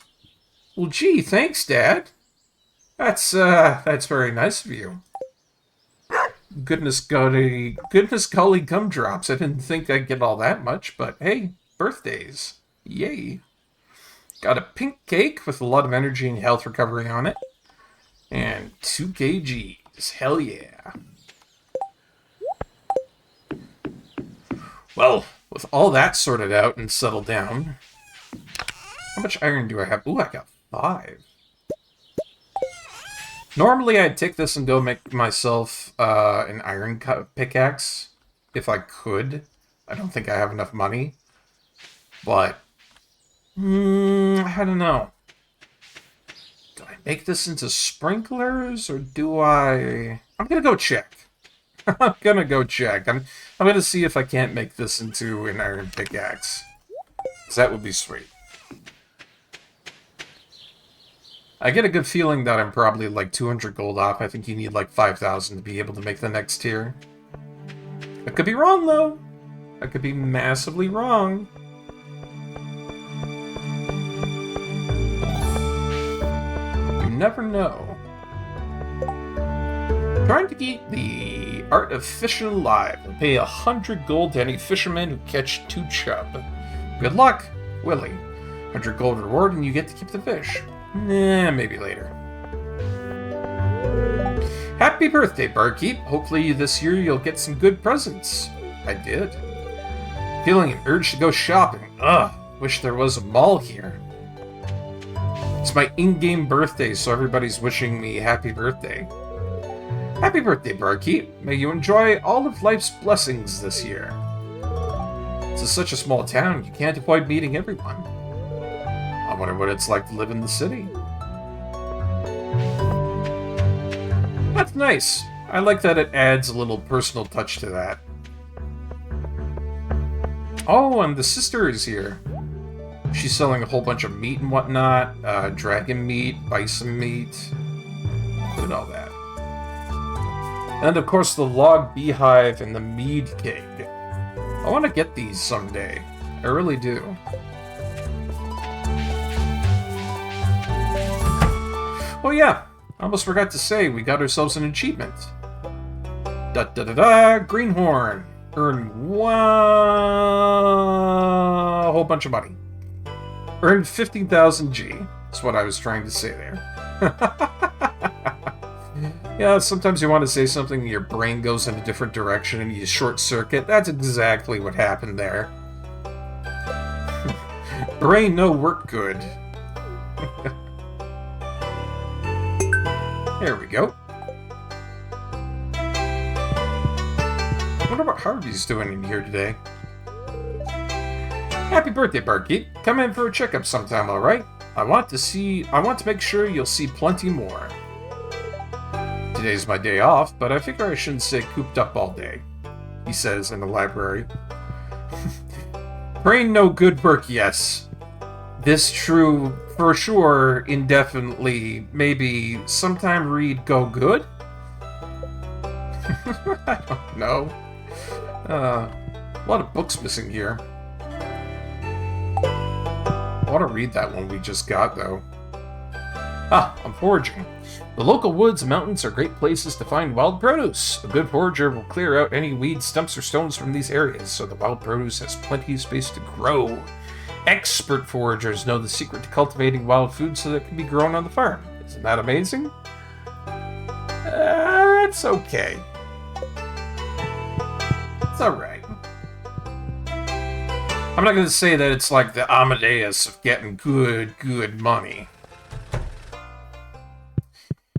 [SPEAKER 1] Well, gee, thanks, Dad. That's very nice of you. Goodness golly gumdrops. I didn't think I'd get all that much, but hey, birthdays. Yay. Got a pink cake with a lot of energy and health recovery on it. And 2 kgs. Hell yeah. Well, with all that sorted out and settled down, how much iron do I have? Ooh, I got 5. Normally, I'd take this and go make myself an iron pickaxe, if I could. I don't think I have enough money. But, I don't know. Do I make this into sprinklers, or do I... I'm gonna go check. I'm gonna go check. I'm gonna see if I can't make this into an iron pickaxe. Because that would be sweet. I get a good feeling that I'm probably like 200 gold off. I think you need like 5,000 to be able to make the next tier. I could be wrong, though. I could be massively wrong. You never know. Trying to keep the art of fishing alive. I'll pay 100 gold to any fisherman who catch 2 chub. Good luck, Willie. 100 gold reward and you get to keep the fish. Nah, maybe later. Happy birthday, Barkeep. Hopefully this year you'll get some good presents. I did. Feeling an urge to go shopping. Ugh, wish there was a mall here. It's my in-game birthday, so everybody's wishing me happy birthday. Happy birthday, Barkeep. May you enjoy all of life's blessings this year. This is such a small town, you can't avoid meeting everyone. I wonder what it's like to live in the city. That's nice. I like that it adds a little personal touch to that. Oh, and the sister is here. She's selling a whole bunch of meat and whatnot. Dragon meat, bison meat. Look at all that. And of course the log beehive and the mead keg. I want to get these someday. I really do. Oh yeah, I almost forgot to say, we got ourselves an achievement. Da-da-da-da, Greenhorn. Earn a whole bunch of money. Earn 15,000 G. That's what I was trying to say there. Yeah, sometimes you want to say something and your brain goes in a different direction and you short circuit. That's exactly what happened there. Brain no work good. There we go. wonder what Harvey's doing in here today. Happy birthday, Barkeep. Come in for a checkup sometime, alright? I want to make sure you'll see plenty more. Today's my day off, but I figure I shouldn't stay cooped up all day, he says in the library. Brain no good work, yes. This true, for sure, indefinitely, maybe sometime read go good? I don't know. A lot of books missing here. I want to read that one we just got, though. Ah, I'm foraging. The local woods and mountains are great places to find wild produce. A good forager will clear out any weeds, stumps, or stones from these areas, so the wild produce has plenty of space to grow. Expert foragers know the secret to cultivating wild food so that it can be grown on the farm. Isn't that amazing? It's okay. It's alright. I'm not going to say that it's like the Amadeus of getting good money.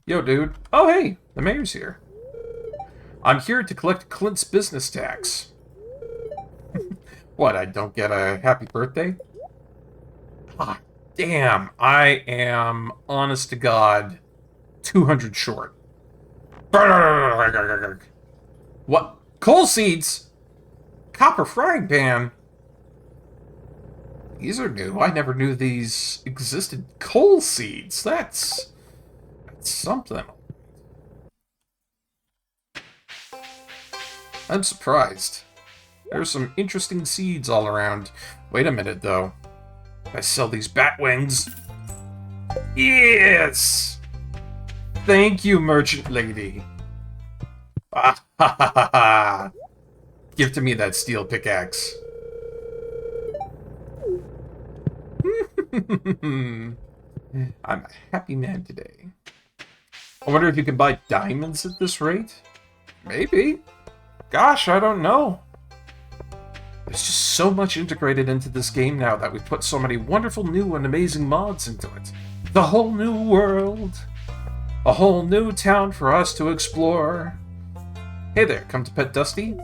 [SPEAKER 1] Yo, dude. Oh, hey, the mayor's here. I'm here to collect Clint's business tax. What, I don't get a happy birthday? Ah, damn, I am, honest to God, 200 short. What? Coal seeds? Copper frying pan? These are new. I never knew these existed. Coal seeds. That's something. I'm surprised. There's some interesting seeds all around. Wait a minute, though. I sell these bat wings. Yes! Thank you, merchant lady. Ah, ha, ha, ha, ha. Give to me that steel pickaxe. I'm a happy man today. I wonder if you can buy diamonds at this rate? Maybe. Gosh, I don't know. There's just so much integrated into this game now that we've put so many wonderful new and amazing mods into it. The whole new world. A whole new town for us to explore. Hey there, come to pet Dusty?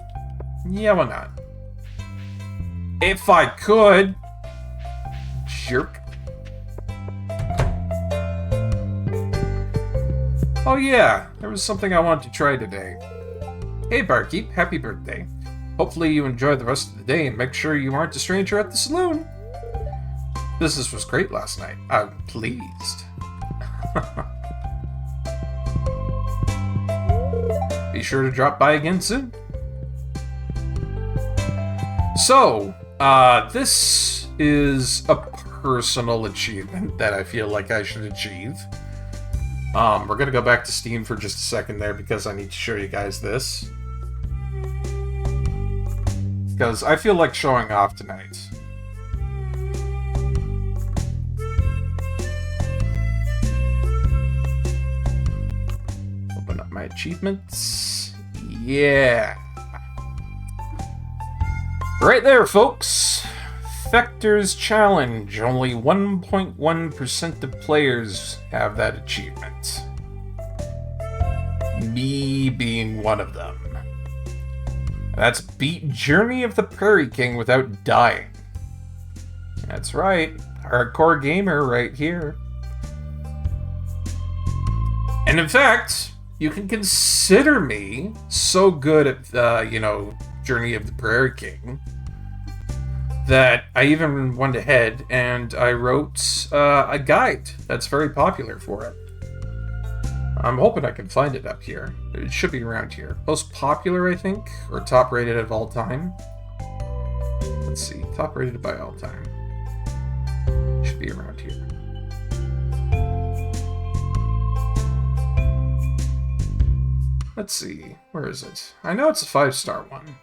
[SPEAKER 1] Yeah, why not? If I could. Jerk. Oh yeah, there was something I wanted to try today. Hey Barkeep, happy birthday. Hopefully you enjoy the rest of the day and make sure you aren't a stranger at the saloon. Business was great last night. I'm pleased. Be sure to drop by again soon. So, this is a personal achievement that I feel like I should achieve. We're gonna go back to Steam for just a second there because I need to show you guys this. Because I feel like showing off tonight. Open up my achievements. Yeah. Right there, folks. Vector's Challenge. Only 1.1% of players have that achievement. Me being one of them. That's beat Journey of the Prairie King without dying. That's right. Hardcore gamer right here. And in fact, you can consider me so good at, Journey of the Prairie King that I even went ahead and I wrote a guide that's very popular for it. I'm hoping I can find it up here. It should be around here. Most popular, I think, or top rated of all time. Let's see, top rated by all time. Should be around here. Let's see, where is it? I know it's a 5-star one.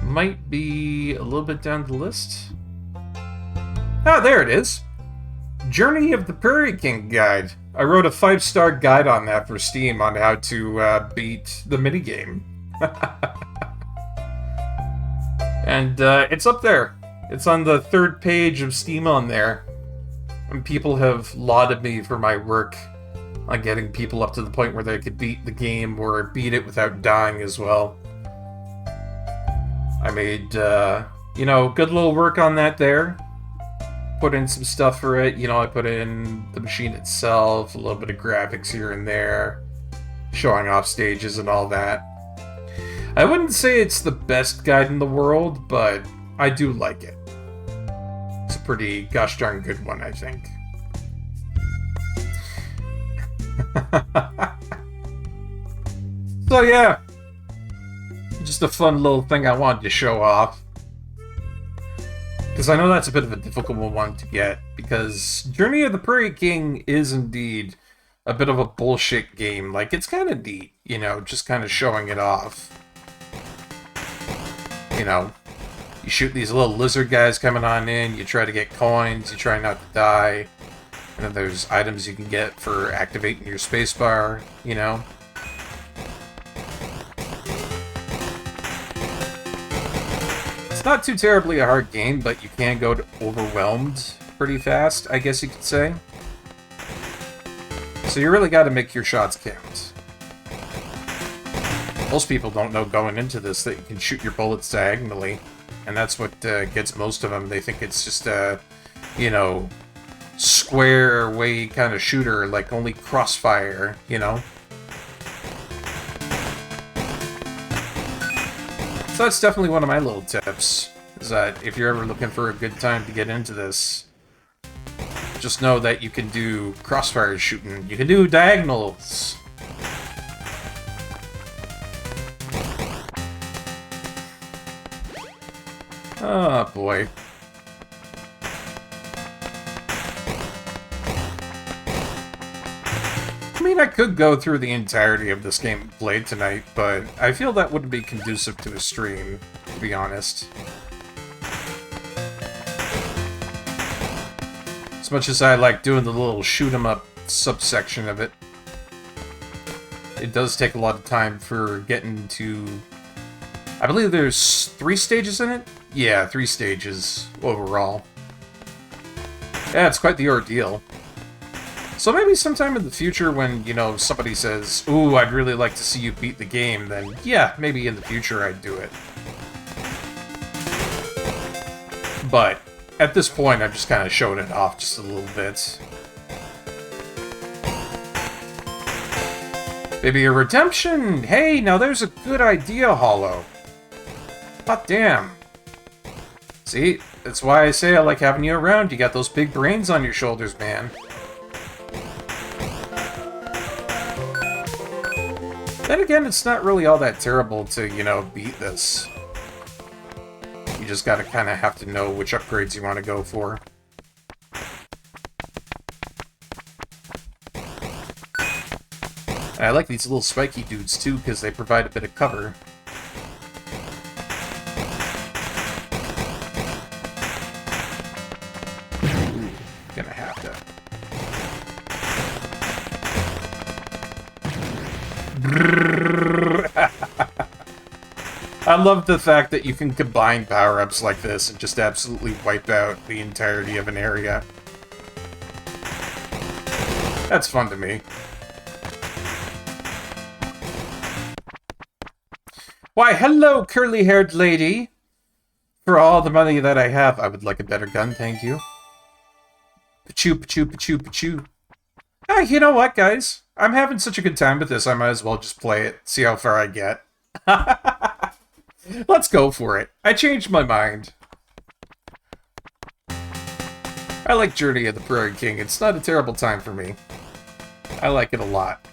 [SPEAKER 1] Might be a little bit down the list. Ah, there it is. Journey of the Prairie King guide. I wrote a 5-star guide on that for Steam on how to beat the minigame. And it's up there. It's on the 3rd page of Steam on there. People have lauded me for my work on getting people up to the point where they could beat the game or beat it without dying as well. I made, good little work on that there. Put in some stuff for it. I put in the machine itself, a little bit of graphics here and there, showing off stages and all that. I wouldn't say it's the best guide in the world, but I do like it. It's a pretty gosh darn good one, I think. So yeah, just a fun little thing I wanted to show off. Because I know that's a bit of a difficult one to get, because Journey of the Prairie King is indeed a bit of a bullshit game. Like, it's kind of neat, just kind of showing it off. You shoot these little lizard guys coming on in, you try to get coins, you try not to die, and then there's items you can get for activating your spacebar, It's not too terribly a hard game, but you can go overwhelmed pretty fast, I guess you could say. So you really got to make your shots count. Most people don't know going into this that you can shoot your bullets diagonally, and that's what gets most of them. They think it's just a, square way kind of shooter, like only crossfire, So that's definitely one of my little tips, is that if you're ever looking for a good time to get into this, just know that you can do crossfire shooting. You can do diagonals. Oh boy. I mean, I could go through the entirety of this game played tonight, but I feel that wouldn't be conducive to a stream, to be honest. As much as I like doing the little shoot-'em-up subsection of it, it does take a lot of time for getting to... I believe there's 3 stages in it? Yeah, 3 stages overall. Yeah, it's quite the ordeal. So maybe sometime in the future when, somebody says, ooh, I'd really like to see you beat the game, then yeah, maybe in the future I'd do it. But at this point, I'm just kind of showing it off just a little bit. Maybe a redemption! Hey, now there's a good idea, Hollow. Hot damn. See, that's why I say I like having you around. You got those big brains on your shoulders, man. Then again, it's not really all that terrible to, beat this. You just gotta kind of have to know which upgrades you want to go for. I like these little spiky dudes, too, because they provide a bit of cover. Gonna have to... I love the fact that you can combine power-ups like this and just absolutely wipe out the entirety of an area. That's fun to me. Why, hello, curly-haired lady! For all the money that I have, I would like a better gun, thank you. Pachoo, pachoo, pachoo, pachoo. Ah, you know what, guys? I'm having such a good time with this, I might as well just play it, see how far I get. Let's go for it. I changed my mind. I like Journey of the Prairie King. It's not a terrible time for me. I like it a lot.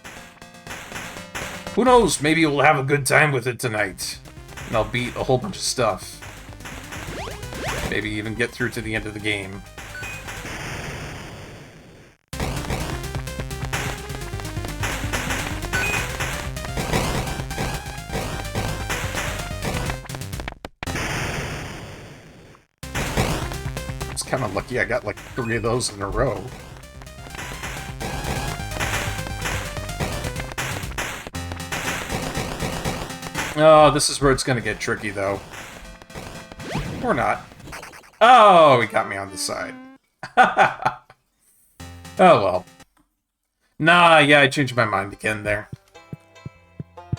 [SPEAKER 1] Who knows, maybe we'll have a good time with it tonight. And I'll beat a whole bunch of stuff. Maybe even get through to the end of the game. Kind of lucky I got like 3 of those in a row. Oh, this is where it's gonna get tricky though. Or not. Oh, he got me on the side. Oh well. Nah, yeah, I changed my mind again there.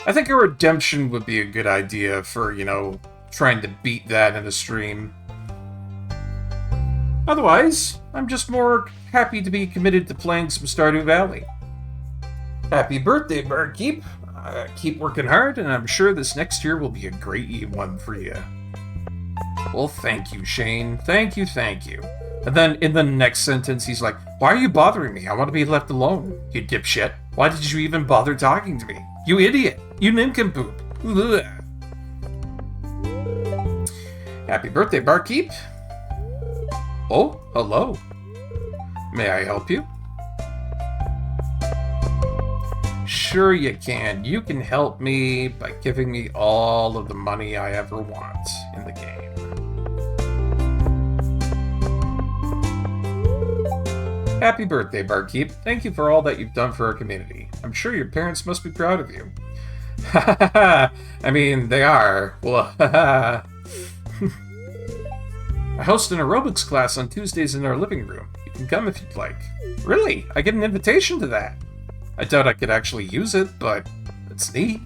[SPEAKER 1] I think a redemption would be a good idea for, you know, trying to beat that in a stream. Otherwise, I'm just more happy to be committed to playing some Stardew Valley. Happy birthday, Barkeep! Keep working hard, and I'm sure this next year will be a great one for you. Well, thank you, Shane. Thank you, thank you. And then in the next sentence, he's like, why are you bothering me? I want to be left alone, you dipshit. Why did you even bother talking to me? You idiot! You nincompoop! Ugh. Happy birthday, Barkeep! Oh, hello. May I help you? Sure you can. You can help me by giving me all of the money I ever want in the game. Happy birthday, Barkeep. Thank you for all that you've done for our community. I'm sure your parents must be proud of you. I mean, they are. Well, I host an aerobics class on Tuesdays in our living room. You can come if you'd like. Really? I get an invitation to that. I doubt I could actually use it, but it's neat.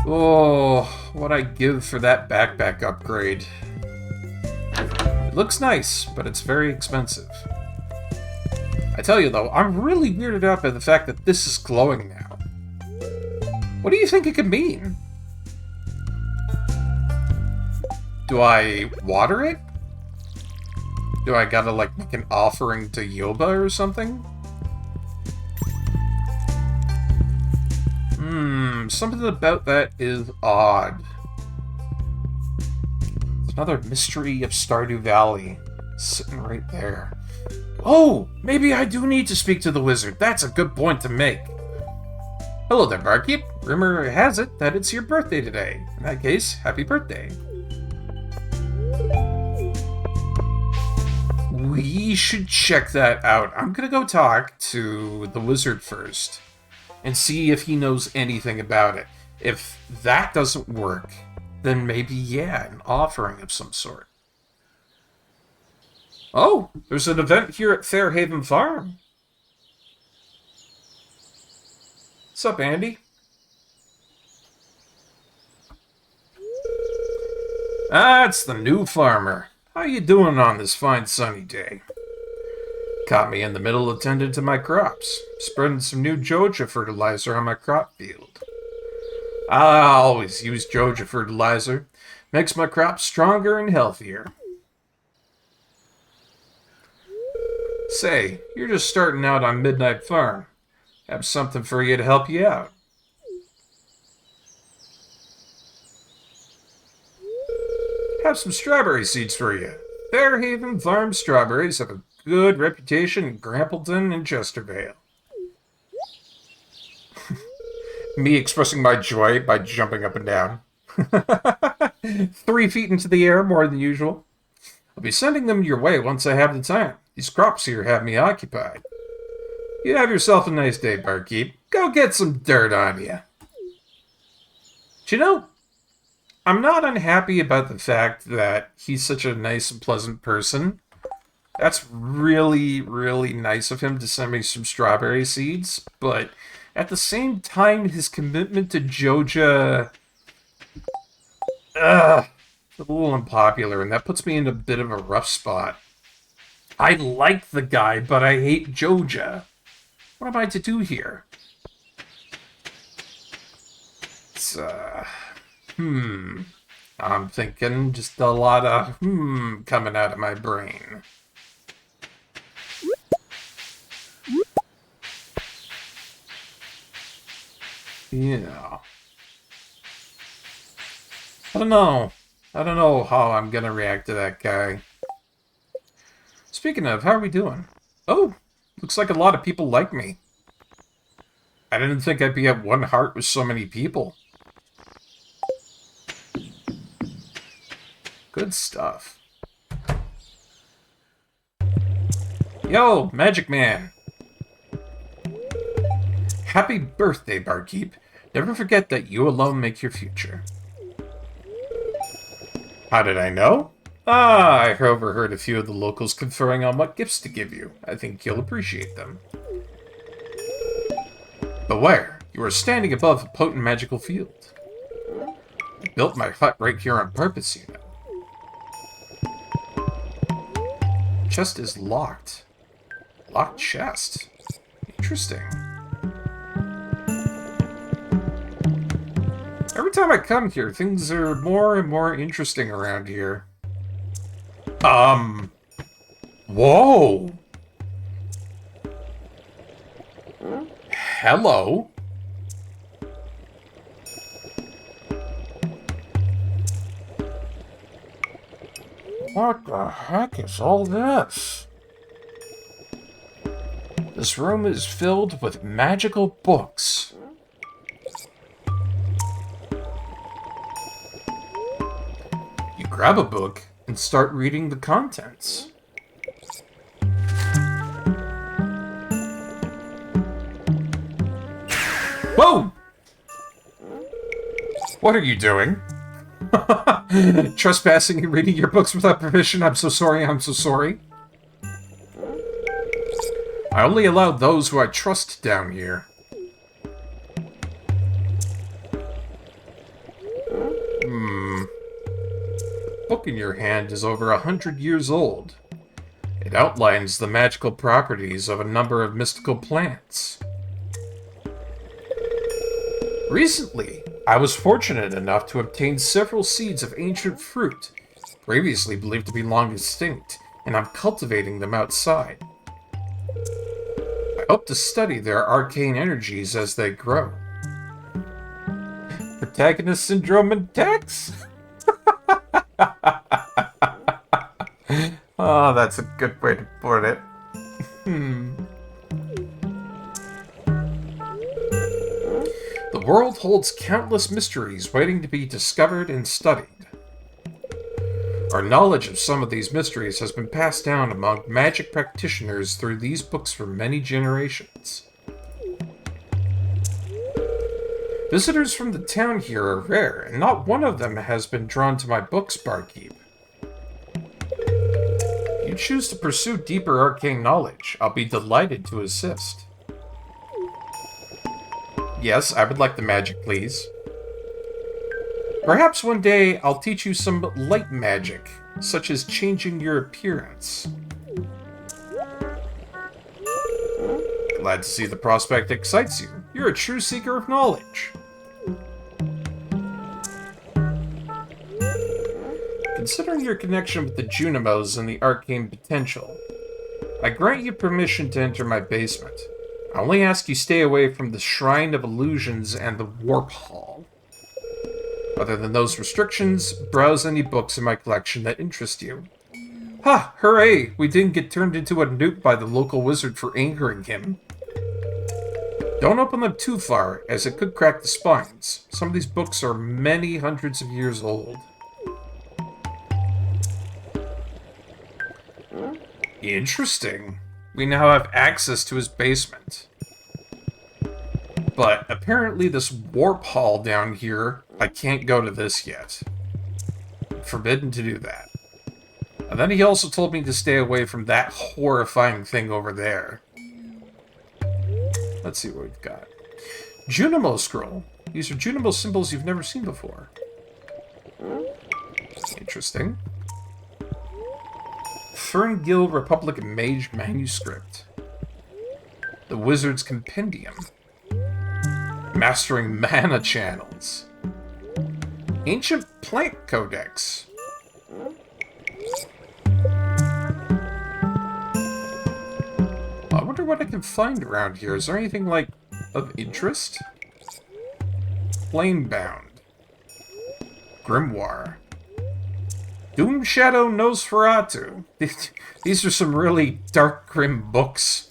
[SPEAKER 1] Oh, what I'd give for that backpack upgrade. It looks nice, but it's very expensive. I tell you though, I'm really weirded out by the fact that this is glowing now. What do you think it could mean? Do I water it? Do I gotta, like, make an offering to Yoba or something? Something about that is odd. There's another mystery of Stardew Valley sitting right there. Oh! Maybe I do need to speak to the wizard. That's a good point to make. Hello there, Barkeep. Rumor has it that it's your birthday today. In that case, happy birthday. We should check that out. I'm gonna go talk to the wizard first and see if he knows anything about it. If that doesn't work, then maybe, yeah, an offering of some sort. Oh, there's an event here at Fairhaven Farm. What's up, Andy? Ah, it's the new farmer. How you doing on this fine sunny day? Caught me in the middle of tending to my crops, spreading some new Joja fertilizer on my crop field. I always use Joja fertilizer. Makes my crops stronger and healthier. Say, you're just starting out on Midnight Farm. Have something for you to help you out. Have some strawberry seeds for you. Fairhaven Farm strawberries have a good reputation in Grampleton and Chestervale. Me expressing my joy by jumping up and down. 3 feet into the air, more than usual. I'll be sending them your way once I have the time. These crops here have me occupied. You have yourself a nice day, Barkeep. Go get some dirt on you. Do you know, I'm not unhappy about the fact that he's such a nice and pleasant person. That's really, really nice of him to send me some strawberry seeds, but at the same time, his commitment to Joja... a little unpopular, and that puts me in a bit of a rough spot. I like the guy, but I hate Joja. What am I to do here? It's, I'm thinking just a lot of coming out of my brain. Yeah. I don't know. I don't know how I'm gonna react to that guy. Speaking of, how are we doing? Oh, looks like a lot of people like me. I didn't think I'd be at one heart with so many people. Good stuff. Yo, Magic Man! Happy birthday, Barkeep. Never forget that you alone make your future. How did I know? I overheard a few of the locals conferring on what gifts to give you. I think you'll appreciate them. Beware, you are standing above a potent magical field. I built my hut right here on purpose, you know. Chest is locked. Locked chest. Interesting. Every time I come here, things are more and more interesting around here. Whoa! Hello? What the heck is all this? This room is filled with magical books. You grab a book and start reading the contents. Whoa! What are you doing? Trespassing and reading your books without permission? I'm so sorry, I'm so sorry. I only allow those who I trust down here. The book in your hand is over 100 years old. It outlines the magical properties of a number of mystical plants. Recently, I was fortunate enough to obtain several seeds of ancient fruit, previously believed to be long extinct, and I'm cultivating them outside. I hope to study their arcane energies as they grow. Protagonist syndrome and Tex? Oh, that's a good way to put it. The world holds countless mysteries waiting to be discovered and studied. Our knowledge of some of these mysteries has been passed down among magic practitioners through these books for many generations. Visitors from the town here are rare, and not one of them has been drawn to my books, Barkeep. If you choose to pursue deeper arcane knowledge, I'll be delighted to assist. Yes, I would like the magic, please. Perhaps one day I'll teach you some light magic, such as changing your appearance. Glad to see the prospect excites you. You're a true seeker of knowledge. Considering your connection with the Junimos and the arcane potential, I grant you permission to enter my basement. I only ask you stay away from the Shrine of Illusions and the Warp Hall. Other than those restrictions, browse any books in my collection that interest you. Ha! Hooray! We didn't get turned into a nuke by the local wizard for angering him. Don't open them too far, as it could crack the spines. Some of these books are many hundreds of years old. Interesting. We now have access to his basement. But apparently this warp hall down here, I can't go to this yet. Forbidden to do that. And then he also told me to stay away from that horrifying thing over there. Let's see what we've got. Junimo Scroll. These are Junimo symbols you've never seen before. Interesting. Ferngill Republic Mage Manuscript. The Wizard's Compendium. Mastering Mana Channels. Ancient Plant Codex. I wonder what I can find around here. Is there anything, like, of interest? Flamebound. Grimoire. Doom Shadow Nosferatu. These are some really dark, grim books.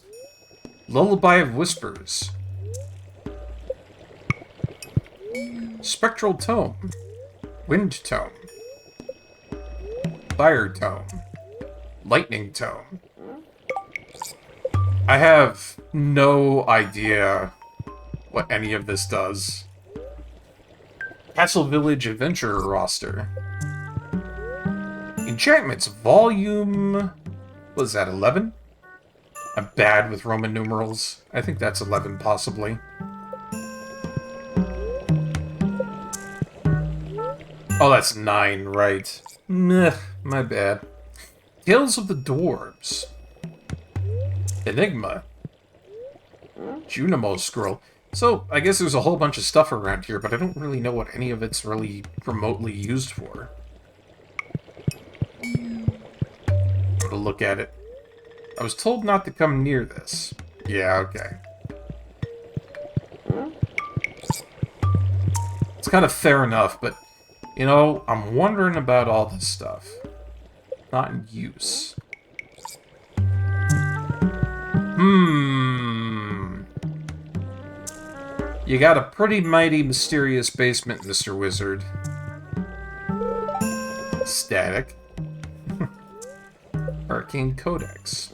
[SPEAKER 1] Lullaby of Whispers. Spectral Tome. Wind Tome. Fire Tome. Lightning Tome. I have no idea what any of this does. Castle Village Adventurer Roster. enchantments. Volume... What is that, 11? I'm bad with Roman numerals. I think that's 11, possibly. Oh, that's 9, right. Meh, my bad. Tales of the Dwarves. Enigma. Junimo Scroll. So, I guess there's a whole bunch of stuff around here, but I don't really know what any of it's really remotely used for. I'm gonna look at it. I was told not to come near this. Yeah, okay. It's kind of fair enough, but, you know, I'm wondering about all this stuff. Not in use. You got a pretty mighty mysterious basement, Mr. Wizard. Static. Arcane Codex.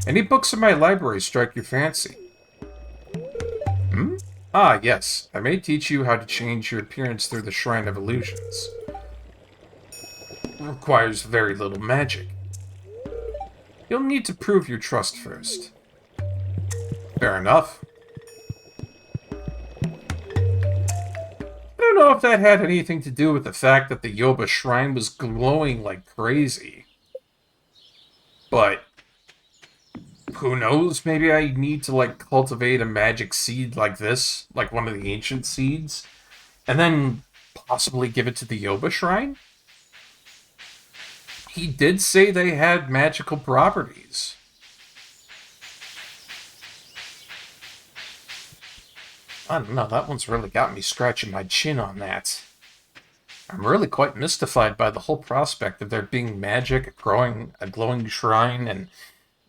[SPEAKER 1] Any books in my library strike your fancy? Ah, yes. I may teach you how to change your appearance through the Shrine of Illusions. It requires very little magic. You'll need to prove your trust first. Fair enough. I don't know if that had anything to do with the fact that the Yoba Shrine was glowing like crazy. But who knows? Maybe I need to, like, cultivate a magic seed like this, like one of the ancient seeds, and then possibly give it to the Yoba Shrine? He did say they had magical properties. I don't know, that one's really got me scratching my chin on that. I'm really quite mystified by the whole prospect of there being magic, a glowing shrine, and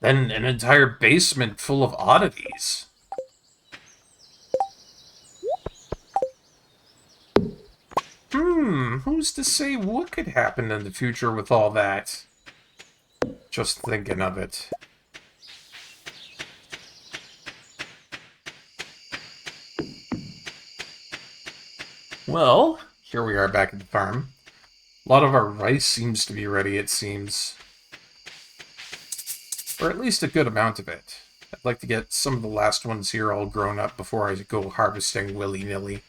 [SPEAKER 1] then an entire basement full of oddities. Who's to say what could happen in the future with all that? Just thinking of it. Well, here we are back at the farm. A lot of our rice seems to be ready, it seems. Or at least a good amount of it. I'd like to get some of the last ones here all grown up before I go harvesting willy-nilly.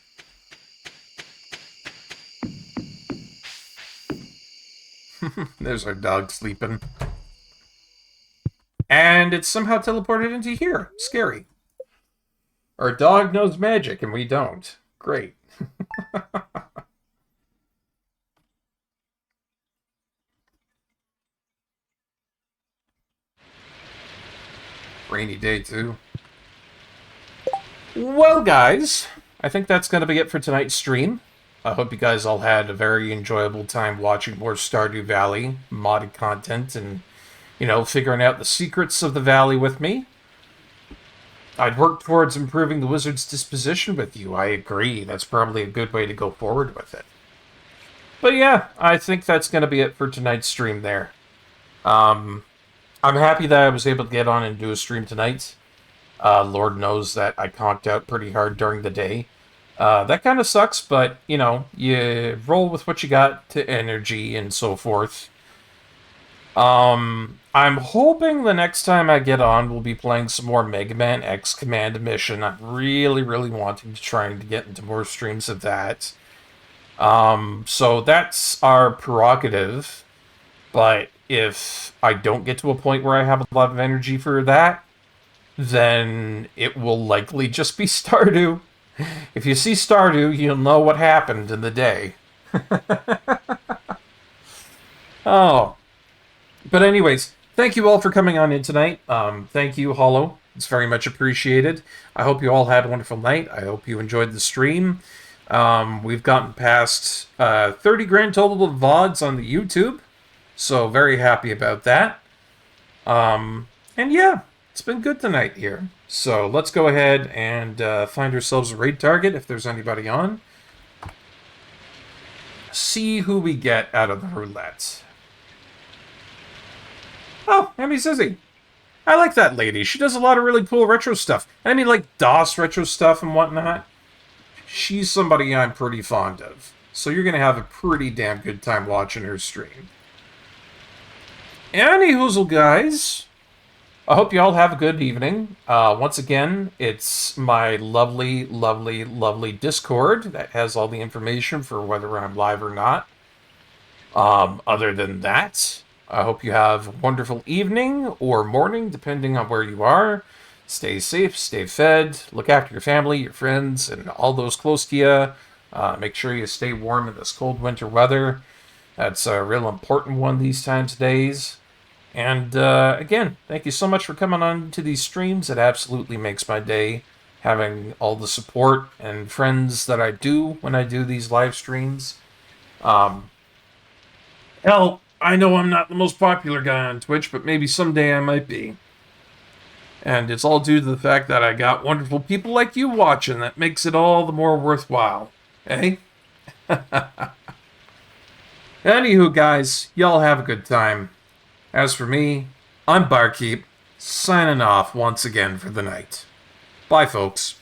[SPEAKER 1] There's our dog sleeping. And it's somehow teleported into here. Scary. Our dog knows magic and we don't. Great. Rainy day, too. Well, guys, I think that's going to be it for tonight's stream. I hope you guys all had a very enjoyable time watching more Stardew Valley modded content and, you know, figuring out the secrets of the valley with me. I'd work towards improving the wizard's disposition with you. I agree. That's probably a good way to go forward with it. But yeah, I think that's going to be it for tonight's stream there. I'm happy that I was able to get on and do a stream tonight. Lord knows that I conked out pretty hard during the day. That kind of sucks, but, you know, you roll with what you got to energy and so forth. I'm hoping the next time I get on, we'll be playing some more Mega Man X Command Mission. I'm really, really wanting to try and get into more streams of that. So that's our prerogative. But if I don't get to a point where I have a lot of energy for that, then it will likely just be Stardew. If you see Stardew, you'll know what happened in the day. Oh. But anyways, thank you all for coming on in tonight. Thank you, Hollow. It's very much appreciated. I hope you all had a wonderful night. I hope you enjoyed the stream. We've gotten past 30 grand total of VODs on the YouTube. So very happy about that. And yeah, it's been good tonight here. So let's go ahead and find ourselves a raid target if there's anybody on. See who we get out of the roulette. Oh, Emmy Sissy. I like that lady. She does a lot of really cool retro stuff. And I mean, like, DOS retro stuff and whatnot. She's somebody I'm pretty fond of. So you're going to have a pretty damn good time watching her stream. Anyhoozle, guys, I hope you all have a good evening. Once again, it's my lovely, lovely, lovely Discord that has all the information for whether I'm live or not. Other than that, I hope you have a wonderful evening or morning, depending on where you are. Stay safe, stay fed, look after your family, your friends, and all those close to you. Make sure you stay warm in this cold winter weather. That's a real important one these times of days. And again, thank you so much for coming on to these streams. It absolutely makes my day having all the support and friends that I do when I do these live streams. Hell, I know I'm not the most popular guy on Twitch, but maybe someday I might be. And it's all due to the fact that I got wonderful people like you watching that makes it all the more worthwhile. Eh? Anywho, guys, y'all have a good time. As for me, I'm Barkeep, signing off once again for the night. Bye, folks.